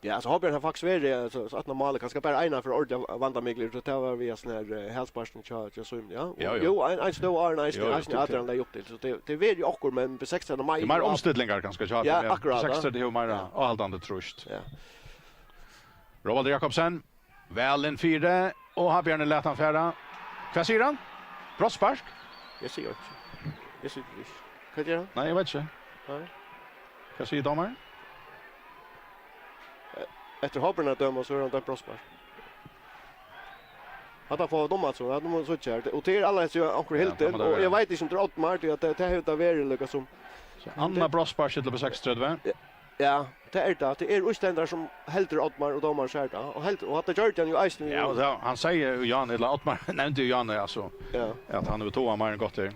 Speaker 2: Ja, så har Björn faktiskt varit så att normalt kanske bara ena för ordentligt vandamigler så tar var vi sån här hälsparsen charge så ja. Jo, en stå är nice att han lägger upp till så det vet ju också men på 16 maj.
Speaker 1: Det är mer omställningar kanske charge.
Speaker 2: Ja,
Speaker 1: 6:30 hur Myra och allt annat trust.
Speaker 2: Ja.
Speaker 1: Roald Jakobsen väl en 4 och har Björn lät han färda. Vad säger han? Brottspark.
Speaker 2: Jag ser inte. Jag ser inte. Kan jag?
Speaker 1: Nej, jag vet inte.
Speaker 2: Nej.
Speaker 1: Vad säger domaren?
Speaker 2: efter hopparna döma så är det Brospark. Hade få domar så att de så kär och till alla så ankor helt och jag vet inte om det Ottmar att det har varit lika som
Speaker 1: Så Anna Brosbar sitter på 6:30.
Speaker 2: ja, det är utständare som helt Ottmar och domar skärta och helt och att det gör ju isen.
Speaker 1: Ja, och han säger ju Jan eller Ottmar nämnde ju Jan alltså.
Speaker 2: Ja.
Speaker 1: Att han över tvåa mer än gott där.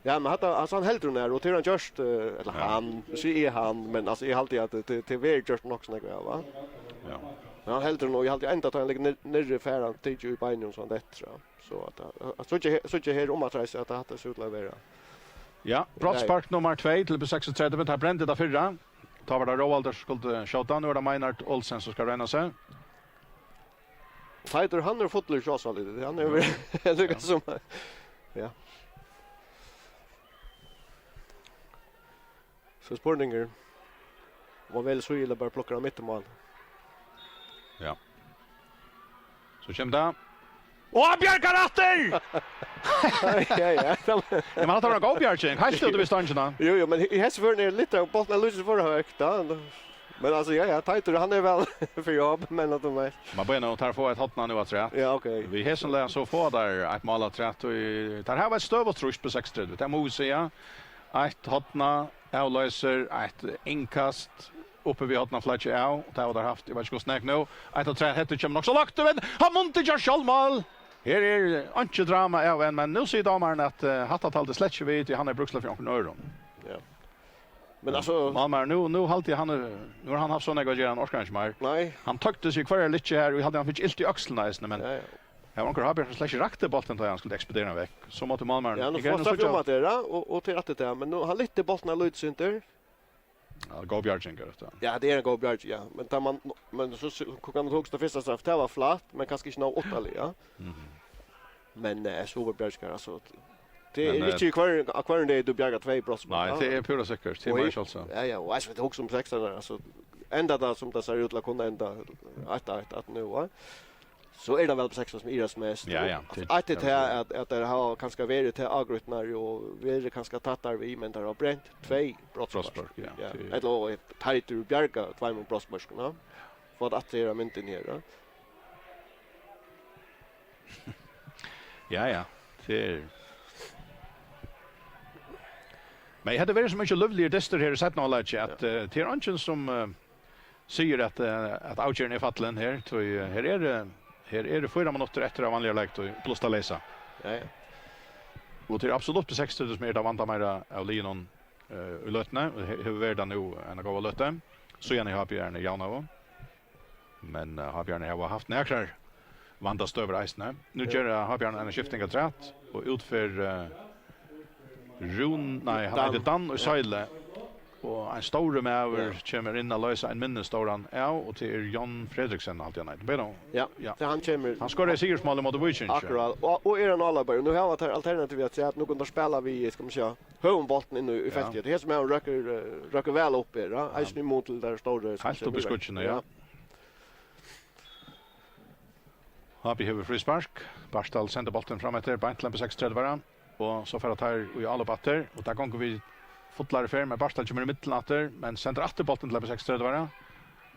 Speaker 2: Ja, men han helt ner och till han just eller han så är han men alltså är alltid att till väl just också några va.
Speaker 1: Ja.
Speaker 2: Men han helt nog jag alltid ända att han ligger nere färran till ju beinen och sånt där så att så här om att resa att det skulle vara.
Speaker 1: Ja, brottspark nummer 2 till 36. Tar brände där förra. Tar var det Rovalder skulle skjuta nu är det Meinert Olsen som ska ränna sig.
Speaker 2: Fighter han har fått lite chans lite. Han är det som ja. Så Sportinger var väl så illa bara plocka mitt i mål.
Speaker 1: Ja. Så kommer det. Åh, Björkar åter!
Speaker 2: Ja.
Speaker 1: Ja, man tar en gå Björking. Helt stod vi stanna.
Speaker 2: Jo, men i hästvärn är lite bollen löser för högt då. Men alltså ja, Tighter han är väl för jobb men att de är.
Speaker 1: Man börjar nog ta få ett hotna nu att rätt.
Speaker 2: Ja, okej.
Speaker 1: Vi hässelär så får där ett mål att rätt och tar här var ett stövotrus på 6:30. Det måste säga. Ett hotna avlöser ett inkast uppe vid hotna flatche av. Det har där haft jag vet inte hur snack nu. Ett och tre heter kommer också lagt men han måste göra självmål. Här är inte drama även men nu ser damerna att hattatal det släcker vid han är bruksla för någon öron.
Speaker 2: Ja. Men alltså
Speaker 1: Malmar nu alltid han nu har han haft såna gånger han orkar inte mer.
Speaker 2: nej.
Speaker 1: Han tyckte sig kvar lite här och hade han fick ilt i axlarna men
Speaker 2: Ja.
Speaker 1: jag var har bara släcker rakte bollen då han skulle expedera väck. Så måste Malmar.
Speaker 2: Ja, nu får jag fram att det och till att det men nu han lite bollen lite synter.
Speaker 1: Ja, gå Björking efter.
Speaker 2: Ja, det är en god Björk, ja. Men tar man men så kan man högsta första straff det var flat, men kanske inte nå 8 ja. Men så var Björk alltså det är inte kvar det du Björk 2 brott.
Speaker 1: Nej, det är pura säkert. Det är ju alltså.
Speaker 2: Ja, och jag vet också om 6 där alltså ända där som det ser ut att kunna ända att nu va. Så är det väl på 6 som iras mest.
Speaker 1: Ja.
Speaker 2: Att det här att det har kanske varit till agrutnar och vi kanske tattar vi men där har bränt 2 brottspark. Ja. Eller Tighter Björka 2 brottspark, för att det är mynten här.
Speaker 1: Ja. Det är men jag hade varit så mycket lovligare dester här i sätt någon läge att det är ingen som säger att outgören är fallen här. Så här är det 4 minuter efter av vanliga läget och plus att läsa.
Speaker 2: Ja.
Speaker 1: Och det är absolut på 60 som är det vanta mer av Linon i lötna. Hur värda nu en gåva lötte. Så gärna har Björn i Janavo. Men har Björn har haft näkrar vandast över isen. Nu gör har Björn en skiftning av trätt och utför han heter Dan och Seile. Och en stor med över kommer in och lösa en minnesstoran och till Jan Fredriksen alltid nej.
Speaker 2: Ja. Så han kommer.
Speaker 1: Han ska det sigersmål mot Wichens.
Speaker 2: Akkurat. Och är det alla bara. Nu har vi alternativ att säga att nu kan de spela vi ska man säga hörnbolten in i fältet. Det är som är röker väl upp i det. Ice mot där stora.
Speaker 1: Helt upp i skutchen ja. Har vi huvud frispark. Barstal sänder bollen fram efter Bantlen på 6:30 varann. Och så för att här i alla batter och där går vi fotlare för med Barstal kommer i mitten åter men sänder åter bollen till på 6:30 varann.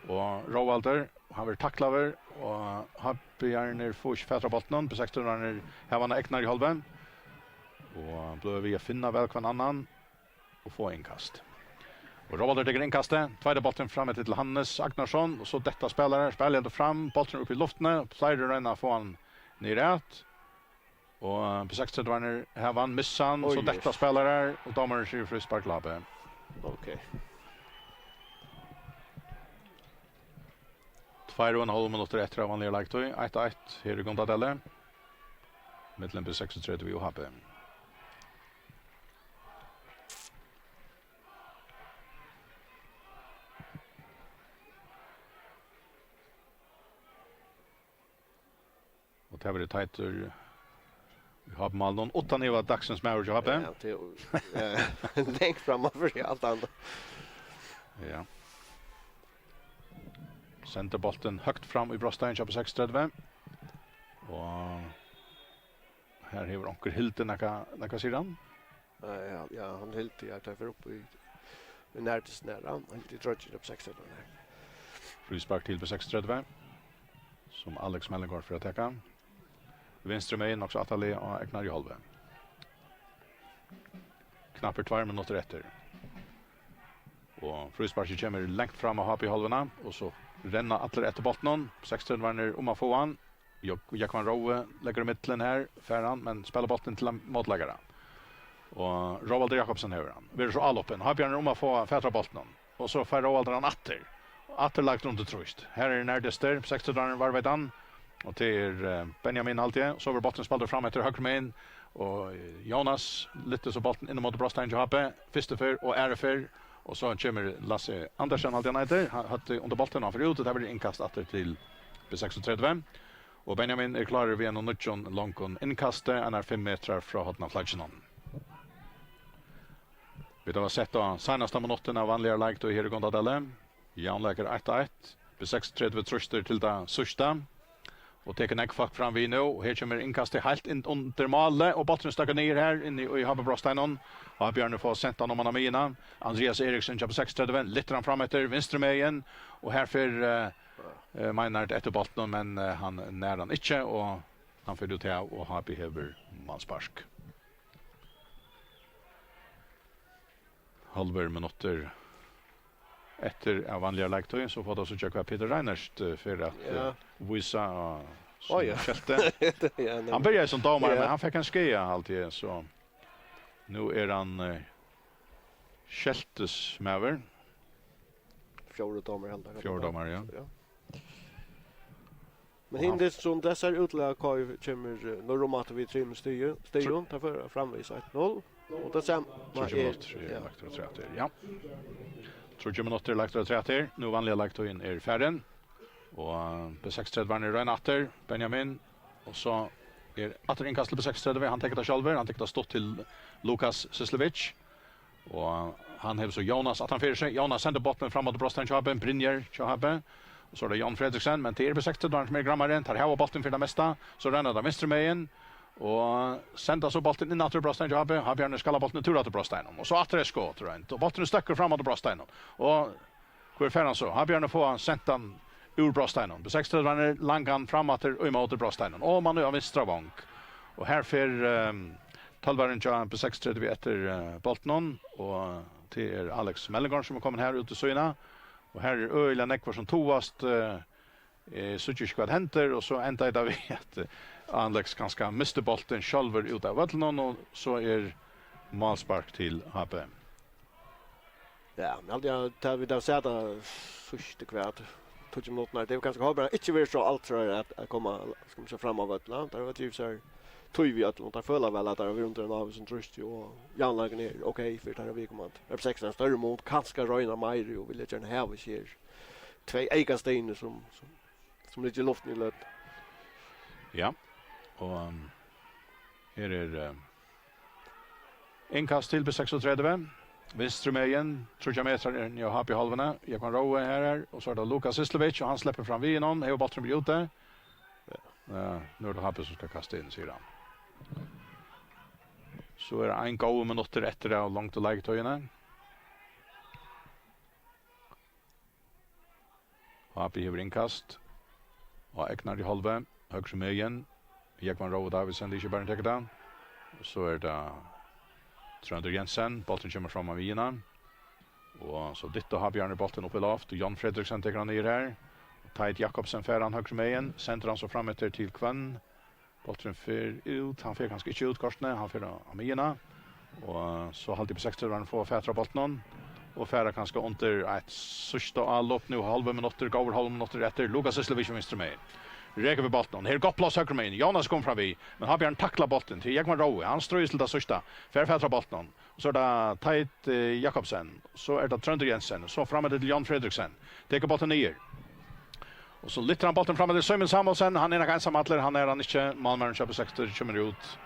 Speaker 1: Och Rovalder han vill tackla över och har Björner får fötter bollen på 6:30 varann här var Eknar i halvan. Och då vi finna väl kvar annan och få inkast. Och Rovalder lägger inkastet, tvåa bollen fram till Hannes Agnarsson och så detta spelar fram bollen upp i luften, slider renna får han neråt. Och på 6:30 var här vann Missan så detta spelare och domaren ser frispark labbe.
Speaker 2: Okej.
Speaker 1: 2,5 minuter efter av vanliga lagtøy. 1-1 her i Gondadelle. Mittlen på 36 vi har. Och det var det Tighter. Vi har mal någon 8 nivå dagsens marriage har
Speaker 2: Ja, det längt framöver i allt annat.
Speaker 1: Ja. Centerbolten högt fram i Brostein på 6:30. Och här har onkel Hilton naka sidan.
Speaker 2: Ja, han helt jag tar för upp i närmast nära. Han inte tröttar upp 6 där.
Speaker 1: Frispark till B36 som Alex Mellengård för att täcka. Venstre med in också Atali och Eknar i halva. Knappt 2 minuter efter. Och frispark kommer långt fram och har i halvorna och så renna Atler efter bollen. 16 var ner om att få han. Jakvan Rowe lägger i mitten här färran men spelar bollen till motläggare. Och Roald Jakobsen hör han. Vi är så alloppen. Har Björn om att få fätra bollen. Och så får Roald han Atter. Atter lagt runt och trust. Här är närdaste 16 var vet han. Och till Benjamin alltid. Så över bollen spelar fram efter höger med in. Och Jonas lite så bollen in mot Brostein Johape. Första för och är för. Och så kommer Lasse Andersen alltid nätter. Han hade under bollen av förut. Det blir inkast Atter till B36. Och Benjamin är klar vid en nutjon långkon inkastet. Han är 5 meter från hotna flaggen. Vi har sett då senaste minuterna av vanliga läget och här i Gondadelle. Jan lägger 1-1. B36 truster till det sista. Och teker neckfack fram vi nu. Och här kommer inkastet helt in under målet. Och bollen stackar ner här inne i Habebrosteinen. Och Björn får sent han om han mina. Andreas Eriksson på 36 lite han fram efter vänster med igen. Och här för Meinard efter bollen men han när han inte och han får ut här och har behöver manspark. Halver minuter efter av vanliga lägtojen så får då så checka Peter Reinerst för att visa skällte. Han började som domare men han fick en skia alltid så nu är han skältes med
Speaker 2: Fjärde domare helt.
Speaker 1: Fjärde domare ja.
Speaker 2: Men hindet som dessa utlag kommer normalt vi trim styr tar för framvisa 1-0 och det sen ja. 30 minuter lagt och 30. Nu vanliga lagt in är färden. Och på 6-3 var ni Renater, Benjamin och så är Atter inkast på 6-3 han tänker det själv, han tänker det stått till Lukas Sislevic. Och han har så Jonas att han för sig. Jonas sänder bollen framåt till Brostein Chaben, Brynjer Chaben. Och så är det Jan Fredriksen, men till B16 då med grammaren tar här bollen för det mesta. Så renner det vänster med in och sända så bollen in till Brostein Chaben. Har Björn skalla bollen tur till Brostein. Och så Atter skott tror jag. Och bollen stackar framåt till Brostein. Och hur färran så? Har Björn få sentan ur Brostein. B16 var langan framåt och emot Brostein. Och man nu av vänstra bank. Och här för Talvaren Jan på 6-3 efter bollen och till Alex Mellengård som kommer här ut i söjna. Och här är öjla näckvar som tovast suttje skvad händer och så ända det vi att Alex ganska miste bollen själver ut av vattnen och så är målspark till HP. Ja, men jag tar vi där sätta första kvart. 20 minuter det är ganska hållbart. Inte vill så allt tror jag att komma ska man se fram av vattnet. Det var ju så tog vi att låta följa väl att det var runt den av som trust och Jan lägger ner okej för det vi kommer att är 16 större mot kanske Röjna Mairi och vill gärna ha vi ser två Eikasteiner som ligger i luften i löt.
Speaker 1: Ja. Och här är inkast till B36. Venstre med igen, 30 meter jag har på halvorna. Jag kan roa här och så är det Lukas Sislevic och han släpper fram vi någon. Här bollen blir ute. Ja, nu är det Happe som ska kasta in sidan. Så är det en gång minuter efter det och långt och lägtöjene. Happe hever inkast. Och Eknar i halve. Högre med igen. Jekvan Rowe Davidsen, det är inte bara en takedown. Så är det Trønder Jensen. Bollen kommer fram av Wiener. Och så ditt och har Bjørn bollen upp i loft. Och Jan Fredriksen tar han ner här. Teit Jakobsen fer han högre med igen. Center han så fram etter til Kvann. Bollen fer ut. Han fer ganske ikke ut korsene. Han fer av Mina. Og så halvtid på 60 var han få fætra bollen. Og fer ganske under et sørste allopp nu. Halve minutter, går over halve minutter etter. Lukas Sislevic venstre med. Reker vi bollen. Her godt plass høyre med inn. Jonas kom fram vi. Men har Bjørn takla bollen til Jekman Rowe. Han strøys til det sørste. Fer fætra bollen. Så er det Teit Jakobsen. Så er det Trønder Jensen. Så framme til Jan Fredriksen. Teker bollen nyer. Och så lyfter han bollen fram till Simon Samuelsen. Han är ensam atler. Han är inte. Malmören köper 60 kommer ut.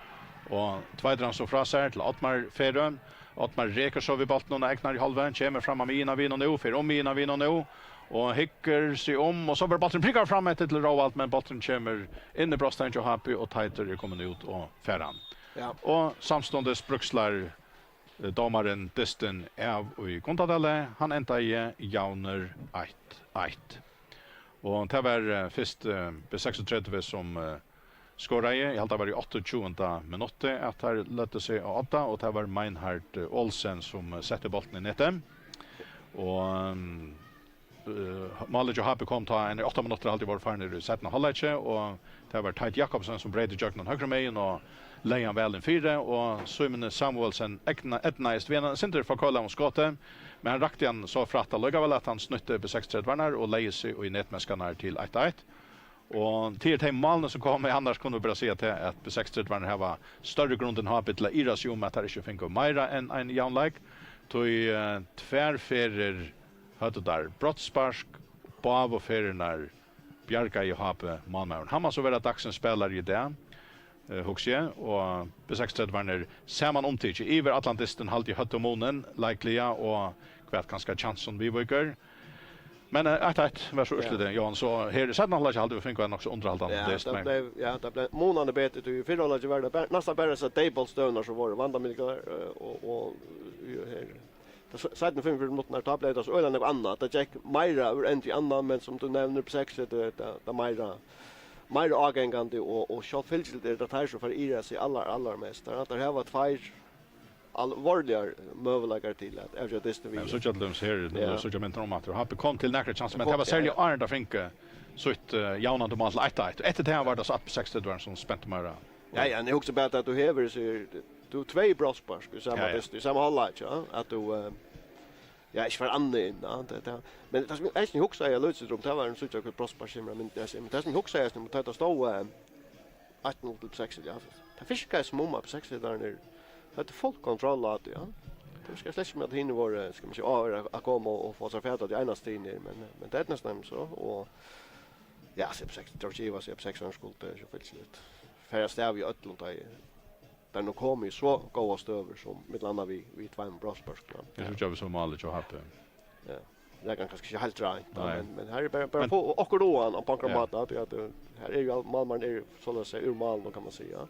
Speaker 1: Och tvådrar han så fra sig till Ottmar Ferön. Ottmar reker så vid bollen och Eknar i halven. Kommer fram av Mina vinn och nu. För om Mina vinn och nu. Och hickar sig om. Och så var bollen prickar fram till Roald. Men bollen kommer in i Brostein och Happy. Och Titer är kommit ut och färran.
Speaker 2: Ja.
Speaker 1: Och samståndes brukslar domaren Distin av i Kontadale, han enda i Jauner 1-1. Og det var først B36 som skåret. Jeg held det var i 28. minuttet at her løtte seg av 8, og det var Meinhard Olsen som sette bolten i nettet. Og Malet og Hape kom ta en 8 minutter alltid var farner i 17. halvlek, og det var Teit Jakobsen som breide Jøknen høyre meien, og leian vel en 4, og Simon Samuelsen etnaist ved Sinter for Køla om skåte, men han rakte han så fratt vel at han snutte på 6-3 varnar og leie seg i netmeskarna til 1-1. Og til de malene som kom, annars kunne vi bare si at B6 varnar var større grunn enn Hape til å ira seg om at det ikke finner meira enn en jaunleik. Tog tverferer høyde der brottsparsk, bav og ferierna Bjarka i Hape Malmøren. Han må så være dagsens spelare i det, Huxie, og B6 varnar saman omtidje. Iver Atlantisten halvt i høyde månen, likeliga, og kvært ganske chansen vi viker. Men 1-1 var så urslitet, Johan, så her i 17 halvlek halvt vi finner nok så underhaltande.
Speaker 2: Det blev månande bättre till 4 halvlek var det nästan bara så table-stövnar som var vanda miljoner och här. Sedan 5 minuter tar blev det så öland något annat. Det gick Myra ur en till annan, men som du nämner på 6 det Myra agengande och shot field det här så för ira sig alla mest. Att det här var två allvarliga möjligheter till att efter det vi.
Speaker 1: Men så jag glöms här, så jag menar om att Hape kom till näkra chans, men det var särskilt Arne Finke så ett jaunande mål 1-1. Efter det var det så att 60 var som spänt Myra.
Speaker 2: Ja, det är också bättre att du häver så du två brosspars i samma halvlek, ja, att du ja, ich var anne in, men det som jag inte huxar jag löser det var en sån sak brosspars men det som huxar jag som att stå 18 till 6 ja. Det fiskar som på 6 där ner. Det är full kontroll att ja. Det ska släcka med att hinna vara ska man säga att komma och få sig färdigt i ena stien men det är nästan så och ja, så på 6 Georgia var så på 6 skuld det så fullt. Färst där vi öllund där nu kommer ju så goda stöver som mittlanda vi två brosspars.
Speaker 1: Det tror jag vi som Malet och Hape.
Speaker 2: Ja. Det kan kanske helt rätt men här är bara på och då han på kramat att här är ju man är så att säga ur mal då kan man säga.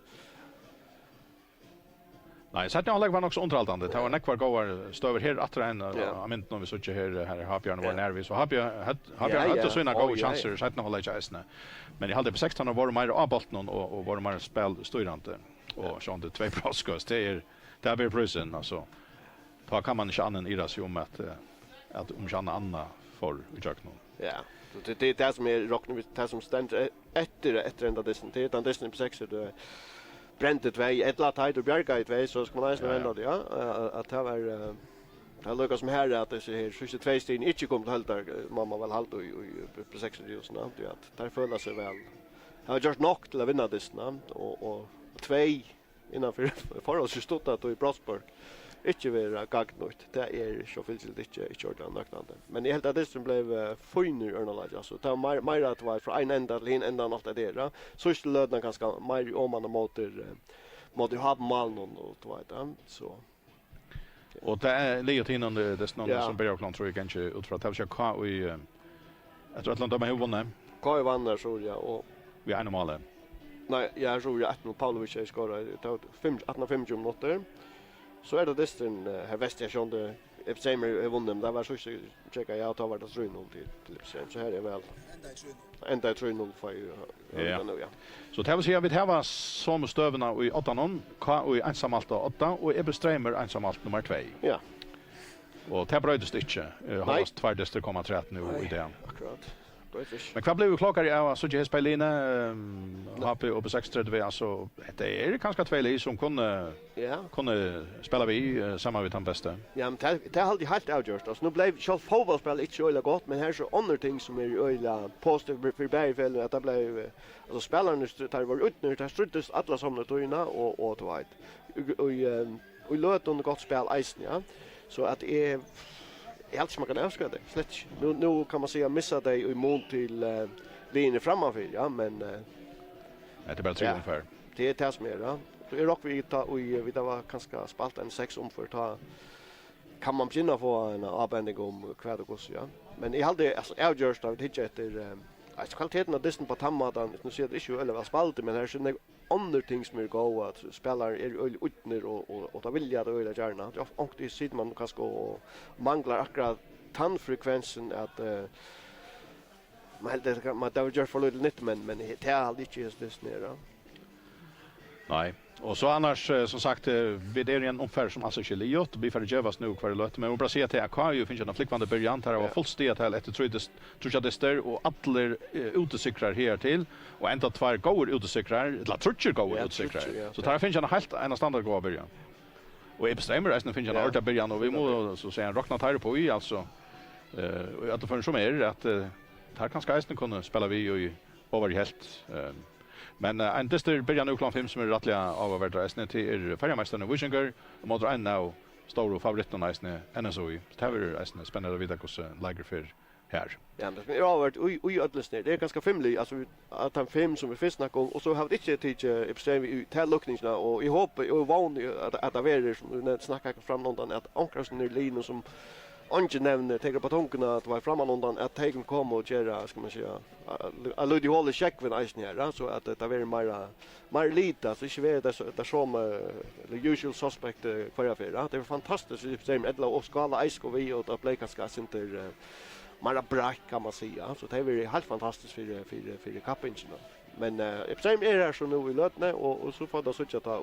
Speaker 1: Nej, så det var också underhållande. Det var nekvar goar stöver här att en jag minns när vi såg här Hapjärn var nervös så hade så sina goda chanser så att hålla i isne. Men jag hade på 16 var mer av bollen och var mer spel styrande och så det två bra skott. Det är väl prisen alltså. Då kan man inte annan iras ju om att omkänna Anna för utjöknon.
Speaker 2: Ja. Det är det som är rockna det som ständer efter ända det den på 6 det bränt väg ett lat height och Bjarka ett väg så ska man nästan vända det ja att det var det lukkar som här att det så här 22 stegen inte kom till halta mamma väl halt och på 6 just nu att där följer sig väl. Jag har just nog till att vinna det snabbt och 2 innanför för oss stod att i Brosburg inte vara gagnut. Det är så fyllt inte ordentligt. Men jag helt att det som blev finner underlag alltså. Det var mer att vara från en ända till en ända något där. Så skulle lödna ganska mer om man mot ha mal någon och så.
Speaker 1: Och det är lite innan det snart som börjar plan tror jag kanske utför att jag kan vi jag tror att de har vunnit.
Speaker 2: Kai vannar så ja och
Speaker 1: vi är normala.
Speaker 2: Nej, jag tror att Pavlovic ska skora 5 minuter. Så är det dessutom här Västersson det Epstemer vunnit där var så checka jag tar vart det 3-0 till så här är väl ända 3-0 för ja.
Speaker 1: Så det vill säga vi har som stövarna i 8-0 och i ensamalt 8 och Ebestremer ensamalt nummer 2. Ja. Och det bröddes inte. Har 2 distrikt komma 13 nu i det.
Speaker 2: Akkurat.
Speaker 1: Men vad blev klockar jag så jag spelade Hape och på 6:30 alltså det är kanske 2 lag som kunde spela vi samma vid han bästa.
Speaker 2: Ja, men det har alltid helt avgjort. Alltså nu blev själv fotbollsspel inte så illa gott men här så andra ting som är illa positivt för Bergfeld att det blev alltså spelarna tar var ut nu där struttes alla samla toina och det var och låt under gott spel isen ja. Så att är helt som man kan önska det. Slett. Nu kan man säga missa dig i mål till linjen framför ja, men
Speaker 1: det är bara 3 ungefär.
Speaker 2: Det är det som är ja. Så är rock vi ta och vi det var ganska spalt en 6 för ta kan man börja få en avbändning om kvärdagos ja. Men I hade alltså avgörst av det efter alltså kvaliteten av disten på tammadan nu ser det inte eller vad spalt men här så andra ting som är goda att spelare är utner och ta vilja då eller gärna. Och det sitter man kanske och manglar akkurat tandfrekvensen att man det gör för lite nytt men det är aldrig just det nere.
Speaker 1: Nej. Och så annars som sagt vid det är en omfär som alltså skulle gjort bli för Jövas nu kvar löt men bara se till att ju finns en flickvande början här var fullt sted till efter tror jag det står och alla utsikrar här till och ända två går utsikrar eller trutcher går utsikrar så tar finns en helt en standard gå början och Epstein resten finns en orda början och vi må så säga rockna tar på i alltså att det för som är att här kan skaisten kunna spela vi ju över helt men en dyster början nu klockan 5 som är rättliga avvärda till färjemästaren Wishinger och mot en now stora favoriten NSOI. Det här är spännande att veta hur läger för här.
Speaker 2: Ja, men det har varit oj ödlesner. Det är ganska femlig alltså att han fem som vi fick snacka om och så har vi inte tid extrem till lookningsna och I hopp och van att det är som snacka fram någon att ankarsen Lino som Anke nämner tänker på tankarna att vara framan undan att tegen komma och göra ska man säga a ludi hålla check vid isen här så att det är mer lite så inte vet det som the usual suspect för det är fantastiskt system Edla och skala ice och vi och att play kanske inte mera bra kan man säga så det är helt fantastiskt för kappingen men Epstein är här så nu I lötne och så får det så att ta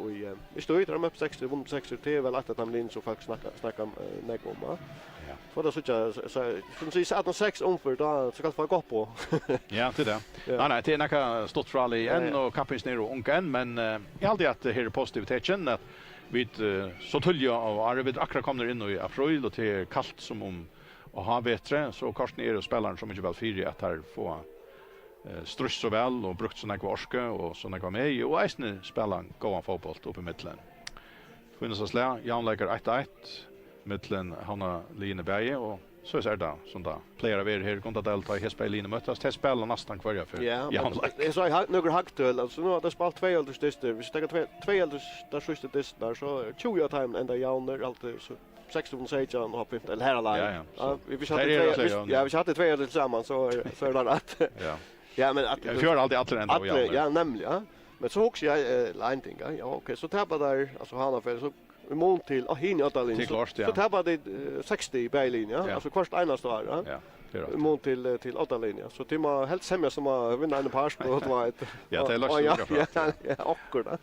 Speaker 2: vi står ju upp 60 vunnit 60 till väl att de lin så folk snacka näck om
Speaker 1: Ja.
Speaker 2: För det så som säger att 6 omför då så kan få gå på.
Speaker 1: Ja, det där. Nej, det är några stort för alla igen och kappins ner och onken men jag alltid att det här är positiviteten att vi så tulja och Arvid akra kommer in I april och det är kallt som om och ha bättre så Karsten är och spelaren som inte väl fyra att här få struss så väl och brukt såna kvarske och såna kom med och Eisne spelar gå fotboll upp I mitten. Finns oss lä Jan lägger 1-1 mitten Hanna Line Berge och så är det som då player över här kontra delta I Hesberg Line mötas till spela nästan kvar för
Speaker 2: Jan lägger. Så jag några hacktöl alltså nu har det spelat 2 äldre dyster. Vi ska ta 2 äldre där sista dyster så 20 time ända Jan alltid så 16 säger och har pimpt eller här alla. Ja, vi hade 2 äldre tillsammans så är det rätt.
Speaker 1: Ja.
Speaker 2: Ja men att
Speaker 1: jag gör alltid alla ändå
Speaker 2: ja nämligen ja. Men så också jag line thing ja okej så tappar där alltså han har för så mån till hin Åtalin så tappar det 60 Berlin ja alltså först ena står ja det är mån till Åtalin ja så till man helt sämja som har vinna en par och det var ett
Speaker 1: ja det är löst
Speaker 2: ja akkurat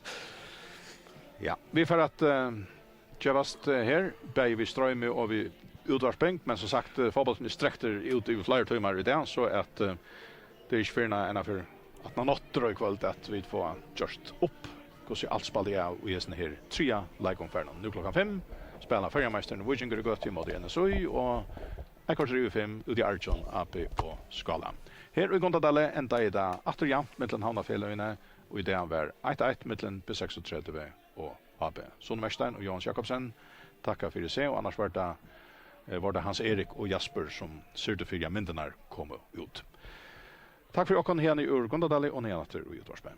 Speaker 1: ja vi för att Javast här Baby Strömme och vi utvarsbänk men som sagt fotbollen sträckter ut I flera timmar idag så att det är inte förna ena för att man åter I kväll att vi får just upp hur ser allt spel det och är här 3 like-omfärden. Nu klockan 5 spelar färjemästaren Wishinger gått mot NSOI och jag kör 5 ut I Arjon AP på skala. Här I Gondadalle ända I det åter jämnt mellan Havnafjällöarna och I det var 1-1 mellan P36 och AB. Sonmerstein och Jans Jakobsen tackar för det och annars var det Hans Erik och Jasper som certifierar myndarna kommer ut. Tack för att ni här I Gondadalle och ni är åter I Göteborgsberg.